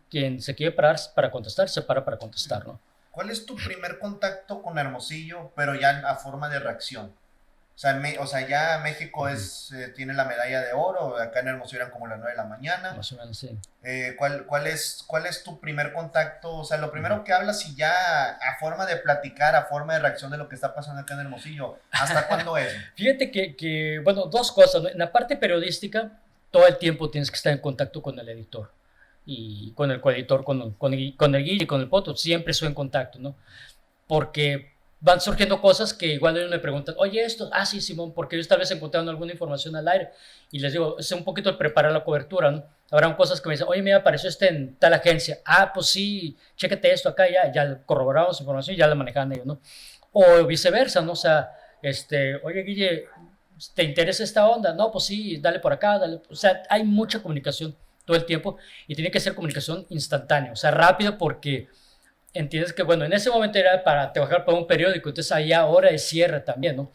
quien se quiere parar para contestar, se para contestar, ¿no? ¿Cuál es tu primer contacto con Hermosillo, pero ya a forma de reacción? O sea, ya México tiene la medalla de oro, acá en Hermosillo eran como las 9 de la mañana. Más o menos, sí. ¿Cuál es tu primer contacto? O sea, lo primero que hablas y ya a forma de platicar, a forma de reacción de lo que está pasando acá en Hermosillo, ¿hasta cuándo es? Fíjate que, bueno, 2 cosas, ¿no? En la parte periodística, todo el tiempo tienes que estar en contacto con el editor y con el coeditor, con el Guille y con el Poto, siempre estoy en contacto, ¿no? Porque van surgiendo cosas que igual ellos me preguntan, oye, esto, sí, Simón, porque ellos tal vez encontraron alguna información al aire, y les digo, es un poquito de preparar la cobertura, ¿no? Habrán cosas que me dicen, oye, mira, apareció en tal agencia, pues sí, chécate esto acá, ya corroboramos información, ya la manejaban ellos, ¿no? O viceversa, ¿no? O sea, oye, Guille, ¿te interesa esta onda? No, pues sí, dale por acá, dale. O sea, hay mucha comunicación todo el tiempo y tiene que ser comunicación instantánea, o sea, rápido, porque entiendes que, bueno, en ese momento era para trabajar para un periódico, entonces ahí hora de cierre también, ¿no?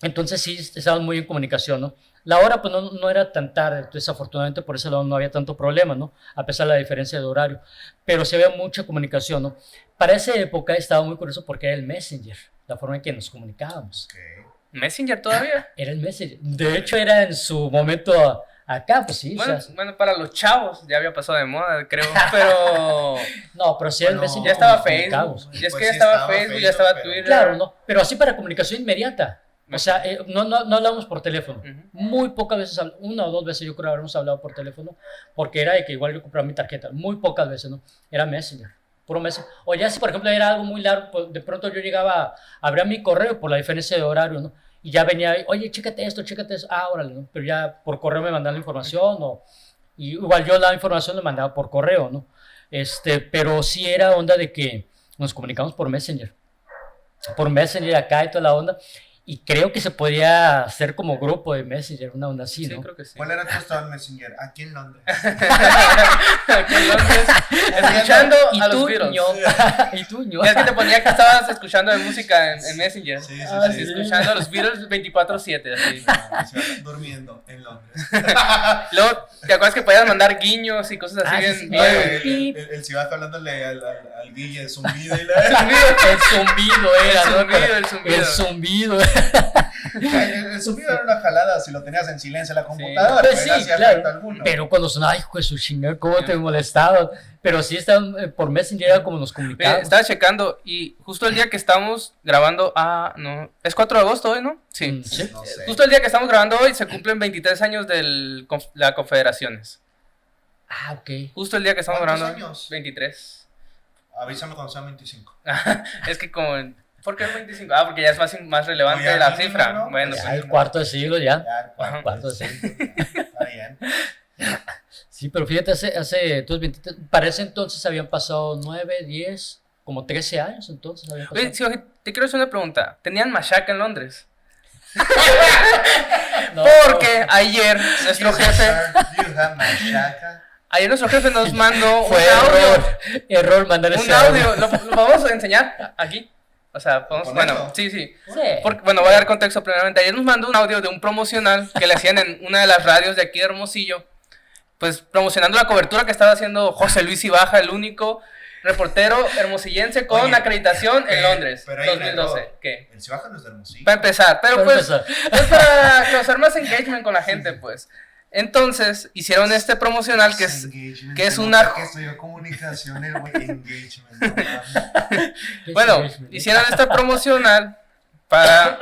Entonces sí, estábamos muy en comunicación, ¿no? La hora pues no era tan tarde, entonces afortunadamente por ese lado no había tanto problema, ¿no? A pesar de la diferencia de horario, pero sí había mucha comunicación, ¿no? Para esa época estaba muy curioso porque era el Messenger, la forma en que nos comunicábamos. Okay. ¿Messenger todavía? Era el Messenger, de hecho era en su momento acá, pues sí. Bueno, o sea, bueno, para los chavos ya había pasado de moda, creo, pero... No, pero sí era el Messenger. Ya estaba como Facebook, comunicábamos. ya es Pues que ya sí estaba estaba Facebook, ya estaba Facebook, Twitter. Claro, ¿no? Pero así para comunicación inmediata. O sea, no hablamos por teléfono. Muy pocas veces, 1 o 2 veces yo creo habremos hablado por teléfono, porque era de que igual yo compraba mi tarjeta. Muy pocas veces, ¿no? Era Messenger, puro Messenger. O ya si, por ejemplo, era algo muy largo, pues de pronto yo llegaba, abría mi correo por la diferencia de horario, ¿no? Y ya venía, oye, chécate esto. Órale, ¿no? Pero ya por correo me mandaban la información, y igual yo la información la mandaba por correo, ¿no? Pero sí era onda de que nos comunicamos por Messenger acá y toda la onda. Y creo que se podía hacer como grupo de Messenger, una onda así, ¿no? Sí, creo que sí. ¿Cuál era tu estado en Messenger? Aquí en Londres. Aquí en Londres, escuchando a los Beatles. Y tú, ño. Es que te ponía que estabas escuchando de música en Messenger. Sí, sí. Escuchando a los Beatles 24/7, así. Durmiendo en Londres. Luego, ¿te acuerdas que podías mandar guiños y cosas así? Sí, bien? El Cibaja hablándole al Guille, zumbido y El zumbido era, ¿no? El zumbido. El zumbido era una jalada si lo tenías en silencio en la computadora. Pues pero sí, no hacía claro. efecto alguno. Pero cuando sonaba, hijo de su chingada, ¿cómo te molestaba? Pero sí, por Messenger era como nos comunicábamos. Estaba checando y justo el día que estamos grabando, no, es 4 de agosto hoy, ¿no? Sí. Sí. No sé. Justo el día que estamos grabando hoy se cumplen 23 años de la Confederaciones. Ok. Justo el día que estamos ¿Cuántos grabando. años? 23. Avísame cuando sean 25. Es que como... ¿Por qué el 25? Porque ya es más relevante Oye, la mínimo, cifra. ¿no? Bueno, Ya pues, el cuarto de siglo ya. Ya, Cuarto de siglo. está bien. Sí, pero fíjate, entonces, para ese entonces habían pasado 9, 10, como 13 años entonces habían pasado. Oye, sí, oye, te quiero hacer una pregunta. ¿Tenían machaca en Londres? No, Porque ayer nuestro jefe... Do you have machaca? Ayer nuestro jefe nos mandó fue un audio. error mandar Un ese audio. ¿Lo vamos a enseñar aquí? O sea, ¿Ponerlo? bueno, sí. Sí. Bueno, voy a dar contexto primeramente. Ayer nos mandó un audio de un promocional que le hacían en una de las radios de aquí de Hermosillo, pues promocionando la cobertura que estaba haciendo José Luis Ibaja, el único reportero hermosillense con Oye, acreditación en Londres, pero hay un 2012. error. ¿Qué? El Cibaja no es de Hermosillo. Para empezar, pero Para pues empezar. es para causar más engagement con la gente, pues. Entonces, hicieron este promocional que es Engagement, que es se una- nota que estudió comunicación, el güey. Engagement. No mames. bueno, hicieron este promocional para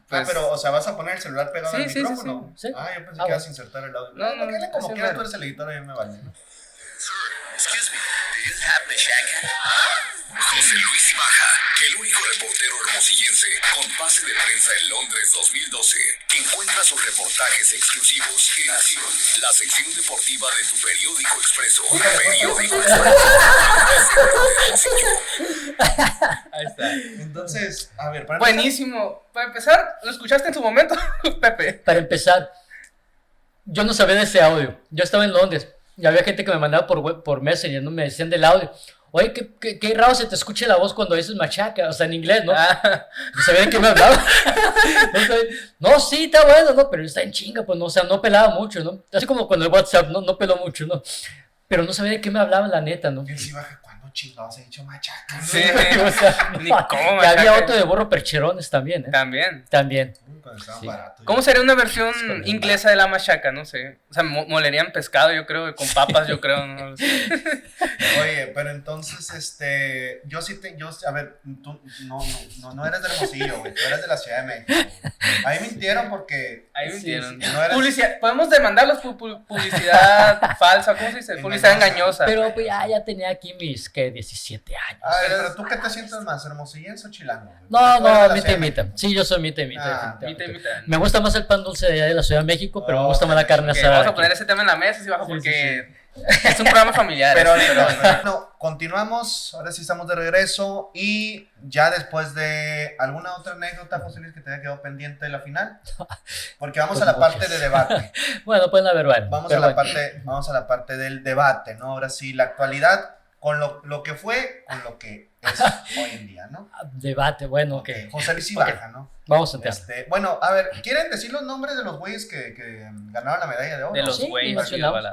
pues, Pero, o sea, ¿vas a poner el celular pegado Sí, al sí, sí, micrófono? sí. Ah, yo pensé Ah, que ibas bueno. a insertar el audio. No, No, no, no, como así quieras, mero. tú eres el editor, a mí me vale, ¿no? Excuse me, do you have Meshaka? José Luis Baja, el único reportero hermosillense con pase de prensa en Londres 2012, encuentra sus reportajes exclusivos en Acción, la sección deportiva de tu periódico expreso. Periódico Expreso. ahí está. Entonces, a ver, para Buenísimo. Para empezar, ¿lo escuchaste en su momento, Pepe? Para empezar, yo no sabía de ese audio. Yo estaba en Londres y había gente que me mandaba por Messenger, ¿no? Me decían del audio. Oye, qué raro se te escucha la voz cuando dices machaca, o sea, en inglés, ¿no? No sabía de qué me hablaba. No, sí, está bueno, ¿no? Pero está en chinga, pues, no, o sea, no pelaba mucho, ¿no? Así como cuando el WhatsApp, no peló mucho, ¿no? Pero no sabía de qué me hablaban, la neta, ¿no? Él sí baja, ¿cuándo chingados he dicho machaca? Sí. O sea, Ni no. cómo Y machaca. había otro de Borro Percherones también, ¿eh? También. También. Cuando estaban Sí. baratos. ¿Cómo sería una versión Escondido. inglesa de la machaca? No sé. O sea, molerían pescado, yo creo, con papas, yo creo. ¿No? Oye, pero entonces, yo sí a ver, tú no eres de Hermosillo, güey, tú eres de la Ciudad de México, güey. Ahí mintieron porque Ahí Sí, mintieron. sí. No eres- Publicidad, podemos demandarlos por publicidad falsa, ¿cómo se dice? Publicidad engañosa. Pero pues ya tenía aquí mis, ¿qué? 17 años. A ver, pero tú qué te sientes más, hermosillense o chilango, güey? No, Tú eres de la mitad Ciudad y de mitad. México. Sí, yo soy mitad y mitad, Ah, definitivamente. Mitad y mitad. Me gusta más el pan dulce de allá de la Ciudad de México, pero me gusta más la carne Ok, asada. vamos a aquí. poner ese tema en la mesa, sí, bajo, Sí, porque es un programa familiar. Pero, ¿eh? no, continuamos, ahora sí estamos de regreso y ya después de alguna otra anécdota, José Luis, que te haya quedado pendiente de la final, porque vamos Pues a la parte muchas. de debate, Bueno, pueden haber varios. vamos pero a la bueno. parte del debate, ¿no? Ahora sí, la actualidad con lo que fue, con lo que es hoy en día, ¿no? Debate, bueno, Ok, ok. José Luis Ok. Ibarra, ¿no? Vamos a entrar. Bueno, a ver, ¿quieren decir los nombres de los güeyes que ganaron la medalla de oro? De los Sí, güeyes. mencionamos.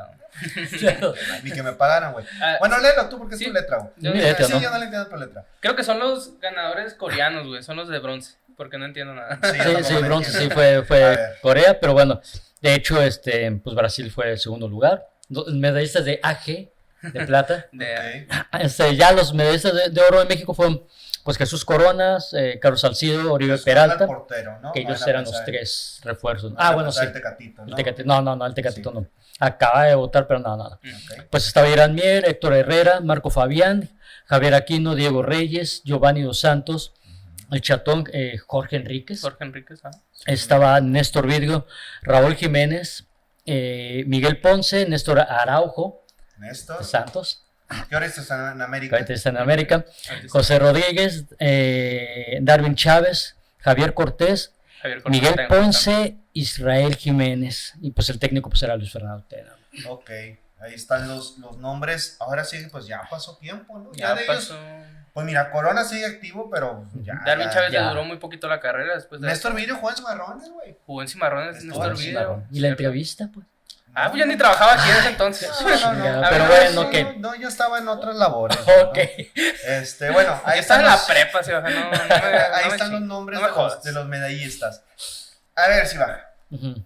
Ni que me pagaran, güey. Ah, Bueno, léelo tú porque es sí. tu letra, güey. yo, Mi letra, Sí, ¿no? yo no le entiendo tu letra. creo que son los ganadores coreanos, güey. Son los de bronce, porque no entiendo nada. yo Sí, tampoco sí, le bronce sí entiendo. A fue ver. Corea, pero bueno, de hecho, pues Brasil fue el segundo lugar. Medallistas de AG, de plata. De, Ok. Ya los medallistas de oro en México fueron pues Jesús Coronas, Carlos Salcido, Oribe Pues, era el Peralta, portero, ¿no? que No ellos era eran los pensar- tres refuerzos. no Ah, era bueno, pensar sí. el Tecatito, ¿no? El Tecatito, no, el Tecatito Sí. no. Acaba de votar, pero no. Ok. Pues estaba Irán Mier, Héctor Herrera, Marco Fabián, Javier Aquino, Diego Reyes, Giovanni Dos Santos, el Chatón, Jorge Enríquez. Jorge Enríquez, ¿ah? Estaba Néstor Vidrio, Raúl Jiménez, Miguel Ponce, Néstor Araujo, Néstor. de Santos, ¿Qué hora estás en que América? ahorita está en América, Ahorita José Rodríguez, Darwin Chávez, Javier Cortés, Javier Cortés Miguel también. Ponce, Israel Jiménez, y pues el técnico pues era Luis Fernando Tena. Ok, ahí están los nombres. Ahora sí, pues ya pasó tiempo, ¿no? Ya de ellos. pasó. Pues mira, Corona sigue activo, pero ya. Darwin ya- Chávez le ya. duró muy poquito la carrera después de Néstor Vidrio jugó en Cimarrones, güey. jugó en Cimarrones, Estuvo Néstor en Vidrio. Y la entrevista, pues. Ah, pues yo ni trabajaba aquí en ese entonces. Chingada, A pero ver, bueno, no, ok. no, yo estaba en otras labores. Ok. ¿no? Bueno, ahí Ahí está están en la los, prepa, sí, baja, no, ahí me están los ching- nombres no me de, los, jodas. de los medallistas. A ver, si va. Ujú.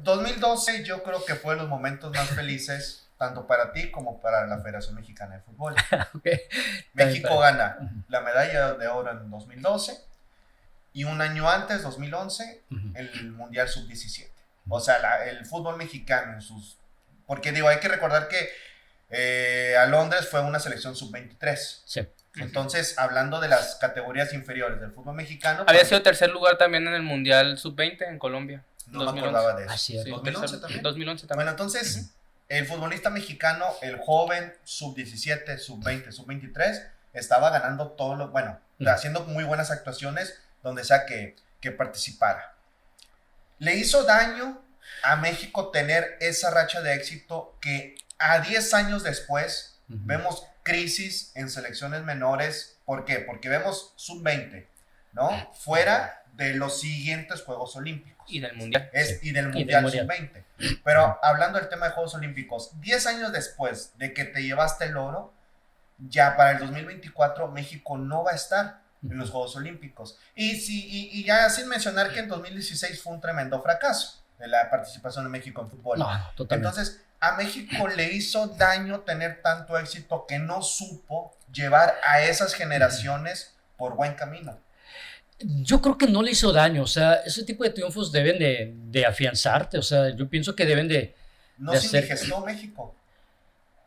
2012 yo creo que fue los momentos más felices, tanto para ti como para la Federación Mexicana de Fútbol. Ok. México gana Ujú. la medalla de oro en 2012 y un año antes, 2011, Ujú. el Mundial Sub-17. O sea, el fútbol mexicano en sus... Porque digo, hay que recordar que a Londres fue una selección Sub-23. Sí. Entonces, hablando de las categorías inferiores del fútbol mexicano, Había pues, sido tercer lugar también en el Mundial Sub-20 en Colombia. no me 2011. acordaba de eso. Así es. Sí, 2011 tercer- también. 2011 también. Bueno, entonces, el futbolista mexicano, el joven Sub-17, Sub-20, Sub-23, estaba ganando todo lo... Bueno, haciendo muy buenas actuaciones donde sea que participara. Le hizo daño a México tener esa racha de éxito que a 10 años después Ujú. vemos crisis en selecciones menores. ¿Por qué? Porque vemos Sub-20, ¿no? Fuera de los siguientes Juegos Olímpicos. Y del Mundial. Y del del Mundial Mundial. Sub-20. Pero hablando del tema de Juegos Olímpicos, 10 años después de que te llevaste el oro, ya para el 2024 México no va a estar en los Juegos Olímpicos. Y ya sin mencionar que en 2016 fue un tremendo fracaso. de la participación de México en fútbol. No, totalmente. Entonces, a México le hizo daño tener tanto éxito que no supo llevar a esas generaciones por buen camino. Yo creo que no le hizo daño, o sea, ese tipo de triunfos deben de afianzarte, o sea, yo pienso que deben No de se hacer, indigestó México.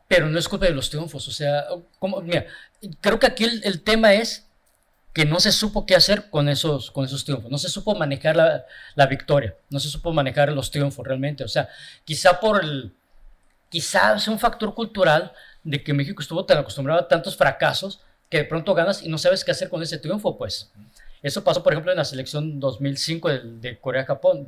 pero no es culpa de los triunfos, o sea, mira, creo que aquí el tema es que no se supo qué hacer con esos triunfos, no se supo manejar la victoria, no se supo manejar los triunfos realmente, o sea, quizás es un factor cultural de que México estuvo tan acostumbrado a tantos fracasos que de pronto ganas y no sabes qué hacer con ese triunfo, pues. Eso pasó, por ejemplo, en la selección 2005 de Corea-Japón,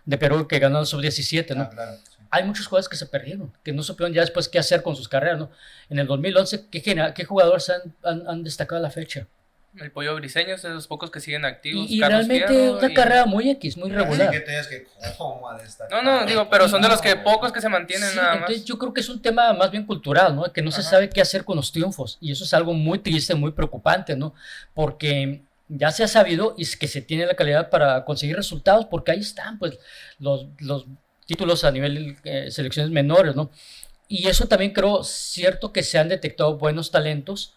de Perú que ganó el sub-17, ¿no? Claro, sí. Hay muchos jugadores que se perdieron, que no supieron ya después qué hacer con sus carreras, ¿no? En el 2011, ¿qué jugadores han destacado a la fecha? El Pollo Briseño es de los pocos que siguen activos. Y Carlos realmente Fierro una carrera muy X, muy regular. Así que tienes que, ¿cómo ha destacado? No, digo, pero son de los que pocos que se mantienen Sí, nada más. entonces yo creo que es un tema más bien cultural, ¿no? Que no se sabe qué hacer con los triunfos. Y eso es algo muy triste, muy preocupante, ¿no? Porque ya se ha sabido y es que se tiene la calidad para conseguir resultados, porque ahí están, pues, los títulos a nivel selecciones menores, ¿no? Y eso también creo cierto que se han detectado buenos talentos,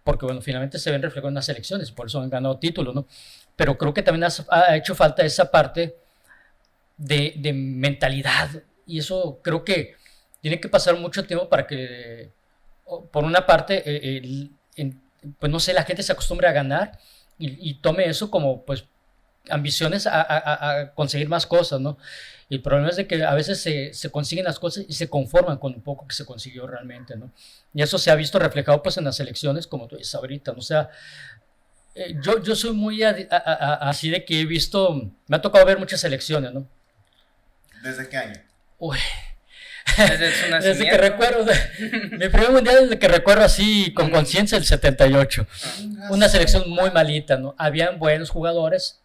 porque, bueno, finalmente se ven reflejados en las selecciones, por eso han ganado títulos, ¿no? Pero creo que también ha hecho falta esa parte de mentalidad, y eso creo que tiene que pasar mucho tiempo para que, por una parte, pues no sé, la gente se acostumbre a ganar y tome eso como, pues, ambiciones a conseguir más cosas, ¿no? Y el problema es de que a veces se consiguen las cosas y se conforman con un poco que se consiguió realmente, ¿no? Y eso se ha visto reflejado, pues, en las elecciones, como tú dices ahorita, ¿no? O sea, yo soy muy así de que he visto, me ha tocado ver muchas elecciones, ¿no? ¿Desde qué año? Uy, Desde su desde nacimiento. que recuerdo, mi primer mundial desde que recuerdo así con conciencia el 78. Una selección muy malita, ¿no? Habían buenos jugadores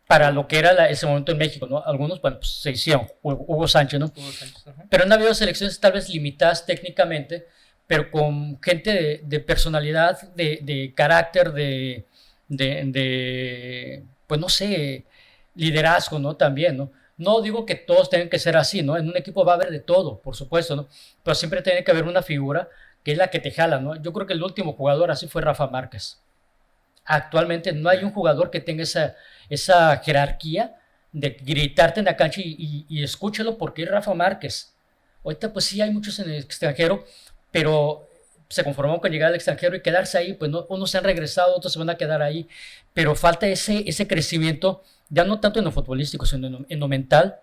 para lo que era ese momento en México, ¿no? Algunos, bueno, pues, se hicieron, Hugo Sánchez, ¿no? Hugo Sánchez, ajá. Pero han habido selecciones tal vez limitadas técnicamente, pero con gente de personalidad, de carácter, pues no sé, liderazgo, ¿no? También, ¿no? No digo que todos tengan que ser así, ¿no? En un equipo va a haber de todo, por supuesto, ¿no? Pero siempre tiene que haber una figura que es la que te jala, ¿no? Yo creo que el último jugador así fue Rafa Márquez. Actualmente no hay un jugador que tenga esa jerarquía de gritarte en la cancha y escúchalo porque es Rafa Márquez. Ahorita pues sí hay muchos en el extranjero, pero se conformó con llegar al extranjero y quedarse ahí, pues no, unos se han regresado, otros se van a quedar ahí, pero falta ese crecimiento, ya no tanto en lo futbolístico, sino en lo mental,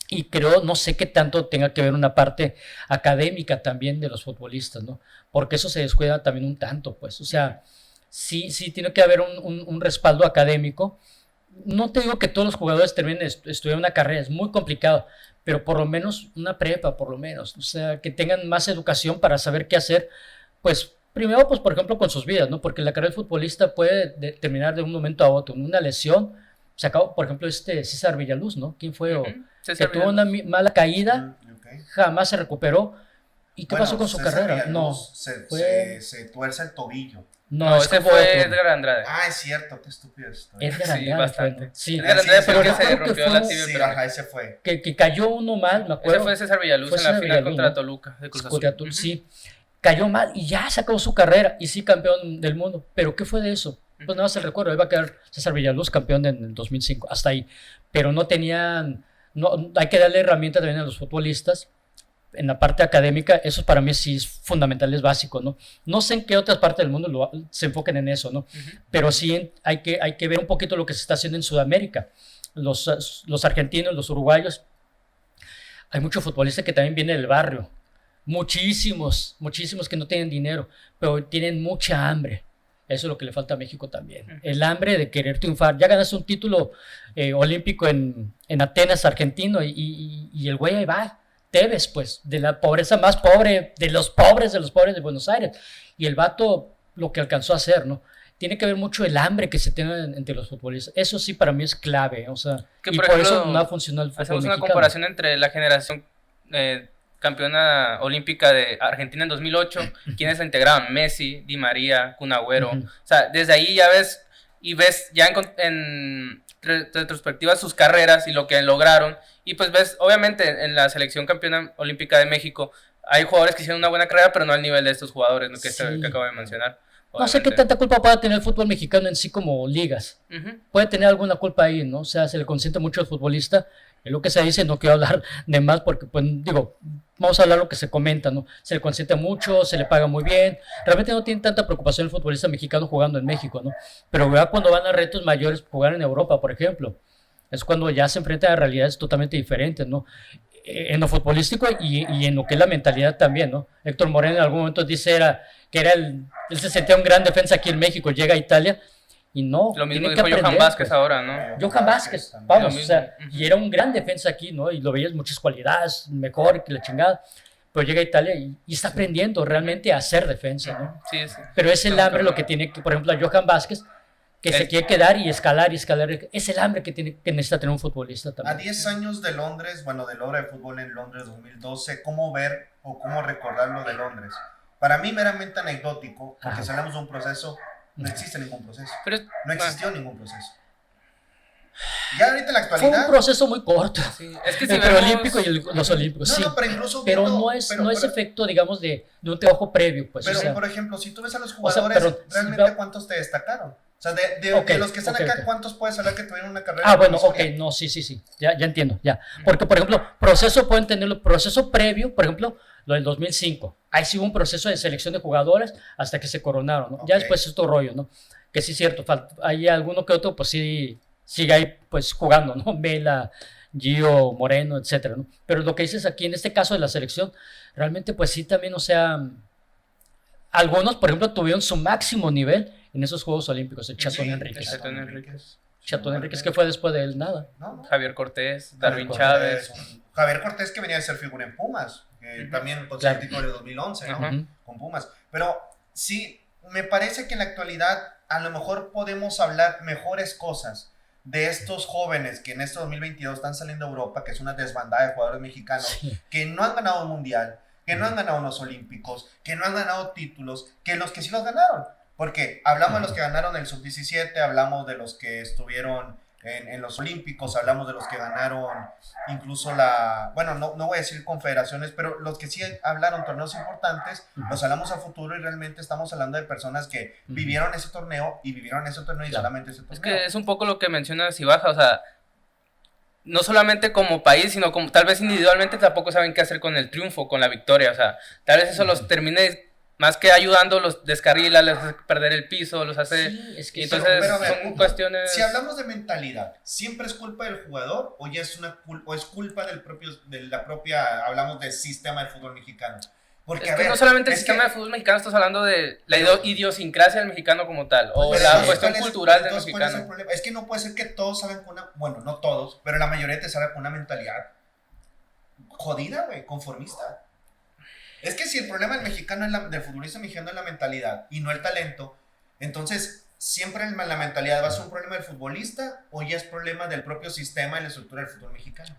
y creo, no sé qué tanto tenga que ver una parte académica también de los futbolistas, ¿no? Porque eso se descuida también un tanto, pues, o sea, sí tiene que haber un respaldo académico. No te digo que todos los jugadores terminen de estudiar una carrera, es muy complicado, pero por lo menos una prepa, por lo menos, o sea, que tengan más educación para saber qué hacer, pues, primero, pues, por ejemplo, con sus vidas, ¿no? Porque la carrera del futbolista puede terminar de un momento a otro, una lesión, se acabó, por ejemplo, César Villaluz, ¿no? ¿Quién fue? César Que tuvo una mala caída, Okay. jamás se recuperó. ¿Y qué Bueno, pasó con su César carrera? Villaluz No, se tuerce el tobillo. No, ese como fue otro. Edgar Andrade. Ah, es cierto, qué estúpido estoy. Edgar Sí, Andrade bastante. fue, ¿no? Sí. Edgar Andrade Sí, fue el que pero se creo que rompió la fue- tibia. Sí, pero ajá, ese fue. Que cayó uno mal, me acuerdo. ese fue César Villaluz Fue en la César final Villaluz, contra ¿no? Toluca de Cruz Azul. Contra Ujú. sí, cayó mal y ya se acabó su carrera y sí campeón del mundo. Pero ¿qué fue de eso? Pues nada más el recuerdo, iba a quedar César Villaluz campeón en el 2005, hasta ahí. Pero no tenían, no, hay que darle herramientas también a los futbolistas en la parte académica. Eso para mí sí es fundamental, es básico, ¿no? No sé en qué otras partes del mundo se enfoquen en eso, ¿no? Pero sí hay que ver un poquito lo que se está haciendo en Sudamérica. Los argentinos, los uruguayos, hay muchos futbolistas que también vienen del barrio. Muchísimos que no tienen dinero, pero tienen mucha hambre. Eso es lo que le falta a México también. El hambre de querer triunfar. Ya ganaste un título olímpico en Atenas, argentino, y el güey ahí va. Tevez, pues, de la pobreza más pobre, de los pobres de Buenos Aires. Y el vato, lo que alcanzó a hacer, ¿no? Tiene que ver mucho el hambre que se tenga entre los futbolistas. Eso sí para mí es clave, o sea, Que, y por por eso ejemplo, no ha funcionado el fútbol Hacemos una mexicano. comparación entre la generación campeona olímpica de Argentina en 2008, quienes la integraban: Messi, Di María, Kun Agüero. Ujú. O sea, desde ahí ya ves y ves ya en retrospectiva sus carreras y lo que lograron, y pues ves, obviamente, en la selección campeona olímpica de México, hay jugadores que hicieron una buena carrera, pero no al nivel de estos jugadores, ¿no? que acabo de mencionar. No sé qué tanta culpa pueda tener el fútbol mexicano en sí como ligas. Puede tener alguna culpa ahí, ¿no? O sea, se le consiente mucho al futbolista. Es lo que se dice, no quiero hablar de más porque, pues, digo, vamos a hablar lo que se comenta, ¿no? Se le consiente mucho, se le paga muy bien. Realmente no tiene tanta preocupación el futbolista mexicano jugando en México, ¿no? Pero ya cuando van a retos mayores, jugar en Europa, por ejemplo, es cuando ya se enfrenta a realidades totalmente diferentes, ¿no? En lo futbolístico y en lo que es la mentalidad también, ¿no? Héctor Moreno en algún momento dice que él se sentía un gran defensa aquí en México, llega a Italia y no. Lo mismo dijo Johan Vázquez ahora, ¿no? Johan Vázquez, vamos, o sea, y era un gran defensa aquí, ¿no? Y lo veías muchas cualidades, mejor que la chingada. Pero llega a Italia y está aprendiendo realmente a hacer defensa, ¿no? Sí. Pero es el hambre lo que tiene, por ejemplo, a Johan Vázquez, que se quiere quedar y escalar. Es el hambre que necesita tener un futbolista también. A 10 años de Londres, bueno, de la obra de fútbol en Londres 2012, ¿cómo ver o cómo recordar lo de Londres? Para mí, meramente anecdótico, porque si hablamos de un proceso, no existe ningún proceso. No existió ningún proceso. Ya ahorita en la actualidad... Fue un proceso muy corto. Sí. Es que si entre vemos... el olímpico y los olímpicos, sí. No, pero incluso... Pero no es efecto, digamos, de un trabajo previo, pues. Pero, o sea, por ejemplo, si tú ves a los jugadores, realmente ¿cuántos te destacaron? O sea, de los que están acá, ¿cuántos puedes hablar que tuvieron una carrera? Bueno, no, sí, ya entiendo, ya. Porque, por ejemplo, pueden tener proceso previo, por ejemplo, lo del 2005. Ahí sí hubo un proceso de selección de jugadores hasta que se coronaron, ¿no? Ya después es todo rollo, ¿no? Que sí es cierto, hay alguno que otro, pues sí, sigue ahí, pues jugando, ¿no? Vela, Gio, Moreno, etcétera, ¿no? Pero lo que dices aquí, en este caso de la selección, realmente, pues sí, también, o sea, algunos, por ejemplo, tuvieron su máximo nivel en esos Juegos Olímpicos, el Chatón Enríquez. Chatón Enríquez, que fue después de él, nada. No. Javier Cortés, Darwin Chávez. Javier Cortés, que venía de ser figura en Pumas, también con el título de 2011, ¿no? Con Pumas. Pero sí, me parece que en la actualidad a lo mejor podemos hablar mejores cosas de estos jóvenes que en este 2022 están saliendo a Europa, que es una desbandada de jugadores mexicanos, que no han ganado un mundial, que no han ganado unos olímpicos, que no han ganado títulos, que los que sí los ganaron. Porque hablamos de los que ganaron el sub-17, hablamos de los que estuvieron en los olímpicos, hablamos de los que ganaron incluso no voy a decir confederaciones, pero los que sí hablaron torneos importantes, los hablamos a futuro y realmente estamos hablando de personas que vivieron ese torneo y solamente ese torneo. Es que es un poco lo que mencionas y baja, o sea, no solamente como país, sino como tal vez individualmente tampoco saben qué hacer con el triunfo, con la victoria, o sea, tal vez eso los termine más que ayudando, los descarrila, les hace perder el piso, los hace... Sí, es que entonces pero son cuestiones... Si hablamos de mentalidad, ¿siempre es culpa del jugador o ya es culpa de la propia, hablamos del sistema del fútbol mexicano? Porque, es que no solamente el sistema de fútbol mexicano, estás hablando de la idiosincrasia del mexicano como tal, o la cuestión cultural del mexicano. Es que no puede ser que todos salgan con no todos, pero la mayoría te salga con una mentalidad jodida, güey, conformista. Es que si el problema del futbolista mexicano es la mentalidad y no el talento, entonces siempre la mentalidad va a ser un problema del futbolista o ya es problema del propio sistema y la estructura del fútbol mexicano.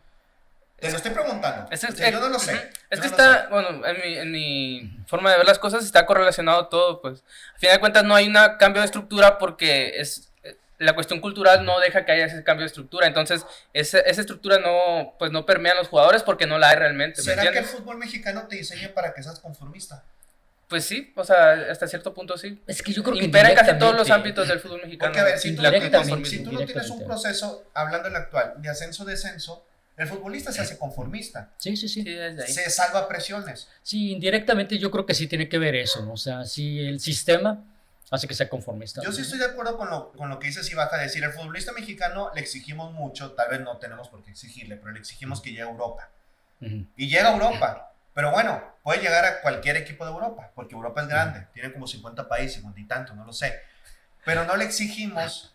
Te lo estoy preguntando. Yo no lo sé. Es que está, bueno, en mi forma de ver las cosas está correlacionado todo, pues. A fin de cuentas no hay un cambio de estructura porque la cuestión cultural no deja que haya ese cambio de estructura, entonces esa estructura no permea a los jugadores porque no la hay realmente. ¿Será que el fútbol mexicano te diseña para que seas conformista? Pues sí, o sea, hasta cierto punto sí. Es que yo creo que impera en casi todos los ámbitos del fútbol mexicano. Porque a ver, si tú no tienes un proceso, hablando en el actual, de ascenso-descenso, el futbolista se hace conformista. Sí. Se salva presiones. Sí, indirectamente yo creo que sí tiene que ver eso, ¿no? O sea, si el sistema hace que sea conformista. Yo sí estoy de acuerdo con lo que dices Ibaja, decir, el futbolista mexicano le exigimos mucho, tal vez no tenemos por qué exigirle, pero le exigimos que llegue a Europa. Y llega a Europa, pero bueno, puede llegar a cualquier equipo de Europa, porque Europa es grande, tiene como 50 países, 50 y tanto, no lo sé. Pero no le exigimos,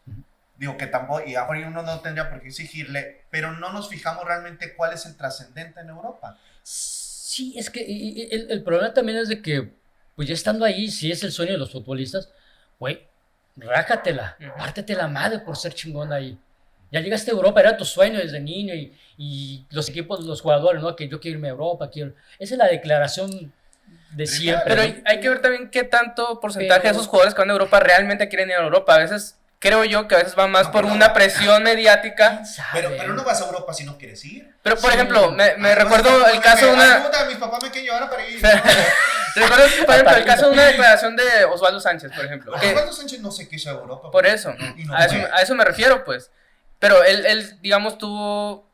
digo que tampoco, y ahora uno no tendría por qué exigirle, pero no nos fijamos realmente cuál es el trascendente en Europa. Sí, es que el problema también es de que, pues ya estando ahí, si es el sueño de los futbolistas, güey, rájatela, pártete la madre por ser chingón ahí. Ya llegaste a Europa, era tu sueño desde niño y los equipos, los jugadores, ¿no? Que yo quiero irme a Europa, esa es la declaración de siempre. Pero ¿no? hay que ver también qué tanto porcentaje de esos jugadores que van a Europa realmente quieren ir a Europa. A veces creo yo que a veces va más por una presión mediática. ¿Quién sabe? Pero no vas a Europa si no quieres ir. Pero, por Sí. ejemplo, me recuerdo el caso de una... Ayuda, mis papás me quieren llevar para ir. Recuerdo, por ejemplo, el caso de una declaración de Osvaldo Sánchez, por ejemplo. Que, Osvaldo Sánchez no se quiso a Europa. por eso, Y no a eso, fue. a eso me refiero, pues. Pero él digamos, tuvo...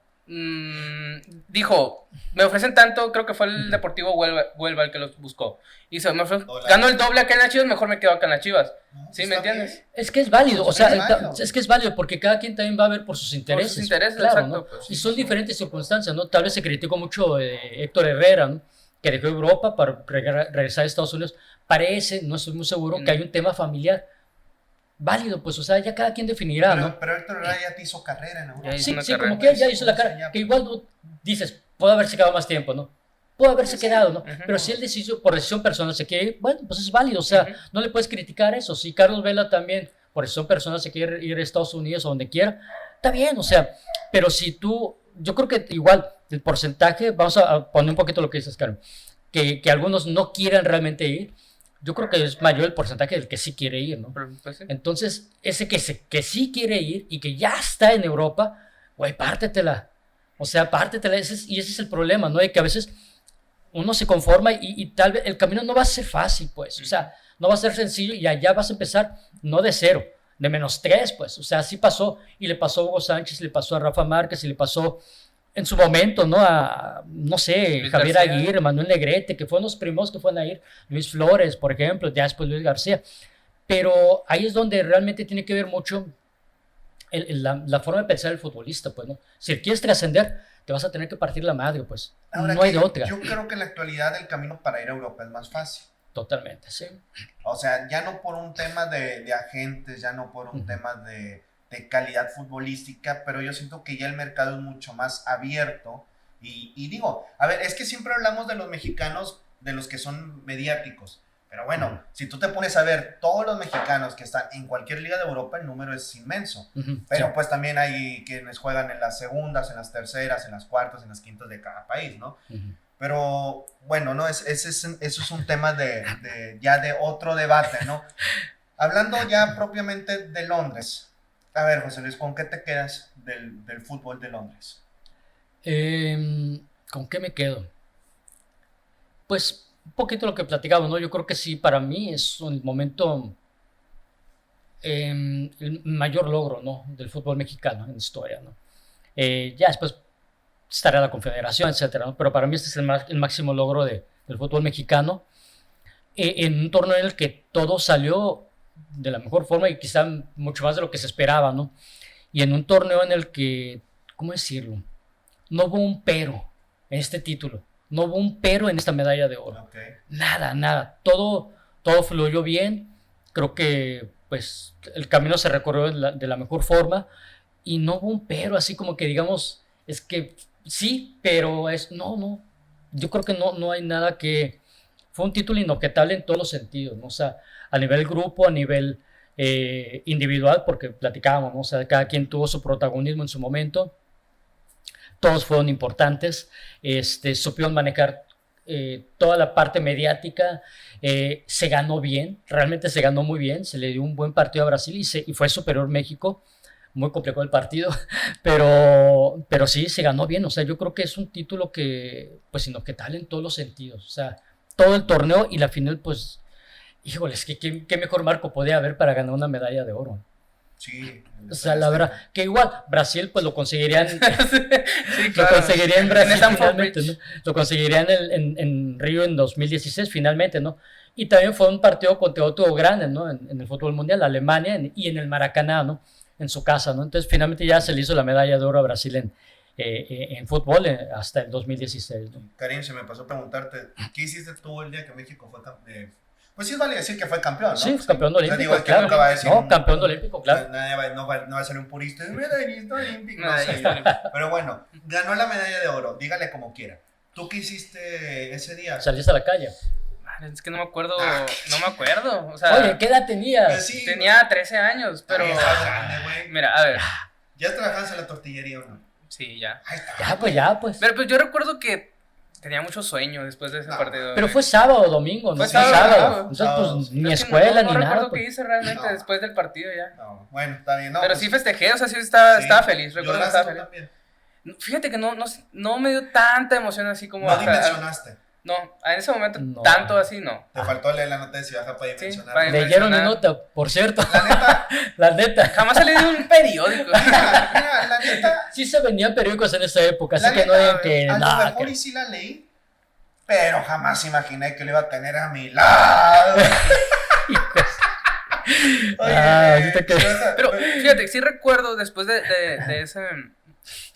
dijo, me ofrecen tanto, creo que fue el Deportivo Huelva el que los buscó. Y dice, Hola. gano el doble acá en las Chivas, mejor me quedo acá en las Chivas. No, ¿Sí, está me entiendes? bien. Es que es válido, o Es sea, válido. es que es válido porque cada quien también va a ver por sus intereses. sus intereses, claro, exacto, ¿no? pues. Y son diferentes circunstancias, ¿no? Tal vez se criticó mucho Héctor Herrera, ¿no? Que dejó Europa para regresar a Estados Unidos. Parece, no estoy muy seguro, que hay un tema familiar válido, pues, o sea, ya cada quien definirá, ¿no? Pero Héctor Herrera ya te hizo carrera en Europa. Ya hizo Sí, una sí, carrera. como que ya hizo la O sea, cara, ya- que igual no dices, puede haberse quedado más tiempo, ¿no? Puede haberse quedado, ¿no? Ujú. Pero si él decidió, por decisión personal se quiere ir, bueno, pues es válido, o sea, Ujú. no le puedes criticar eso. Si Carlos Vela también, por decisión personal, se quiere ir a Estados Unidos o donde quiera, está bien, o sea, pero si tú, yo creo que igual, el porcentaje, vamos a poner un poquito lo que dices, Carmen, que algunos no quieran realmente ir, yo creo que es mayor el porcentaje del que sí quiere ir, ¿no? Pero, pues, sí. Entonces, ese que sí quiere ir y que ya está en Europa, güey, pártetela. O sea, pártetela. Y ese es el problema, ¿no? De que a veces uno se conforma y tal vez el camino no va a ser fácil, pues. O sea, no va a ser sencillo y allá vas a empezar no de 0, de -3, pues. O sea, así pasó. Y le pasó a Hugo Sánchez, le pasó a Rafa Márquez y le pasó en su momento, ¿no? A, no sé, Luis Javier García. Aguirre, Manuel Negrete, que fueron los primeros que fueron a ir. Luis Flores, por ejemplo, ya después Luis García. Pero ahí es donde realmente tiene que ver mucho la forma de pensar del futbolista, pues, ¿no? Si quieres trascender, te vas a tener que partir la madre, pues. Ahora no hay que de otra. Yo creo que en la actualidad el camino para ir a Europa es más fácil. Totalmente, sí. O sea, ya no por un tema de agentes, ya no por un Ujú. tema de calidad futbolística, pero yo siento que ya el mercado es mucho más abierto. Y digo, a ver, es que siempre hablamos de los mexicanos, de los que son mediáticos. Pero bueno, si tú te pones a ver todos los mexicanos que están en cualquier liga de Europa, el número es inmenso. Ujú, Pero sí. pues también hay quienes juegan en las segundas, en las terceras, en las cuartas, en las quintas de cada país, ¿no? Ujú. Pero bueno, no, eso es un tema ya de otro debate, ¿no? Hablando ya propiamente de Londres. A ver, José Luis, ¿con qué te quedas del fútbol de Londres? ¿Con qué me quedo? Pues un poquito lo que platicamos, ¿no? Yo creo que sí, para mí es un momento, el mayor logro, ¿no? Del fútbol mexicano en historia, ¿no? Ya después estará la Confederación, etcétera, ¿no? Pero para mí este es el máximo logro del fútbol mexicano, en un torneo en el que todo salió de la mejor forma y quizá mucho más de lo que se esperaba, ¿no? Y en un torneo en el que, ¿cómo decirlo? No hubo un pero en este título, no hubo un pero en esta medalla de oro. Ok. Nada, todo fluyó bien, creo que pues el camino se recorrió de la mejor forma y no hubo un pero, así como que digamos, es que sí, pero no, yo creo que no hay nada que, fue un título inobjetable en todos los sentidos, ¿no? O sea, a nivel grupo, a nivel individual, porque platicábamos, ¿no? O sea, cada quien tuvo su protagonismo en su momento, todos fueron importantes, supieron manejar toda la parte mediática, se ganó bien, realmente se ganó muy bien, se le dio un buen partido a Brasil y fue superior México, muy complicado el partido, pero sí, se ganó bien, o sea, yo creo que es un título que, pues, inobjetable en todos los sentidos, o sea, todo el torneo y la final, pues, híjoles, qué mejor marco podía haber para ganar una medalla de oro. Sí. O sea, la verdad, que igual Brasil pues lo conseguirían, Sí, lo claro. conseguiría en Brasil En Stamford finalmente, Bridge. ¿no? Lo conseguirían en Río en 2016 finalmente, ¿no? Y también fue un partido contra otro grande, ¿no? En el fútbol mundial, Alemania y en el Maracaná, ¿no? En su casa, ¿no? Entonces finalmente ya se le hizo la medalla de oro a Brasil en fútbol hasta el 2016, ¿no? Karim, se me pasó a preguntarte, ¿qué hiciste tú el día que México fue campeón? Pues sí, vale decir que fue campeón, ¿no? Sí, campeón O sea, olímpico, digo, es que claro. nunca va a decir No, campeón olímpico, claro. No va a salir un purista de medallista olímpico, no sé. Medallista. Pero bueno, ganó la medalla de oro, dígale como quiera. ¿Tú qué hiciste ese día? Saliste a la calle. Man, es que no me acuerdo, o sea, Oye, ¿qué edad tenías? Pues sí, tenía 13 años, pero, Ay, estás grande, güey. mira, a ver, ¿Ya trabajabas en la tortillería o no? sí, ya. Ahí está. Ya, pues. Pero pues yo recuerdo que Tenía mucho sueño después de ese No, partido. Pero güey. fue sábado o domingo, ¿no? Fue Sí, sábado, sábado. ¿no? Entonces, Sábado. pues, ni Es que escuela no ni recuerdo nada. qué Pues. hice realmente No. después del partido ya. No, bueno, está bien. No, Pero pues, sí festejé, o sea, sí estaba, sí. estaba feliz. Recuerdo que ¿Lloraste estaba tú feliz. también? Fíjate que no me dio tanta emoción así como... No hasta- dimensionaste. No, en ese momento No. tanto así no. Te faltó leer la nota de Ciudad para Sí, dimensionar. para Leyeron mi mencionar. nota, por cierto. La neta, La neta. Jamás salí de un periódico. mira, la neta, Sí se vendían periódicos en esa época, así la que no neta, digan que a lo nada. mejor y sí la leí, pero jamás imaginé que lo iba a tener a mi lado. Oye, ahorita que- Pero fíjate, sí recuerdo después de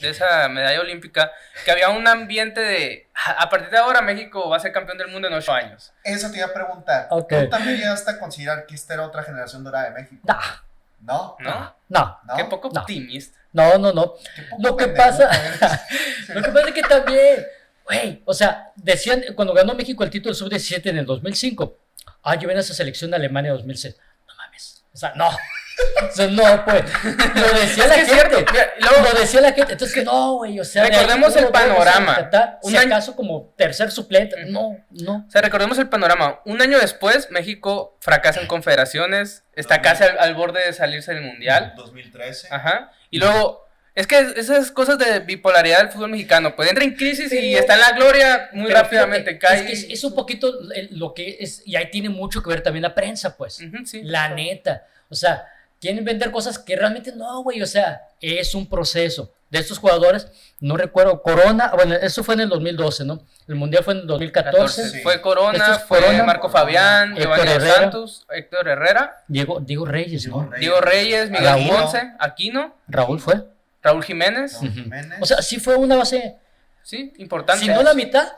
esa medalla olímpica que había un ambiente de a partir de ahora México va a ser campeón del mundo en 8 años. eso te iba a preguntar. Ok. ¿Tú también llegaste a considerar que esta era otra generación dorada de México? Nah, ¿No? ¿No? no, ¿No? Qué poco No. optimista. no. Qué poco Lo que pendejo pasa- eres. Lo que pasa es que también, güey, o sea, decían, cuando ganó México el título sub-17 en el 2005, yo ven a esa selección de Alemania 2006. No mames. O sea, no. O sea, no, pues. Lo decía Es la que es gente. cierto, mira, y luego- Lo decía la gente. Entonces, no, güey, o sea. de ahí Recordemos el uno ve, o sea, panorama. Qatar, Un si año- acaso como tercer suplente. No. O sea, recordemos el panorama. Un año después, México fracasa en confederaciones, está casi al borde de salirse del mundial. 2013. Ajá. Y luego, es que esas cosas de bipolaridad del fútbol mexicano, pues entra en crisis y Pero- está en la gloria muy Pero rápidamente, fíjate, cae. Es que es un poquito lo que es, y ahí tiene mucho que ver también la prensa, pues. Ujú, sí. La neta. O sea, quieren vender cosas que realmente no, güey. O sea, es un proceso. De estos jugadores, no recuerdo, Corona, bueno, eso fue en el 2012, ¿no? El Mundial fue en el 2014. Sí. Fue Corona, Esto es fue Corona, Marco Fabián, Héctor Giovanni Dos Herrera. Santos, Héctor Herrera, Diego Reyes, ¿no? Diego Reyes, Miguel Raúl. Ponce, Aquino, Raúl fue. Raúl Jiménez. Raúl Jiménez. O sea, sí fue una base, Sí, importante. si no la mitad,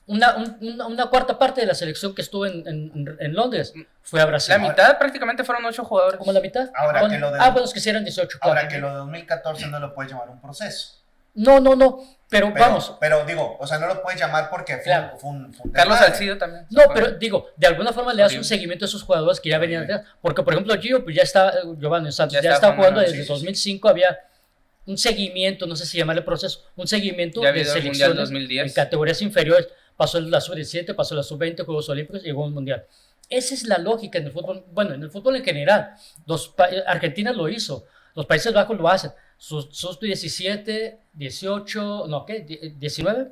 una cuarta parte de la selección que estuvo en Londres fue a Brasil. La mitad prácticamente fueron 8 jugadores. ¿Cómo la mitad? Ahora Bueno, que lo de- bueno, es que sí eran 18. Ahora claro. que lo de 2014 no lo puedes llamar un proceso. No, pero vamos. Pero digo, o sea, no lo puedes llamar porque fue, Claro. fue un Carlos desmadre. Salcido también. No, pero digo, de alguna forma le das un Horrible. seguimiento a esos jugadores que ya venían Horrible. atrás. Porque, por ejemplo, Gio, pues ya está, Giovanni Santos, Ya ya está está jugando jugando, desde sí, sí, 2005, había un seguimiento, no sé si llamarle proceso, un seguimiento Ya de había ido al Mundial selecciones 2010. en categorías inferiores. Pasó la sub-17, pasó la sub-20, Juegos Olímpicos y llegó al Mundial. Esa es la lógica en el fútbol, bueno, en el fútbol en general. Argentina lo hizo, los Países Bajos lo hacen. Sus 17, 18, no, ¿qué? 19,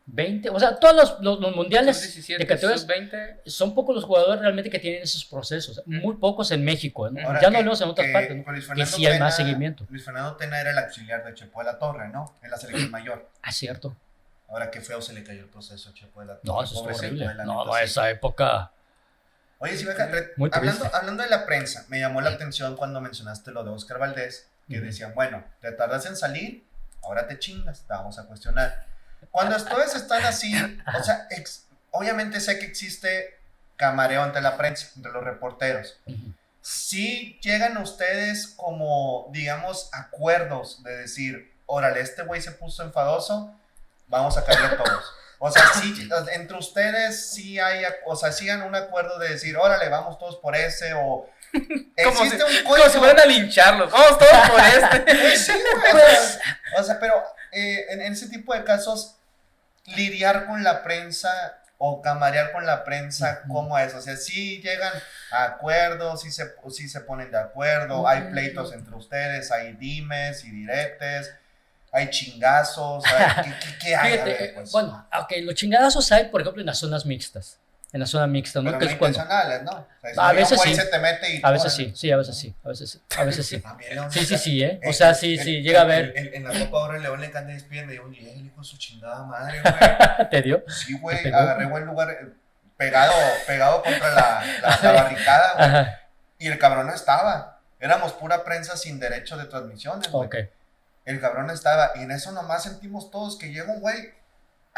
20, o sea, todos los mundiales Sub-17, de categorías sub-20. son pocos los jugadores realmente que tienen esos procesos, muy pocos en México, ¿no? Ahora Ya que- no hablamos en otras que partes, ¿no? Luis Que Fernando sí hay más Tena- seguimiento. Luis Fernando Tena era el auxiliar de Chepo de la Torre, ¿no? En la selección mayor. Ah, cierto. Ahora qué feo se le cayó el proceso a Chepo de la Torre. No, eso es Pobrecito, horrible. la No, neta, sí. esa época. Oye, sí, Muy triste. hablando de la prensa, me llamó la atención cuando mencionaste lo de Oscar Valdés, que Ujú. decían, bueno, te tardas en salir, ahora te chingas, te vamos a cuestionar. Cuando ustedes están así, o sea, obviamente sé que existe camareo entre la prensa, entre los reporteros. Ujú. Sí llegan ustedes como, digamos, acuerdos de decir, órale, este güey se puso enfadoso, vamos a caerle todos. O sea, sí, entre ustedes sí hay, o sea, sí han un acuerdo de decir, órale, vamos todos por ese, o Como existe un Como si fueran a lincharlos. Vamos todos por este. Pues sí, güey, o sea, pero en ese tipo de casos, lidiar con la prensa o camarear con la prensa, Ujú. ¿cómo es? O sea, sí llegan a acuerdos, sí se ponen de acuerdo, hay pleitos entre ustedes, hay dimes y diretes, hay chingazos, ¿qué hay? A ver, Fíjate, pues. bueno, ok, los chingadazos hay, por ejemplo, en las zonas mixtas. En la zona mixta, ¿no? Pero Que no es cuando. intencionales, ¿no? O sea, si A un veces güey sí. se te mete y... A veces sí, a veces sí, a veces sí, a veces sí. También, León, Sí, ¿eh? O sea, sí, llega a ver. En la Copa ahora el León le canta y despide, me dio un nivel, hijo de su chingada madre, güey. ¿Te dio? Sí, ¿Te güey, pegó? agarré buen lugar, pegado contra la barricada, güey. Ajá, Y el cabrón no estaba. Éramos pura prensa sin derecho de transmisiones, güey. ok. El cabrón no estaba. Y en eso nomás sentimos todos que llega un güey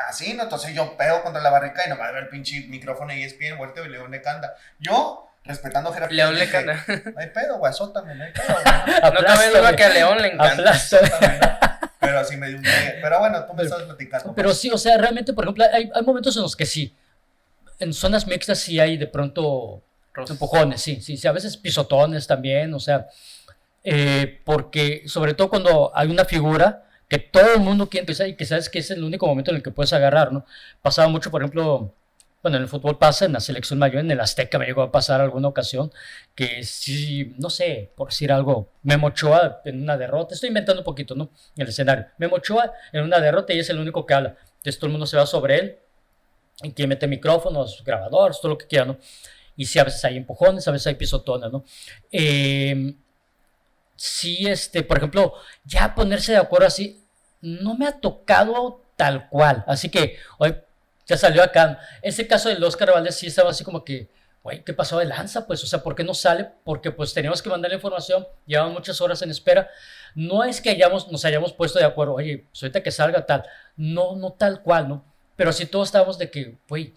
así, ¿no? Entonces yo pego contra la barricada y nomás veo el pinche micrófono y ESPN, volteo y León le canta. Yo, respetando jerarquía, León le dije, canta. no hay pedo, güey, azótame, no hay pedo, güey. No cabe duda que a León le encanta. Aplástame. Azótame, ¿no? Pero así me dio un día. Pero bueno, tú me Pero- estabas platicando. Pero pues. sí, o sea, realmente, por ejemplo, hay momentos en los que sí. En zonas mixtas sí hay de pronto empujones, sí, a veces pisotones también, o sea, porque sobre todo cuando hay una figura que todo el mundo quiere empezar y que sabes que es el único momento en el que puedes agarrar, ¿no? Pasaba mucho, por ejemplo, bueno, en el fútbol pasa, en la selección mayor, en el Azteca me llegó a pasar alguna ocasión que sí, no sé, por decir algo, Memo Ochoa en una derrota, estoy inventando un poquito, ¿no? El escenario. Memo Ochoa en una derrota y es el único que habla. Entonces todo el mundo se va sobre él y que mete micrófonos, grabadores, todo lo que quiera, ¿no? Y sí, a veces hay empujones, a veces hay pisotones, ¿no? Sí, por ejemplo, ya ponerse de acuerdo así, no me ha tocado tal cual. Así que, hoy ya salió acá. Ese caso del Oscar Valdés sí estaba así como que, güey, ¿qué pasó de lanza? Pues, o sea, ¿por qué no sale? Porque pues teníamos que mandar la información, llevaban muchas horas en espera. No es que nos hayamos puesto de acuerdo, oye, pues ahorita que salga tal. No, no tal cual, ¿no? Pero sí todos estábamos de que, güey,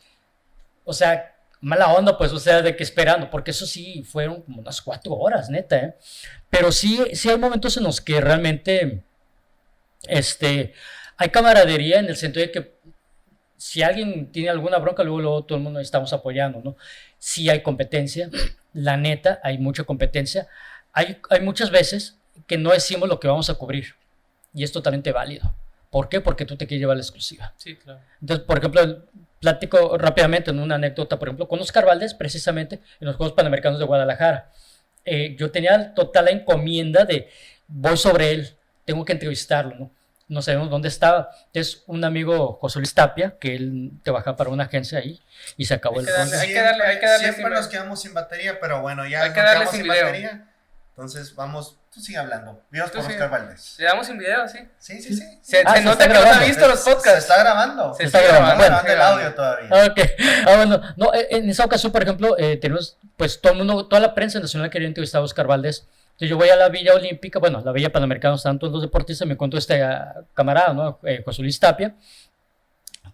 o sea, mala onda, pues, o sea, de que esperando, porque eso sí fueron como unas 4 horas, neta, ¿eh? Pero sí, sí hay momentos en los que realmente, hay camaradería en el sentido de que si alguien tiene alguna bronca, luego todo el mundo estamos apoyando, ¿no? Sí hay competencia, la neta, hay mucha competencia. Hay muchas veces que no decimos lo que vamos a cubrir y es totalmente válido. ¿Por qué? Porque tú te quieres llevar la exclusiva. Sí, claro. Entonces, por ejemplo, platico rápidamente en una anécdota, por ejemplo, con Oscar Valdés, precisamente en los Juegos Panamericanos de Guadalajara. Yo tenía total la encomienda de, voy sobre él, tengo que entrevistarlo, ¿no? No sabemos dónde estaba. Es un amigo, José Luis Tapia, que él trabaja para una agencia ahí y se acabó el darle- rollo. hay que darle Siempre sin- nos quedamos sin batería, pero bueno, ya Hay que nos darle quedamos sin sin video. batería. Entonces vamos, tú sigue hablando. Vivas Tú por sigue. Oscar Valdés. Le damos un video, sí. Sí, sí, sí. Se se nota está que no grabando. ha visto los Se podcasts. está grabando. Se está grabando. Estamos Bueno. grabando el audio todavía. Ok, bueno, no, en esa ocasión, por ejemplo, tenemos, pues todo el mundo, toda la prensa nacional quería entrevistar a Oscar Valdés. Entonces yo voy a la Villa Olímpica, bueno, la Villa Panamericana, están todos los deportistas, me encuentro camarada, ¿no? José Luis Tapia,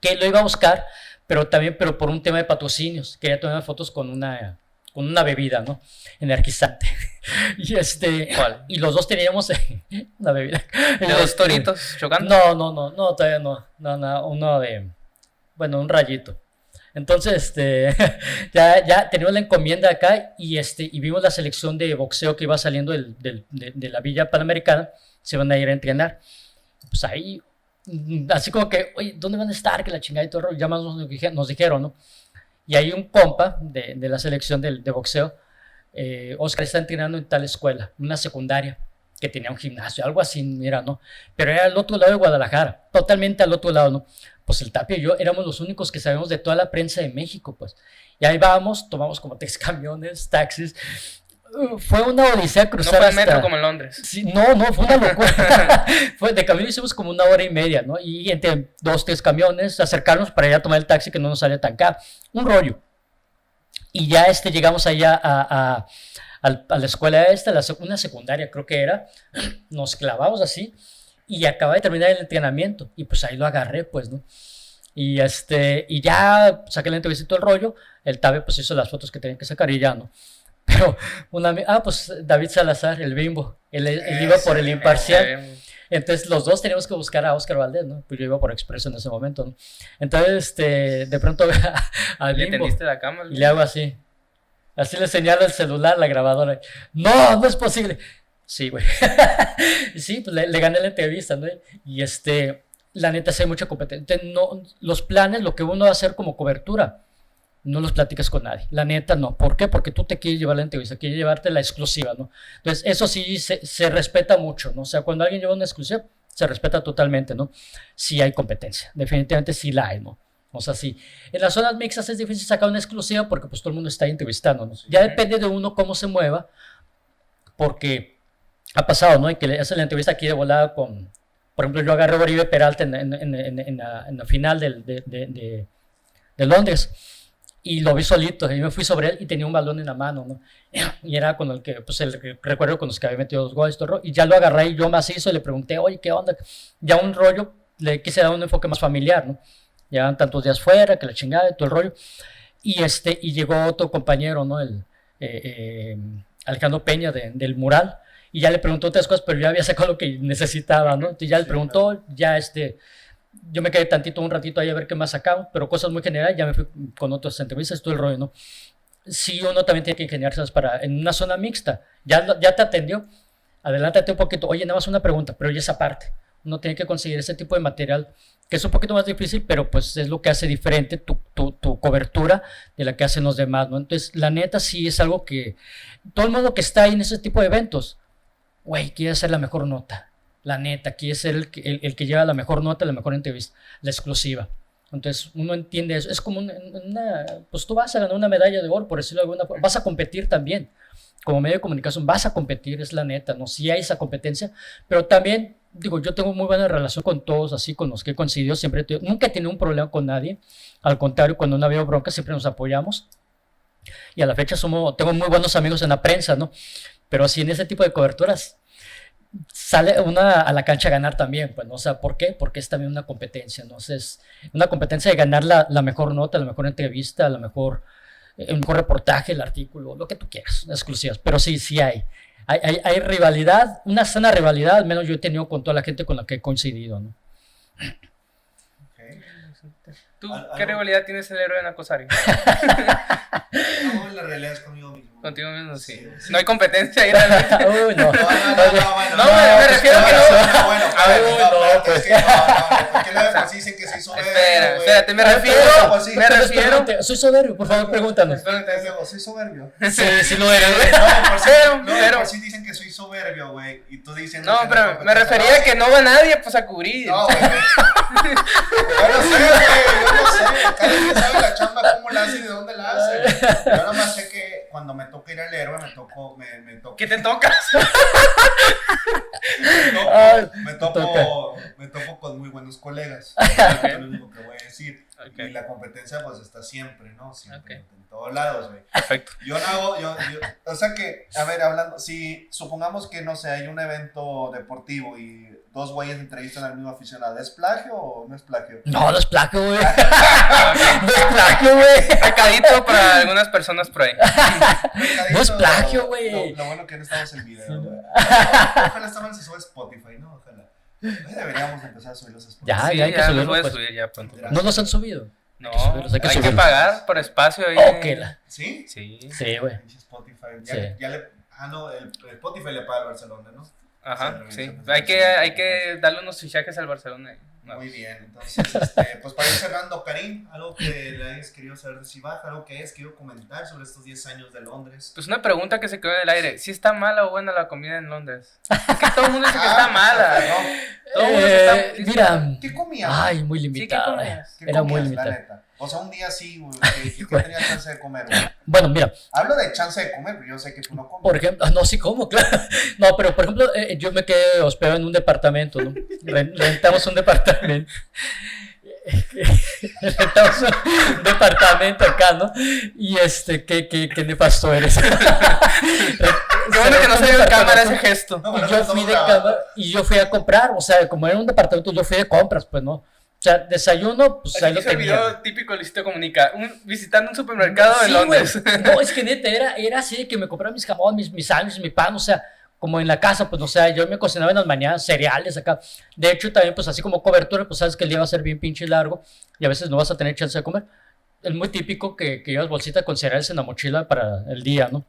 que lo iba a buscar, pero también, pero por un tema de patrocinios, quería tomar fotos con una bebida, ¿no? Energizante. Y ¿Cuál? y los dos teníamos una bebida. De dos toritos chocando. No, todavía no, uno de, bueno, un rayito. Entonces, ya teníamos la encomienda acá y vimos la selección de boxeo que iba saliendo de la Villa Panamericana, se van a ir a entrenar. Pues ahí, así como que, oye, ¿dónde van a estar? Que la chingada y todo, ya más nos dijeron, ¿no? Y hay un compa de la selección de boxeo, Oscar está entrenando en tal escuela, una secundaria, que tenía un gimnasio, algo así, mira, ¿no? Pero era al otro lado de Guadalajara, totalmente al otro lado, ¿no? Pues el Tapia y yo éramos los únicos que sabíamos de toda la prensa de México, pues. Y ahí vamos, tomamos como 3 camiones, taxis. Fue una odisea No cruzar fue el metro hasta... como en Londres. Sí, no, fue una locura. De camino hicimos como 1 hora y media, ¿no? Y entre 2, 3 camiones, acercarnos para ir a tomar el taxi que no nos salía tan caro. Un rollo. Y ya llegamos allá a la escuela una secundaria creo que era. Nos clavamos así y acaba de terminar el entrenamiento. Y pues ahí lo agarré, pues, ¿no? Y ya saqué la entrevista y todo el rollo. El Tabe pues hizo las fotos que tenían que sacar y ya, ¿no? Pero pues David Salazar, el Bimbo, él iba por el imparcial. Entonces los dos teníamos que buscar a Oscar Valdés, ¿no? Pues yo iba por Expreso en ese momento, ¿no? Entonces, de pronto veo al Le Bimbo tendiste la cama. y le hago así. Así le señalo el celular, la grabadora. No es posible. Sí, güey. Sí, pues le gané la entrevista, ¿no? Y la neta, sí hay mucha competencia. No, los planes, lo que uno va a hacer como cobertura, no los platicas con nadie. La neta, no. ¿Por qué? Porque tú te quieres llevar la entrevista, quieres llevarte la exclusiva, ¿no? Entonces, eso sí se respeta mucho, ¿no? O sea, cuando alguien lleva una exclusiva, se respeta totalmente, ¿no? Sí hay competencia. Definitivamente sí la hay, ¿no? O sea, sí. En las zonas mixtas es difícil sacar una exclusiva porque pues todo el mundo está entrevistando, ¿no? Ya depende de uno cómo se mueva, porque ha pasado, ¿no? Y que le hacen la entrevista aquí de volada con... Por ejemplo, yo agarré a Oribe Peralta en la final de Londres y lo vi solito y me fui sobre él y tenía un balón en la mano, ¿no? Y era con el que, pues, recuerdo con los que había metido 2 goles, todo, y ya lo agarré y yo macizo y le pregunté, oye, ¿qué onda? Ya un rollo, le quise dar un enfoque más familiar, ¿no? Llevan tantos días fuera, que la chingada y todo el rollo. Y llegó otro compañero, ¿no? Alejandro Peña del mural. Y ya le preguntó otras cosas, pero ya había sacado lo que necesitaba, ¿no? Entonces ya le preguntó, ya yo me quedé un ratito ahí a ver qué más sacaba, pero cosas muy generales, ya me fui con otras entrevistas, todo el rollo, ¿no? Sí, uno también tiene que ingeniarse en una zona mixta. Ya te atendió, adelántate un poquito, oye, nada más una pregunta, pero ya esa parte. Uno tiene que conseguir ese tipo de material que es un poquito más difícil, pero pues es lo que hace diferente tu cobertura de la que hacen los demás, ¿no? Entonces, la neta sí es algo que todo el mundo que está ahí en ese tipo de eventos, güey, quiere hacer la mejor nota. La neta, quiere ser el que lleva la mejor nota, la mejor entrevista, la exclusiva. Entonces, uno entiende eso. Es como pues tú vas a ganar una medalla de oro, por decirlo de alguna forma. Vas a competir también. Como medio de comunicación vas a competir, es la neta, ¿no? Sí hay esa competencia, pero también, digo, yo tengo muy buena relación con todos, así, con los que he coincidido, nunca he tenido un problema con nadie. Al contrario, cuando no ha habido bronca, siempre nos apoyamos. Y a la fecha tengo muy buenos amigos en la prensa, ¿no? Pero sí, en ese tipo de coberturas sale una a la cancha a ganar también, pues, ¿no? O sea, ¿por qué? Porque es también una competencia, ¿no? O sea, es una competencia de ganar la mejor nota, la mejor entrevista, el mejor reportaje, el artículo, lo que tú quieras, exclusivas. Pero sí hay rivalidad, una sana rivalidad, al menos yo he tenido con toda la gente con la que he coincidido, ¿no? Okay. ¿Tú qué rivalidad tienes el héroe en Acosario? No, la realidad es conmigo mismo. Contigo mismo, sí. Sí. No hay competencia ahí realmente. Uy, no. No, me refiero a que no. Bueno, porque luego pues dicen que soy soberbio. Espérate, me refiero. Soy soberbio, por favor, pregúntanos. Soy soberbio. Sí, sí lo eres, güey. Pero por sí dicen que soy soberbio, güey. Y tú dicen. No, pero me refería a que no va nadie, pues, a cubrir. No, güey. Yo no sé, güey. Yo no sé. Cada quien sabe la chamba, cómo la hace y de dónde la hace. Yo nada más sé que cuando me toca ir al héroe, me toco. ¿Qué te tocas? Me topo con muy buenos colegas. Es lo único que voy a decir. Okay. Y la competencia pues está siempre, ¿no? Siempre, Okay. en todos lados, güey. Perfecto. Yo no hago, o sea que, a ver, hablando, si supongamos que, no sé, hay un evento deportivo y dos güeyes entrevistan al mismo aficionado, ¿es plagio o no es plagio? No es plagio, güey. No es plagio, güey. Pecadito para algunas personas por ahí. No es plagio, güey. Lo bueno que no estamos en video, güey. Ojalá esta man se sube a Spotify, ¿no? Ojalá. Deberíamos empezar a subirlos a Spotify. Ya hay que los subirlo, voy a pues. subir ya pronto. No los han subido. No, hay que hay que subirlos. pagar por espacio ahí. Ok, ¿Sí? Sí. sí, güey. Pinche Spotify. Sí. No, el Spotify le paga al Barcelona, ¿no? Ajá, Sí, sí. Hay que darle unos fichajes al Barcelona. No. Muy bien, entonces, pues para ir cerrando, Karim, algo que le hayas querido saber de Cibaja, algo que hayas querido comentar sobre estos 10 años de Londres. Pues una pregunta que se quedó en el aire. ¿Sí está mala o buena la comida en Londres? Es que todo el mundo dice que está mala. Todo el mundo dice Mira. ¿Qué comías? Ay, muy ¿qué limitada. comías? ¿Qué Era comías, muy la limitada. neta? O sea, un día sí, güey, que tenía chance de comer, güey. Bueno, mira, Hablo de chance de comer, pero yo sé que tú no comes. por ejemplo, no, sí como, claro. No, pero por ejemplo, yo me quedé hospedado en un departamento, ¿no? Rentamos un departamento. Rentamos un departamento acá, ¿no? Y qué nefasto eres. Qué bueno que no se vio en cámara ese gesto. No, Y pero yo no fui estamos de grabando. cámara y yo fui a comprar, o sea, como era un departamento, yo fui de compras, pues, ¿no? O sea, desayuno, pues ahí Aquí lo es el tenía. video típico Luisito Comunica. Visitando un supermercado en Sí, Londres. güey. No, es que neta, era así de que me compraba mis jamones, mis sándwiches, mi pan, o sea, como en la casa, pues, o sea, yo me cocinaba en las mañanas, cereales acá. De hecho, también, pues, así como cobertura, pues, sabes que el día va a ser bien pinche largo y a veces no vas a tener chance de comer. Es muy típico que llevas bolsita con cereales en la mochila para el día, ¿no?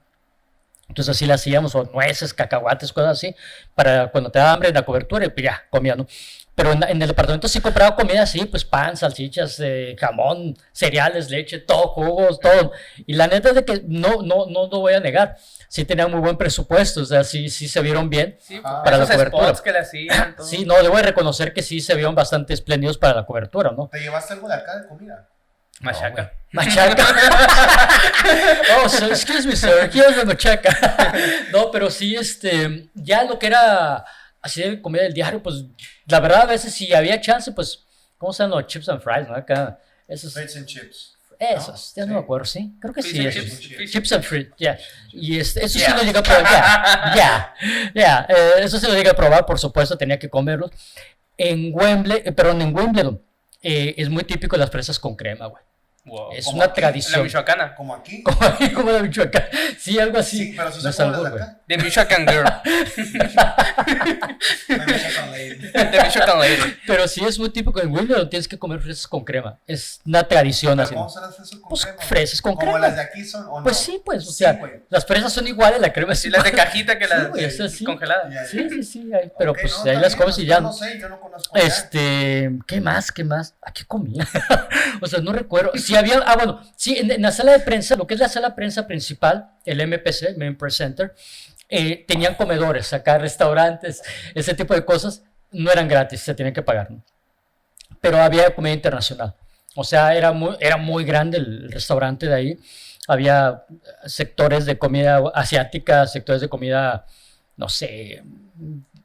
Entonces así la hacíamos, o nueces, cacahuates, cosas así, para cuando te da hambre en la cobertura y pues ya, comía, ¿no? Pero en el departamento sí compraba comida así, pues pan, salchichas, jamón, cereales, leche, todo, jugos, todo. Y la neta es de que no lo voy a negar, sí tenía muy buen presupuesto, o sea, sí se vieron bien. Sí, para esos la cobertura. spots que le hacían. Todo. Sí, no, debo de reconocer que sí se vieron bastante espléndidos para la cobertura, ¿no? ¿Te llevaste algo de acá de comida? Machaca. No, machaca. Oh, so, excuse me, sir, quiero una machaca. No, pero sí, ya lo que era así de comida del diario, pues, la verdad, a veces si había chance, pues, ¿cómo se llaman los chips and fries, no? Acá, esos, Fish and chips. ya no me acuerdo, ¿sí? Creo que sí. Fish and esos. chips. Chips and fries, ya. Y eso sí Yeah. lo llegué a probar, ya. Eso sí lo llegué a probar, por supuesto, tenía que comerlos. En Wimbledon, es muy típico las fresas con crema, güey. Wow. Es Como una aquí, La tradición. Michoacana. Como aquí. Como la Michoacán. Sí, algo así. Sí, pero si No son es como las albur, de güey. acá. The Michoacan Girl. Me Michoacán Lady. De Michoacán Lady. Pero sí es muy típico en Wimbledon, tienes que comer fresas con crema. Es una tradición así. ¿Cómo son las fresas con Pues crema? fresas con ¿Como crema. las de aquí son o no? Pues sí, pues, o Sí, sea, güey. las fresas son iguales, la crema es Sí, las de igual. cajita que Sí, las güey, eso sí. congeladas. Ya, ya. Sí, pero Ok, pues no, ahí está las bien, comes y yo ya. no sé, yo no conozco allá. ¿Qué más? ¿A qué comía? O sea, no recuerdo. Sí había, bueno, sí, en la sala de prensa, lo que es la sala de prensa principal, el MPC, Main Press Center, tenían comedores, acá restaurantes, ese tipo de cosas, no eran gratis, se tenían que pagar, ¿no? Pero había comida internacional. O sea, era muy grande el restaurante de ahí. Había sectores de comida asiática, sectores de comida, no sé,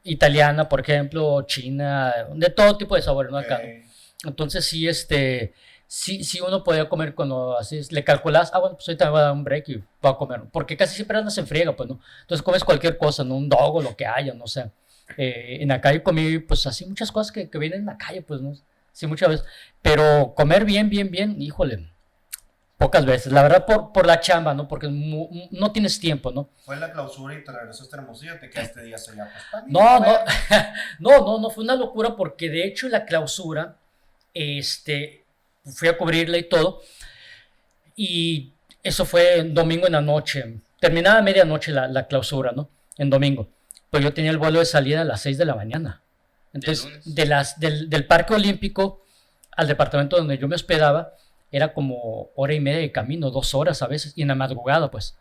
italiana, por ejemplo, china, de todo tipo de sabores, ¿no? Acá, ¿no? Ok. Entonces sí uno podía comer cuando así le calculas, bueno, pues ahorita me voy a dar un break y voy a comer, porque casi siempre andas en friega, pues, ¿no? Entonces comes cualquier cosa, ¿no? Un dog o lo que haya, no sé. En la calle comí, pues, así muchas cosas que vienen en la calle, pues, ¿no? Sí, muchas veces. Pero comer bien, híjole, pocas veces. La verdad, por la chamba, ¿no? Porque no tienes tiempo, ¿no? Fue la clausura y te regresaste a Hermosillo, te quedaste días allá. Pues, está bien, No, bueno. no, fue una locura porque de hecho la clausura, fui a cubrirla y todo, y eso fue en domingo en la noche, terminaba a medianoche la clausura, ¿no? En domingo, pues yo tenía el vuelo de salida a las 6 de la mañana, entonces del Parque Olímpico al departamento donde yo me hospedaba, era como hora y media de camino, 2 horas a veces, y en la madrugada, pues.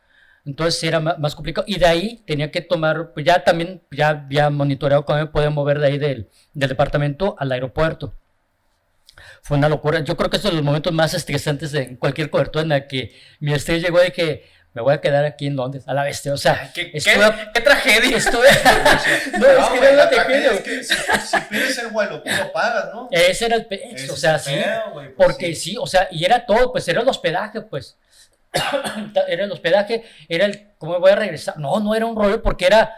Entonces era más complicado. Y de ahí tenía que tomar, pues ya también, ya había monitoreado cómo me podía mover de ahí del departamento al aeropuerto. Fue una locura. Yo creo que es uno de los momentos más estresantes en cualquier cobertura en la que mi estrés llegó de que me voy a quedar aquí en Londres, a la bestia. O sea, ¿Qué tragedia? no, es que güey, era la una tragedia tragedia. es que si pides el vuelo, tú lo pagas, ¿no? Ese era el pecho, Ese o sea, es sí. el pedo, güey, pues Porque sí, o sea, y era todo, pues era el hospedaje, pues. Era el hospedaje, era el, ¿cómo me voy a regresar? No era un rollo porque era,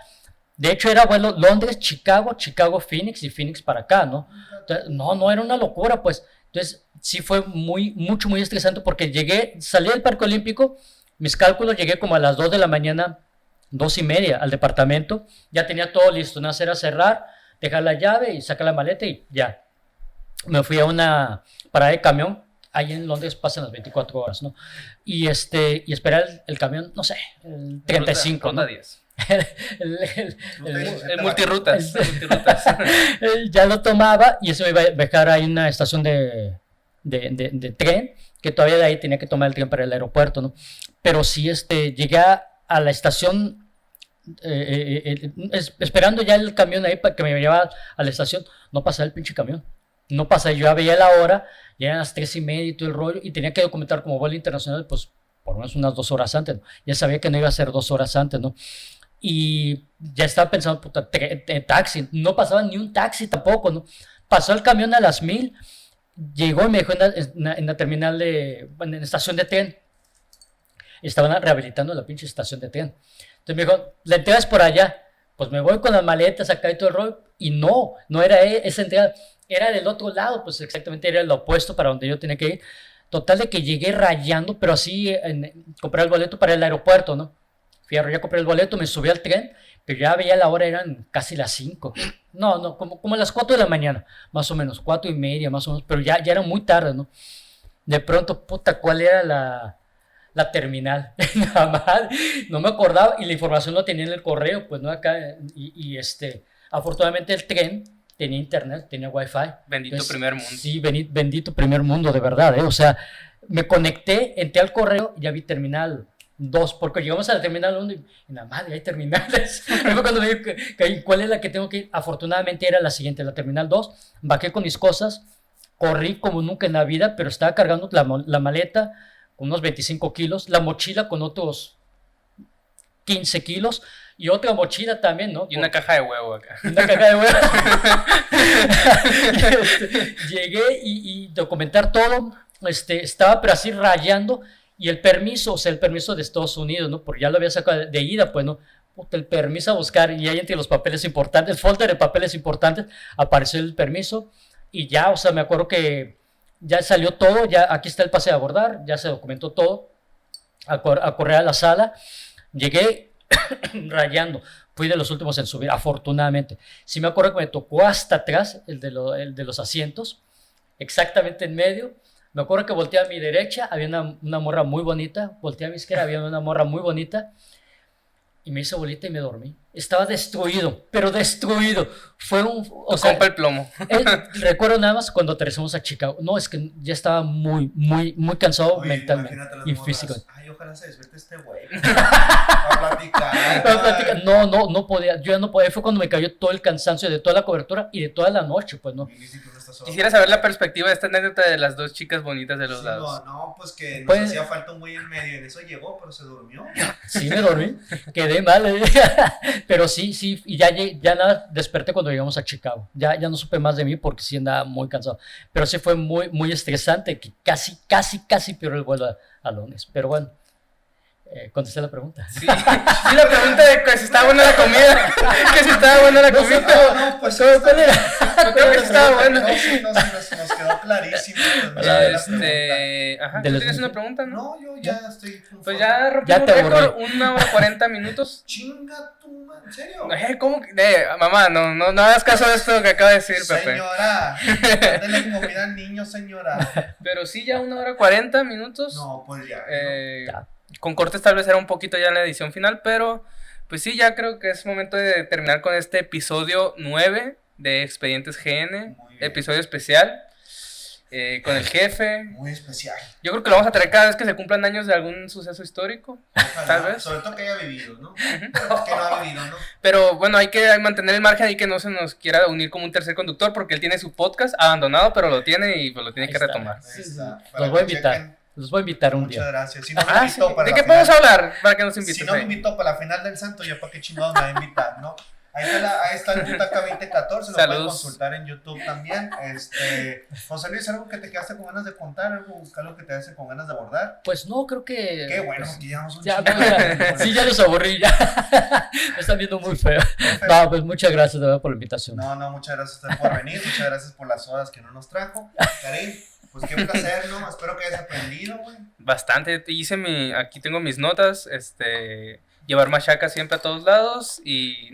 de hecho era vuelo Londres, Chicago, Phoenix y Phoenix para acá, ¿no? Entonces, no era una locura, pues. Entonces, sí fue muy estresante porque salí del Parque Olímpico, mis cálculos, llegué como a las 2 de la mañana, 2:30 al departamento, ya tenía todo listo, nada, era cerrar, dejar la llave y sacar la maleta y ya. Me fui a una parada de camión. Ahí en Londres pasan las 24 horas, ¿no? Y esperar el camión, no sé, el 35, Ruta ¿no? 10. El Multirrutas. Ya lo tomaba y eso me iba a dejar ahí en una estación de tren, que todavía de ahí tenía que tomar el tren para el aeropuerto, ¿no? Pero sí, llegué a la estación, esperando ya el camión ahí para que me llevara a la estación, no pasaba el pinche camión. No pasa, yo ya veía la hora, ya eran las 3:30 y todo el rollo, y tenía que documentar como vuelo internacional, pues por lo menos unas 2 horas antes, ¿no? Ya sabía que no iba a ser 2 horas antes, ¿no? Y ya estaba pensando, puta, taxi, no pasaba ni un taxi tampoco, ¿no? Pasó el camión a las 1000, llegó y me dejó en la terminal en la estación de tren. Estaban rehabilitando la pinche estación de tren. Entonces me dijo, la entrega es por allá. Pues me voy con las maletas acá y todo el rollo, y no era esa entrega, era del otro lado, pues exactamente era el opuesto para donde yo tenía que ir. Total de que llegué rayando, pero así compré el boleto para el aeropuerto, ¿no? Ya compré el boleto, me subí al tren, pero ya veía la hora, eran casi las 5. No, como las 4 de la mañana, más o menos, 4:30, más o menos, pero ya era muy tarde, ¿no? De pronto, puta, ¿cuál era la terminal? Nada más, no me acordaba, y la información lo tenía en el correo, pues, ¿no? Acá, afortunadamente el tren tenía internet, tenía wifi. Bendito Entonces, primer mundo. Sí, bendito primer mundo, de verdad, ¿eh? O sea, me conecté, entré al correo y ya vi terminal 2, porque llegamos a la terminal 1 y la madre, hay terminales. Luego cuando me dijo cuál es la que tengo que ir, afortunadamente era la siguiente, la terminal 2, bajé con mis cosas, corrí como nunca en la vida, pero estaba cargando la maleta con unos 25 kilos, la mochila con otros 15 kilos, y otra mochila también, ¿no? Y una caja de huevo acá. Una caja de huevo. Llegué y documentar todo, estaba pero así rayando, y el permiso, o sea, el permiso de Estados Unidos, ¿no? Porque ya lo había sacado de ida, pues, ¿no? Puta, el permiso a buscar, y ahí entre los papeles importantes, el folder de papeles importantes, apareció el permiso, y ya, o sea, me acuerdo que ya salió todo, ya aquí está el pase de abordar, ya se documentó todo, a correr a la sala, llegué, rayando. Fui de los últimos en subir, afortunadamente. Sí me acuerdo que me tocó hasta atrás, el de los asientos, exactamente en medio. Me acuerdo que volteé a mi derecha, había una morra muy bonita. Volteé a mi izquierda, había una morra muy bonita. Y me hice bolita y me dormí. Estaba destruido, pero destruido. Fue o sea, compa el plomo. recuerdo nada más cuando aterrizamos a Chicago. No, es que ya estaba muy cansado. Oye, mentalmente imagínate las y morras. físicamente. Ay, ojalá se despierte este güey. A platicar. No podía. Yo ya no podía. Fue cuando me cayó todo el cansancio de toda la cobertura y de toda la noche, pues no. Quisiera saber la perspectiva de esta anécdota de las dos chicas bonitas de los Sí, lados. no, pues que nos Pues- hacía falta un güey en medio. En eso llegó, pero se durmió. Sí, me dormí. Quedé mal. Pero sí. Y ya nada, desperté cuando llegamos a Chicago. Ya no supe más de mí porque sí andaba muy cansado. Pero sí fue muy estresante. Que casi peor el vuelo a Londres. Pero bueno, contesté la pregunta. Sí, la pregunta de que si estaba buena la comida. Que si estaba buena la comida. No, pues ¿Cuál era? Yo creo que sí estaba buena. No, sí, nos quedó clarísimo. Pues, la pregunta. Ajá, De ¿tú los- tienes una pregunta, no? No, yo ya estoy conforme. Pues ya Ya rompimos te récord, aburrí. 1 hora 40 minutos. Chinga tu madre, ¿en serio? ¿Cómo que? Mamá, no hagas caso de esto que acaba de decir, Pepe. Señora, dale comida al niño, señora. Pero sí, ya 1 hora 40 minutos. No, pues ya. Ya. Con cortes tal vez era un poquito ya en la edición final, pero pues sí, ya creo que es momento de terminar con este episodio 9 de Expedientes GN, Muy bien. episodio especial, con el jefe. Muy especial. Yo creo que lo vamos a traer cada vez que se cumplan años de algún suceso histórico, Ojalá, tal vez. Sobre todo que haya vivido, ¿no? Pero que no ha vivido, ¿no? Pero bueno, hay que mantener el margen y que no se nos quiera unir como un tercer conductor, porque él tiene su podcast abandonado, pero lo tiene y pues lo tiene Ahí que está. retomar. Ahí está. Los Para voy a que invitar. chequen. Los voy a invitar un Muchas día. gracias. Si no me Ah, sí. invitó para ¿De la qué final- podemos hablar para que nos invites? Si no me ahí? invitó para la final del Santo, ya para qué chingados me va a invitar, ¿no? Ahí está el Butaca 2014, lo pueden Saludos. consultar en YouTube también. José Luis, ¿algo que te quedaste con ganas de contar? ¿Algo que te quedaste con ganas de abordar? Pues no, creo que. Qué bueno, pues, porque llevamos un ya, chingo pues, de tiempo. sí, ya los aburrí, ya. Me están viendo muy feo. No, pues muchas gracias de verdad por la invitación. No, muchas gracias a usted por venir, muchas gracias por las horas que no nos trajo. Karim, pues qué placer, ¿no? Espero que hayas aprendido, güey. Bastante. Aquí tengo mis notas, llevar machaca siempre a todos lados y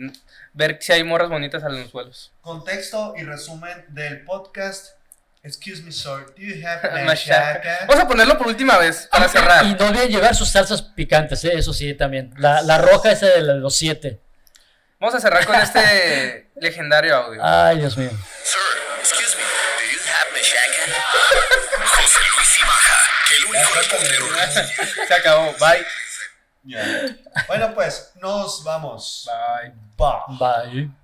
ver si hay morras bonitas en los vuelos. Contexto y resumen del podcast. Excuse me, sir, do you have Machaca. machaca? Vamos a ponerlo por última vez para cerrar. Y no olviden llevar sus salsas picantes, eso sí, también. La roja esa de los 7. Vamos a cerrar con este legendario audio. Ay, Dios mío. Sir, excuse me, do you have machaca? José Luis y Baja, el único reportero. Se acabó. Bye. Ya. Bueno, pues nos vamos. Bye. Bye. Bye.